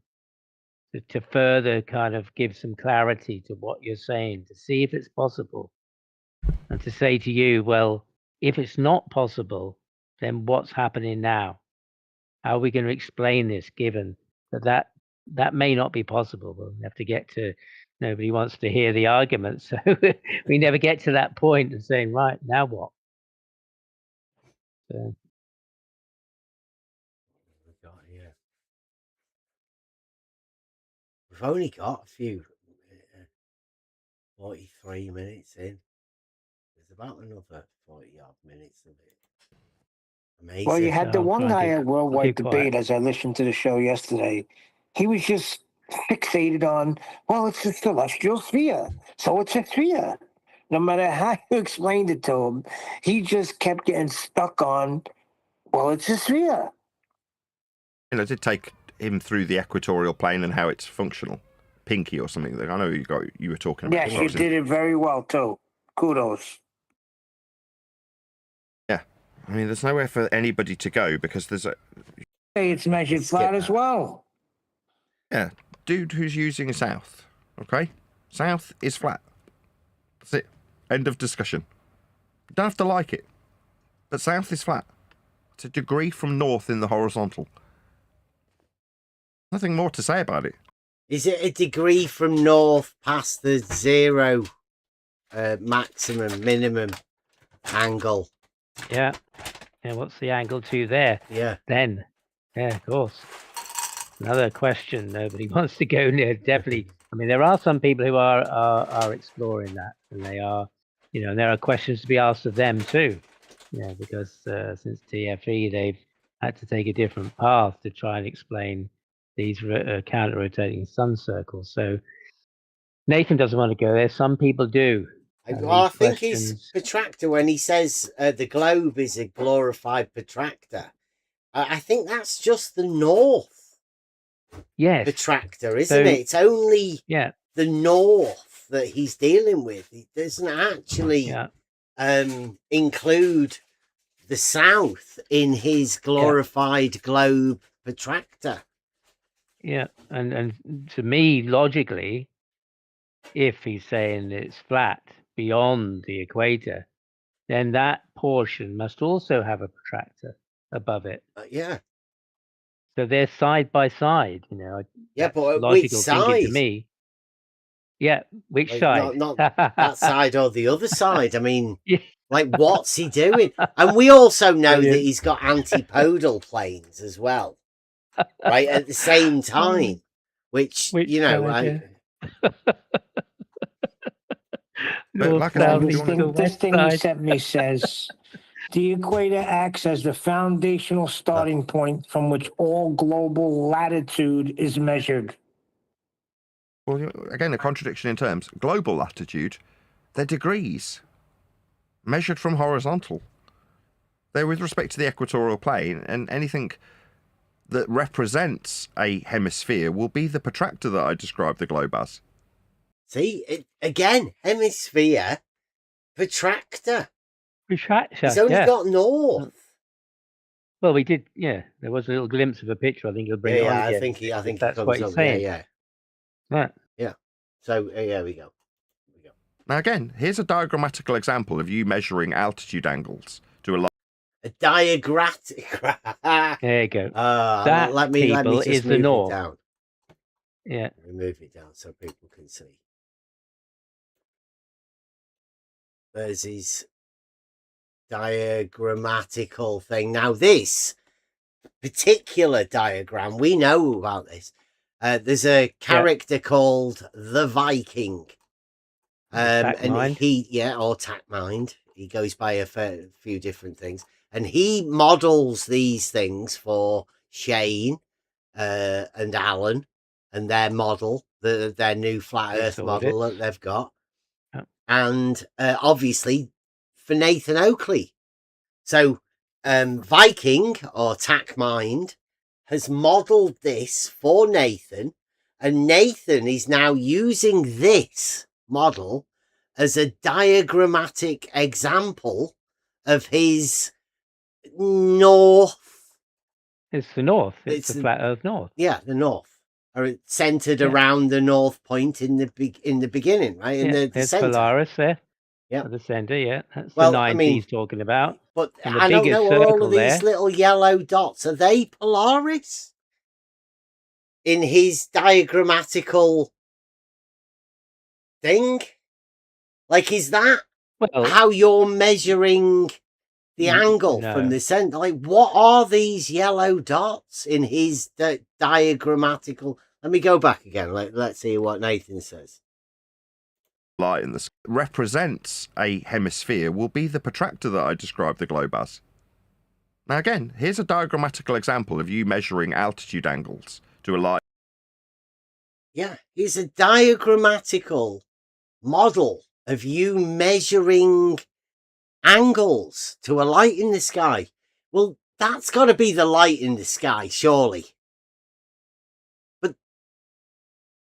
to further kind of give some clarity to what you're saying, to see if it's possible, and to say to you, well, if it's not possible, then what's happening now? How are we going to explain this, given But that may not be possible. We'll have to get to. Nobody wants to hear the argument, so we never get to that point of saying, right, now what? So, We've only got a few 43 minutes in. There's about another 40 odd minutes of it. Amazing. Well, you had the I'll one try and guy keep- at I'll Worldwide keep quiet. Debate, as I listened to the show yesterday. He was just fixated on, well, it's a celestial sphere, so it's a sphere. No matter how you explained it to him, he just kept getting stuck on, well, it's a sphere. You know, it did take him through the equatorial plane and how it's functional. Pinky or something. I know you were talking about. Yes, you did it very well, too. Kudos. Yeah. I mean, there's nowhere for anybody to go because there's a... Hey, it's measured flat as well. Yeah. Dude who's using south. Okay? South is flat. That's it. End of discussion. You don't have to like it. But south is flat. It's a degree from north in the horizontal. Nothing more to say about it. Is it a degree from north past the 0 maximum, minimum angle? Yeah. Yeah, what's the angle to there? Yeah. Then. Yeah, of course. Another question nobody wants to go near. Definitely. I mean, there are some people who are exploring that, and they are, and there are questions to be asked of them too. Because since TFE, they've had to take a different path to try and explain these counter-rotating sun circles. So Nathan doesn't want to go there. Some people do. I think he's protractor when he says the globe is a glorified protractor. I think that's just the north. Yes. Protractor, isn't it? It's only the north that he's dealing with. He doesn't actually include the south in his glorified globe protractor. Yeah, and to me, logically, if he's saying it's flat beyond the equator, then that portion must also have a protractor above it. Yeah. So they're side by side, Yeah, but logical which thinking side? to me. Yeah, which side? Not that side or the other side. I mean, like, what's he doing? And we also know that he's got antipodal planes as well, right? At the same time, which But like Well, this thing you sent me says the equator acts as the foundational starting point from which all global latitude is measured. Well, again, a contradiction in terms. Global latitude, they're degrees, measured from horizontal. They're with respect to the equatorial plane, and anything that represents a hemisphere will be the protractor that I described the globe as. See, again, hemisphere, protractor. Protractor. He's only got north. Well, we did. Yeah, there was a little glimpse of a picture. I think he'll bring it on again. I think that's he what comes he's up. saying. Yeah. Right. Yeah. So here we go. Now again, here's a diagrammatical example of you measuring altitude angles to a line. A diagrammatic. There you go. Let me just is move the north. it down. Yeah. Let me move it down so people can see. There's his diagrammatical thing. Now, this particular diagram, we know about this. There's a character called the Viking. And or Tackmind. He goes by a few different things. And he models these things for Shane and Alan and their model, their new flat Earth model that they've got. And obviously for Nathan Oakley. So Viking or Tackmind has modeled this for Nathan, and Nathan is now using this model as a diagrammatic example of his north. It's the north. It's the flat Earth north. Yeah, the north. Or it's centered around the north point in the beginning, right? In the there's center. Polaris there. Yeah, at the center. Yeah, that's well, the 9 he's talking about. But and the I don't biggest know, circle all of these there, little yellow dots, are they Polaris? in his diagrammatical thing? Like, is that how you're measuring the angle from the center? Like, what are these yellow dots in his diagrammatical? Let me go back again. Let's see what Nathan says. Light in the sky represents a hemisphere will be the protractor that I described the globe as. Now again, here's a diagrammatical example of you measuring altitude angles to a light. Yeah, it's a diagrammatical model of you measuring angles to a light in the sky. Well, that's got to be the light in the sky, surely. But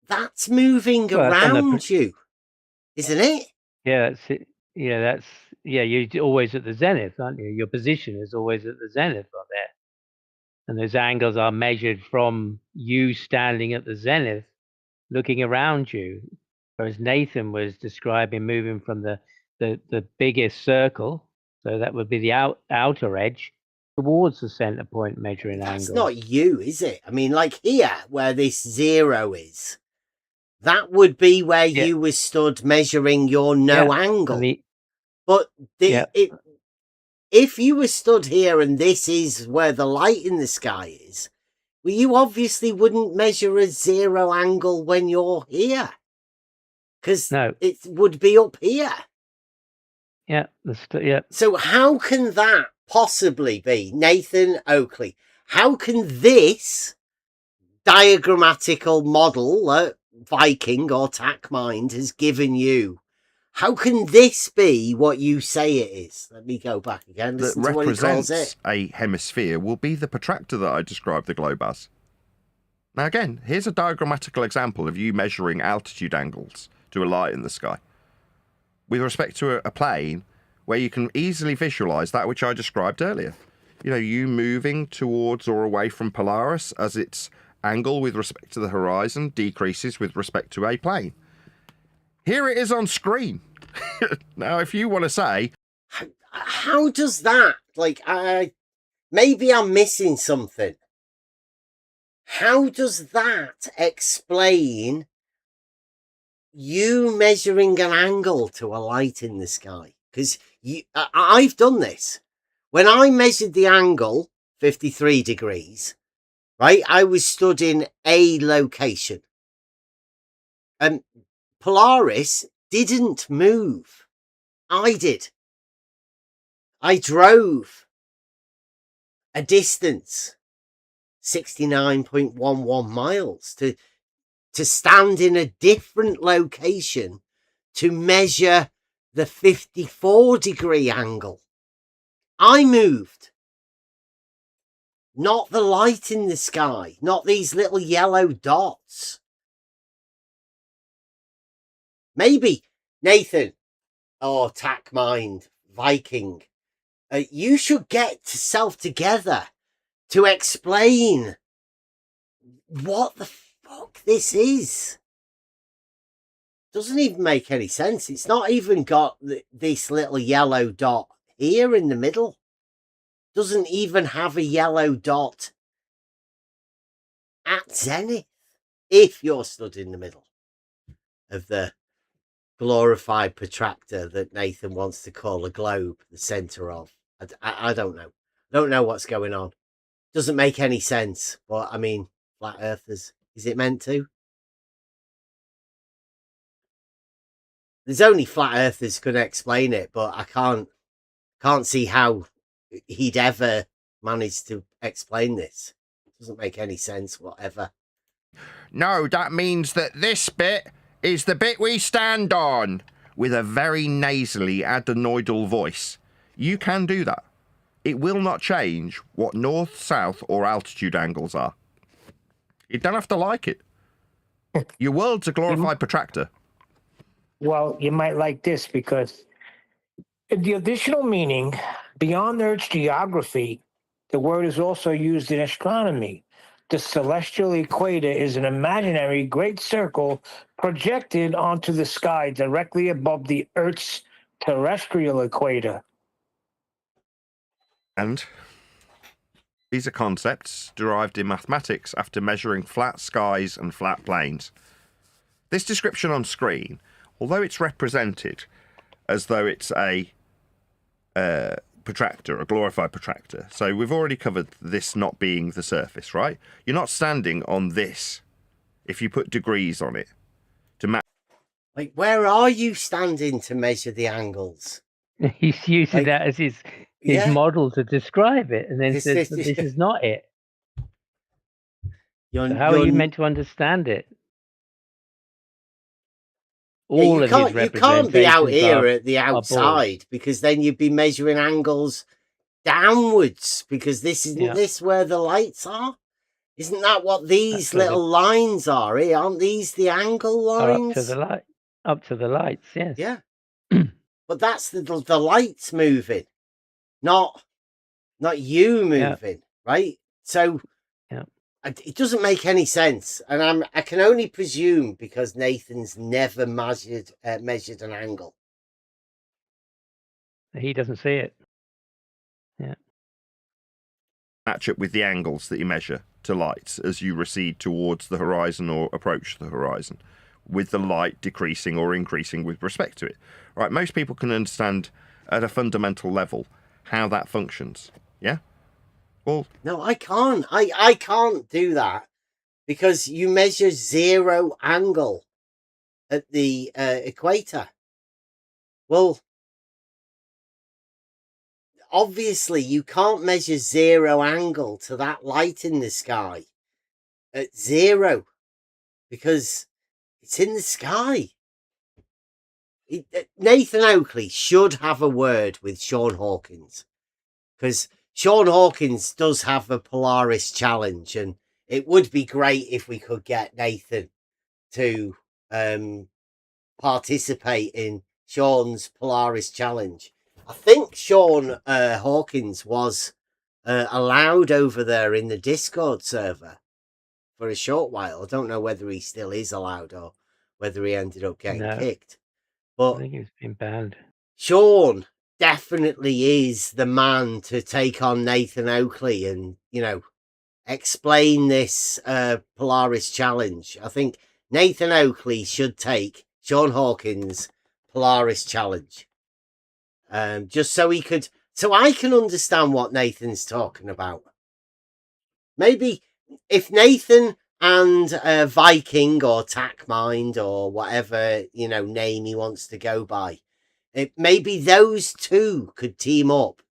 that's moving around you, isn't it? Yeah, that's it. Yeah, you're always at the zenith, aren't you? Your position is always at the zenith up there. And those angles are measured from you standing at the zenith, looking around you. Whereas Nathan was describing moving from the biggest circle, so that would be the outer edge, towards the center point, measuring angles. That's not you, is it? I mean, like here, where this 0 is, that would be where you were stood measuring your angle. But if you were stood here and this is where the light in the sky is, well, you obviously wouldn't measure a 0 angle when you're here. Because it would be up here. Yeah. So how can that possibly be, Nathan Oakley? How can this diagrammatical model that Viking or TACMind has given you, how can this be what you say it is? Let me go back again. Listen to what he calls it. A hemisphere will be the protractor that I described the globe as. Now again, here's a diagrammatical example of you measuring altitude angles to a light in the sky with respect to a plane where you can easily visualize that which I described earlier. You know, you moving towards or away from Polaris as its angle with respect to the horizon decreases with respect to a plane. Here it is on screen. Now, if you want to say, how does that, like, maybe I'm missing something. How does that explain you measuring an angle to a light in the sky? Because I've done this. When I measured the angle, 53 degrees, right, I was stood in a location. And Polaris didn't move. I did. I drove a distance, 69.11 miles, to stand in a different location to measure the 54-degree angle. I moved. Not the light in the sky, not these little yellow dots. Maybe, Nathan, or TACMind, Viking, you should get yourself together to explain what the fuck this is. Doesn't even make any sense. It's not even got this little yellow dot here in the middle. Doesn't even have a yellow dot at zenith if you're stood in the middle of the glorified protractor that Nathan wants to call a globe, the center of. I don't know. I don't know what's going on. Doesn't make any sense. But I mean, flat earthers, is it meant to? There's only flat earthers could explain it, but I can't see how he'd ever manage to explain this. Doesn't make any sense, whatever. No, that means that this bit is the bit we stand on, with a very nasally adenoidal voice. You can do that. It will not change what north, south, or altitude angles are. You don't have to like it. Your world's a glorified protractor. Well, you might like this because the additional meaning, beyond Earth's geography, the word is also used in astronomy. The celestial equator is an imaginary great circle projected onto the sky directly above the Earth's terrestrial equator. And These are concepts derived in mathematics after measuring flat skies and flat planes. This description on screen, although it's represented as though it's a protractor, a glorified protractor. So we've already covered this not being the surface, right? You're not standing on this if you put degrees on it to match. Like, where are you standing to measure the angles? He's using that as his model to describe it, and then says, "This is not it." So how are you meant to understand it? All you of can't, you can't be out here at the outside, because then you'd be measuring angles downwards, because this isn't this where the lights are? Isn't that what these little lines are? Aren't these the angle lines? Up to the lights, yes. Yeah. But that's the lights moving, not you moving, right? So it doesn't make any sense, and I can only presume because Nathan's never measured an angle. He doesn't see it. Yeah. Match up with the angles that you measure to lights as you recede towards the horizon or approach the horizon, with the light decreasing or increasing with respect to it. Right? Most people can understand at a fundamental level how that functions. Yeah. Well, no, I can't. I can't do that, because you measure zero angle at the equator. Well, obviously you can't measure zero angle to that light in the sky at zero, because it's in the sky. Nathan Oakley should have a word with Sean Hawkins, because Sean Hawkins does have a Polaris challenge, and it would be great if we could get Nathan to participate in Sean's Polaris challenge. I think Sean Hawkins was allowed over there in the Discord server for a short while. I don't know whether he still is allowed or whether he ended up getting kicked. But I think he's been banned. Sean definitely is the man to take on Nathan Oakley and, explain this Polaris challenge. I think Nathan Oakley should take Sean Hawkins' Polaris challenge. Just so I can understand what Nathan's talking about. Maybe if Nathan and Viking or TACMind or whatever, name he wants to go by, maybe those two could team up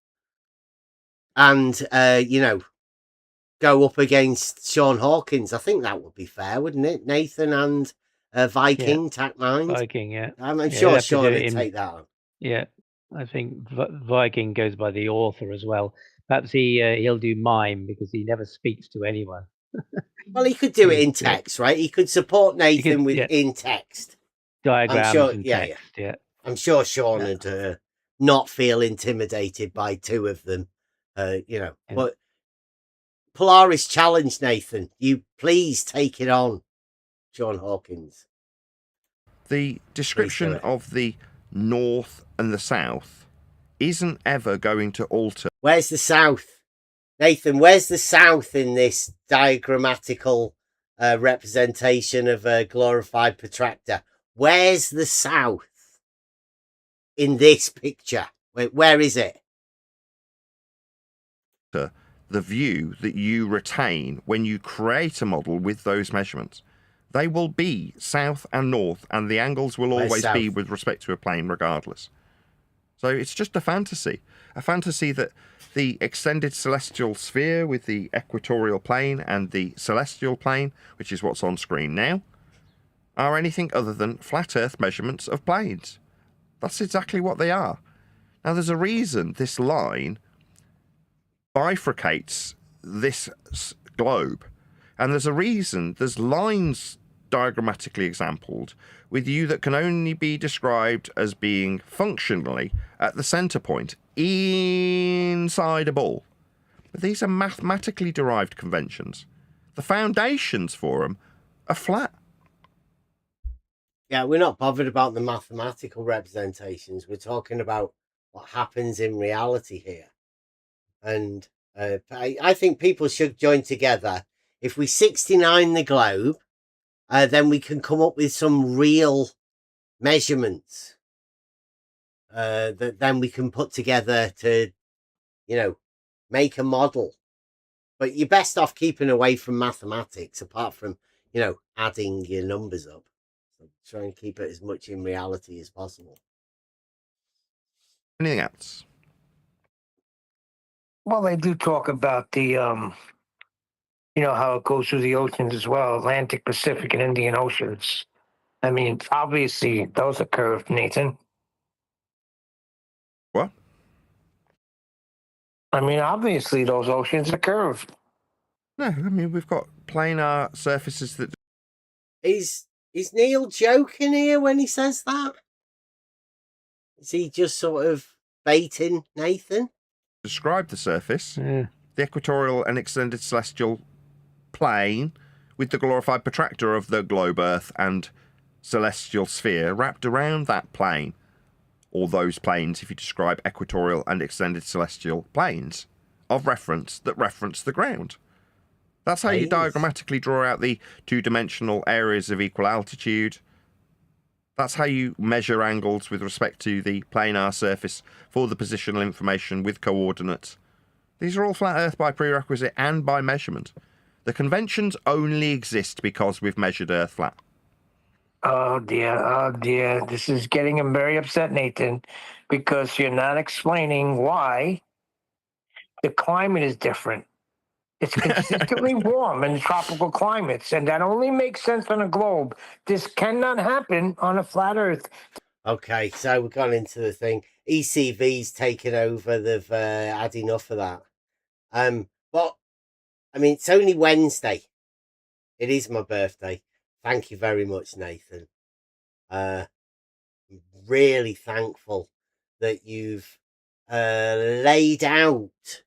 and, go up against Sean Hawkins. I think that would be fair, wouldn't it? Nathan and Viking, TACMind. Viking, yeah. I'm sure Sean would take that on. Yeah, I think Viking goes by the author as well. Perhaps he'll do mime, because he never speaks to anyone. Well, he could do it in text, right? He could support Nathan in text. Diagrams and text, yeah. I'm sure Sean would not feel intimidated by two of them, But Polaris challenge, Nathan. You please take it on, Sean Hawkins. The description of the north and the south isn't ever going to alter. Where's the south? Nathan, where's the south in this diagrammatical representation of a glorified protractor? Where's the south in this picture? Where is it? The view that you retain when you create a model with those measurements. They will be south and north, and the angles will always be with respect to a plane regardless. So it's just a fantasy that the extended celestial sphere with the equatorial plane and the celestial plane, which is what's on screen now, are anything other than flat Earth measurements of planes. That's exactly what they are. Now, there's a reason this line bifurcates this globe, and there's a reason there's lines diagrammatically exampled with you that can only be described as being functionally at the center point inside a ball. But these are mathematically derived conventions. The foundations for them are flat. Yeah, we're not bothered about the mathematical representations. We're talking about what happens in reality here. And I think people should join together. If we 69 the globe, then we can come up with some real measurements that then we can put together to, make a model. But you're best off keeping away from mathematics, apart from, adding your numbers up. So try and keep it as much in reality as possible. Anything else? Well, they do talk about the, how it goes through the oceans as well, Atlantic, Pacific, and Indian Oceans. I mean, obviously, those are curved, Nathan. What? I mean, obviously, those oceans are curved. No, I mean, we've got planar surfaces that... Is Neil joking here when he says that? Is he just sort of baiting Nathan? describe the surface, the equatorial and extended celestial plane with the glorified protractor of the globe Earth and celestial sphere wrapped around that plane, or those planes if you describe equatorial and extended celestial planes of reference that reference the ground. That's how you diagrammatically draw out the two-dimensional areas of equal altitude. That's how you measure angles with respect to the planar surface for the positional information with coordinates. These are all flat Earth by prerequisite and by measurement. The conventions only exist because we've measured Earth flat. Oh dear. This is getting him very upset, Nathan, because you're not explaining why the climate is different. It's consistently warm in tropical climates, and that only makes sense on a globe. This cannot happen on a flat Earth. Okay, so we've gone into the thing. ECV's taken over. They've had enough of that. But I mean, it's only Wednesday. It is my birthday. Thank you very much, Nathan. I'm really thankful that you've laid out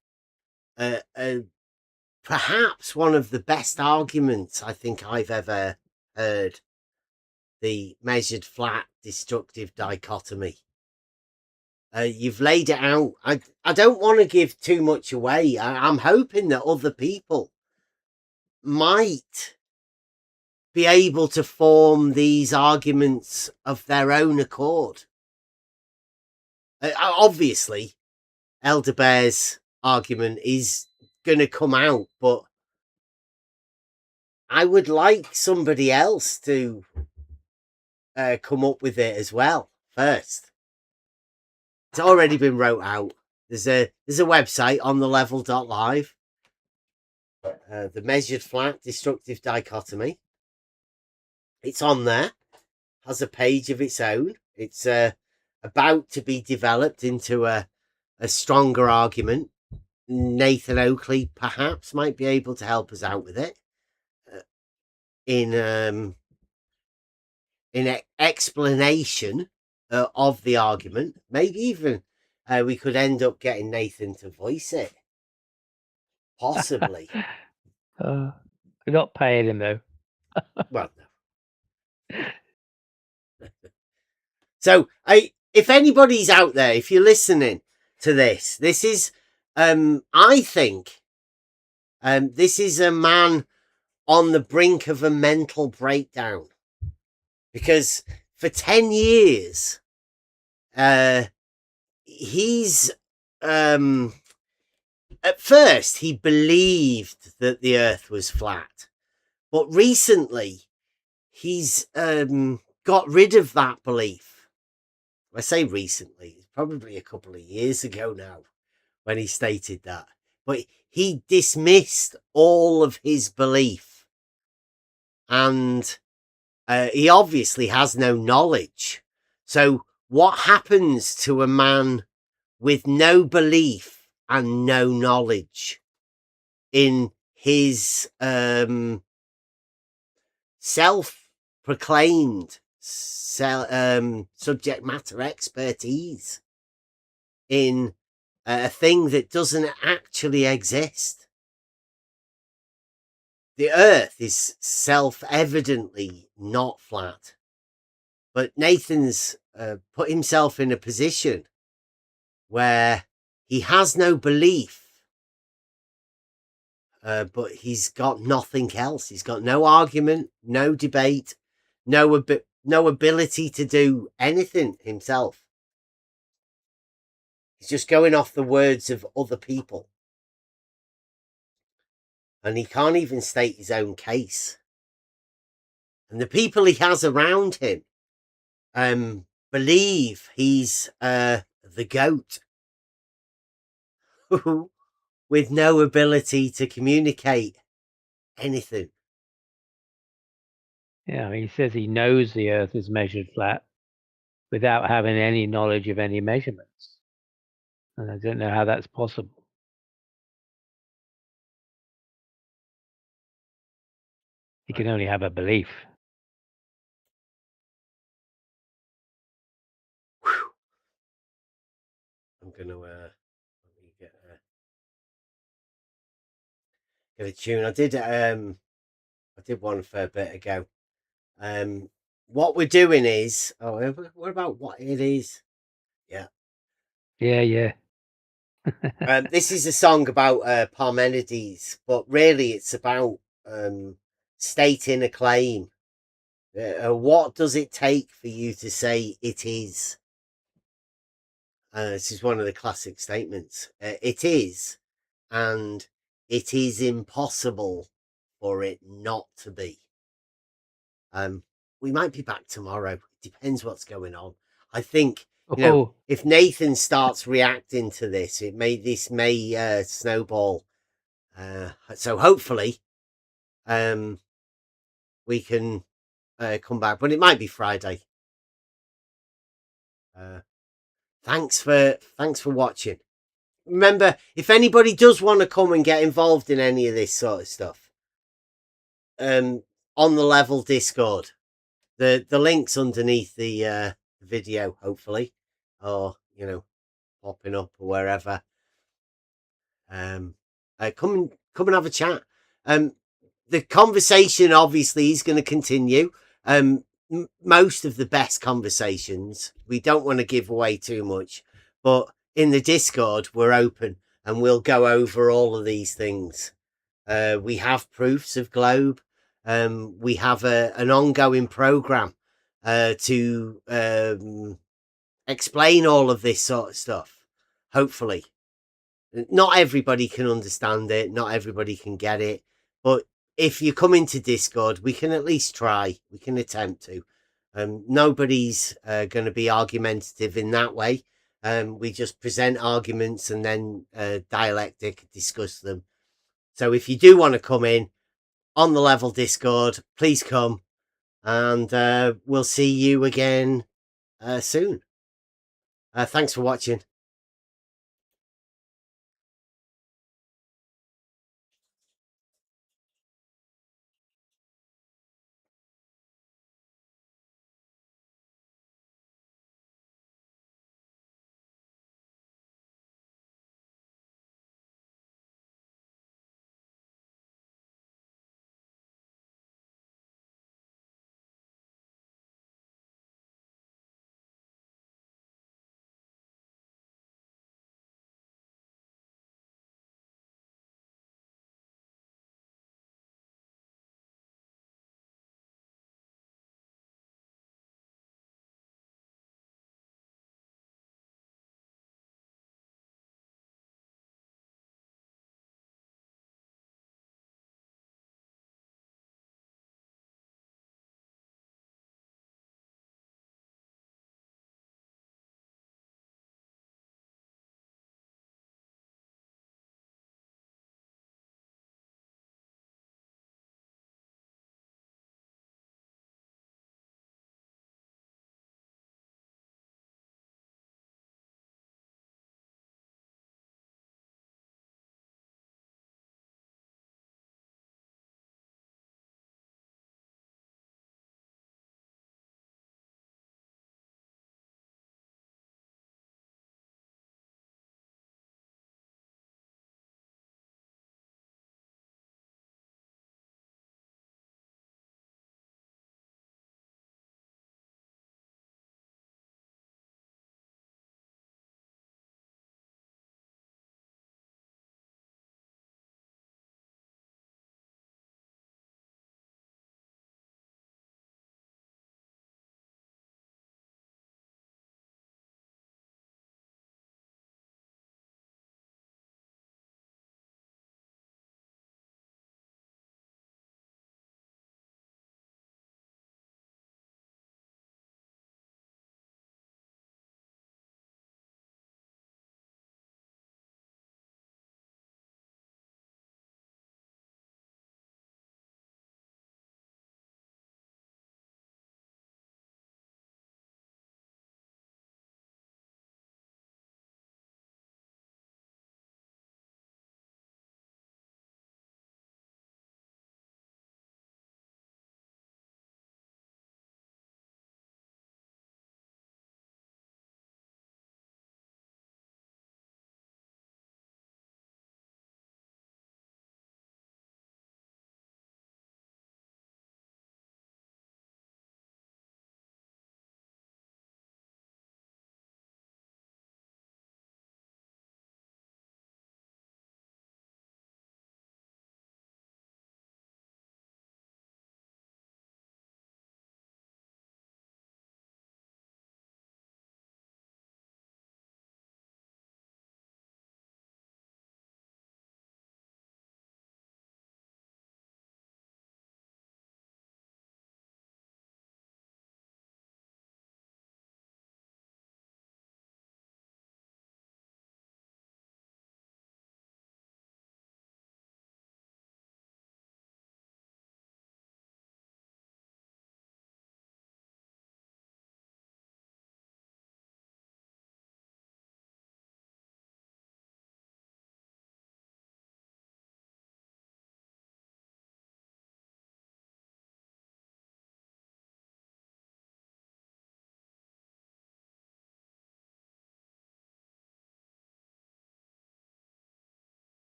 perhaps one of the best arguments I think I've ever heard. The measured flat destructive dichotomy. You've laid it out. I don't want to give too much away. I'm hoping that other people might be able to form these arguments of their own accord. Obviously, Elder Bear's argument is going to come out, but I would like somebody else to come up with it as well first. It's already been wrote out. There's a website on the level.live. The measured flat destructive dichotomy. It's on there. Has a page of its own. It's about to be developed into a stronger argument. Nathan Oakley perhaps might be able to help us out with it in explanation of the argument. Maybe even we could end up getting Nathan to voice it. Possibly. We're not paying him though. Well, no. So, if anybody's out there, if you're listening to this is, I think, this is a man on the brink of a mental breakdown, because for 10 years, he's, at first he believed that the earth was flat, but recently he's, got rid of that belief. I say recently, it's probably a couple of years ago now when he stated that. But he dismissed all of his belief. And he obviously has no knowledge. So what happens to a man with no belief and no knowledge in his self-proclaimed subject matter expertise in a thing that doesn't actually exist? The earth is self-evidently not flat, but Nathan's put himself in a position where he has no belief but he's got nothing else. He's got no argument, no debate, no ability to do anything himself. He's just going off the words of other people. And he can't even state his own case. And the people he has around him believe he's the GOAT with no ability to communicate anything. Yeah, he says he knows the Earth is measured flat without having any knowledge of any measurements. And I don't know how that's possible. He can only have a belief. I'm gonna let me get a tune. I did one a fair bit ago. What we're doing is, what about what it is? Yeah. This is a song about Parmenides, but really it's about stating a claim. What does it take for you to say it is? This is one of the classic statements. It is, and it is impossible for it not to be. We might be back tomorrow. It depends what's going on. I think, you know, if Nathan starts reacting to this, this may snowball. So hopefully, we can come back, but it might be Friday. Thanks for watching. Remember, if anybody does want to come and get involved in any of this sort of stuff, on the Level Discord, the link's underneath the video, hopefully, or you know, popping up or wherever. Come and have a chat. The conversation obviously is going to continue. Most of the best conversations, we don't want to give away too much, but in the Discord we're open and we'll go over all of these things. We have proofs of globe. We have an ongoing program to explain all of this sort of stuff. Hopefully, not everybody can understand it, not everybody can get it, but if you come into Discord, we can at least try. We can attempt to. Nobody's going to be argumentative in that way. We just present arguments and then dialectic, discuss them. So if you do want to come in on the Level Discord, please come, and we'll see you again soon. Thanks for watching.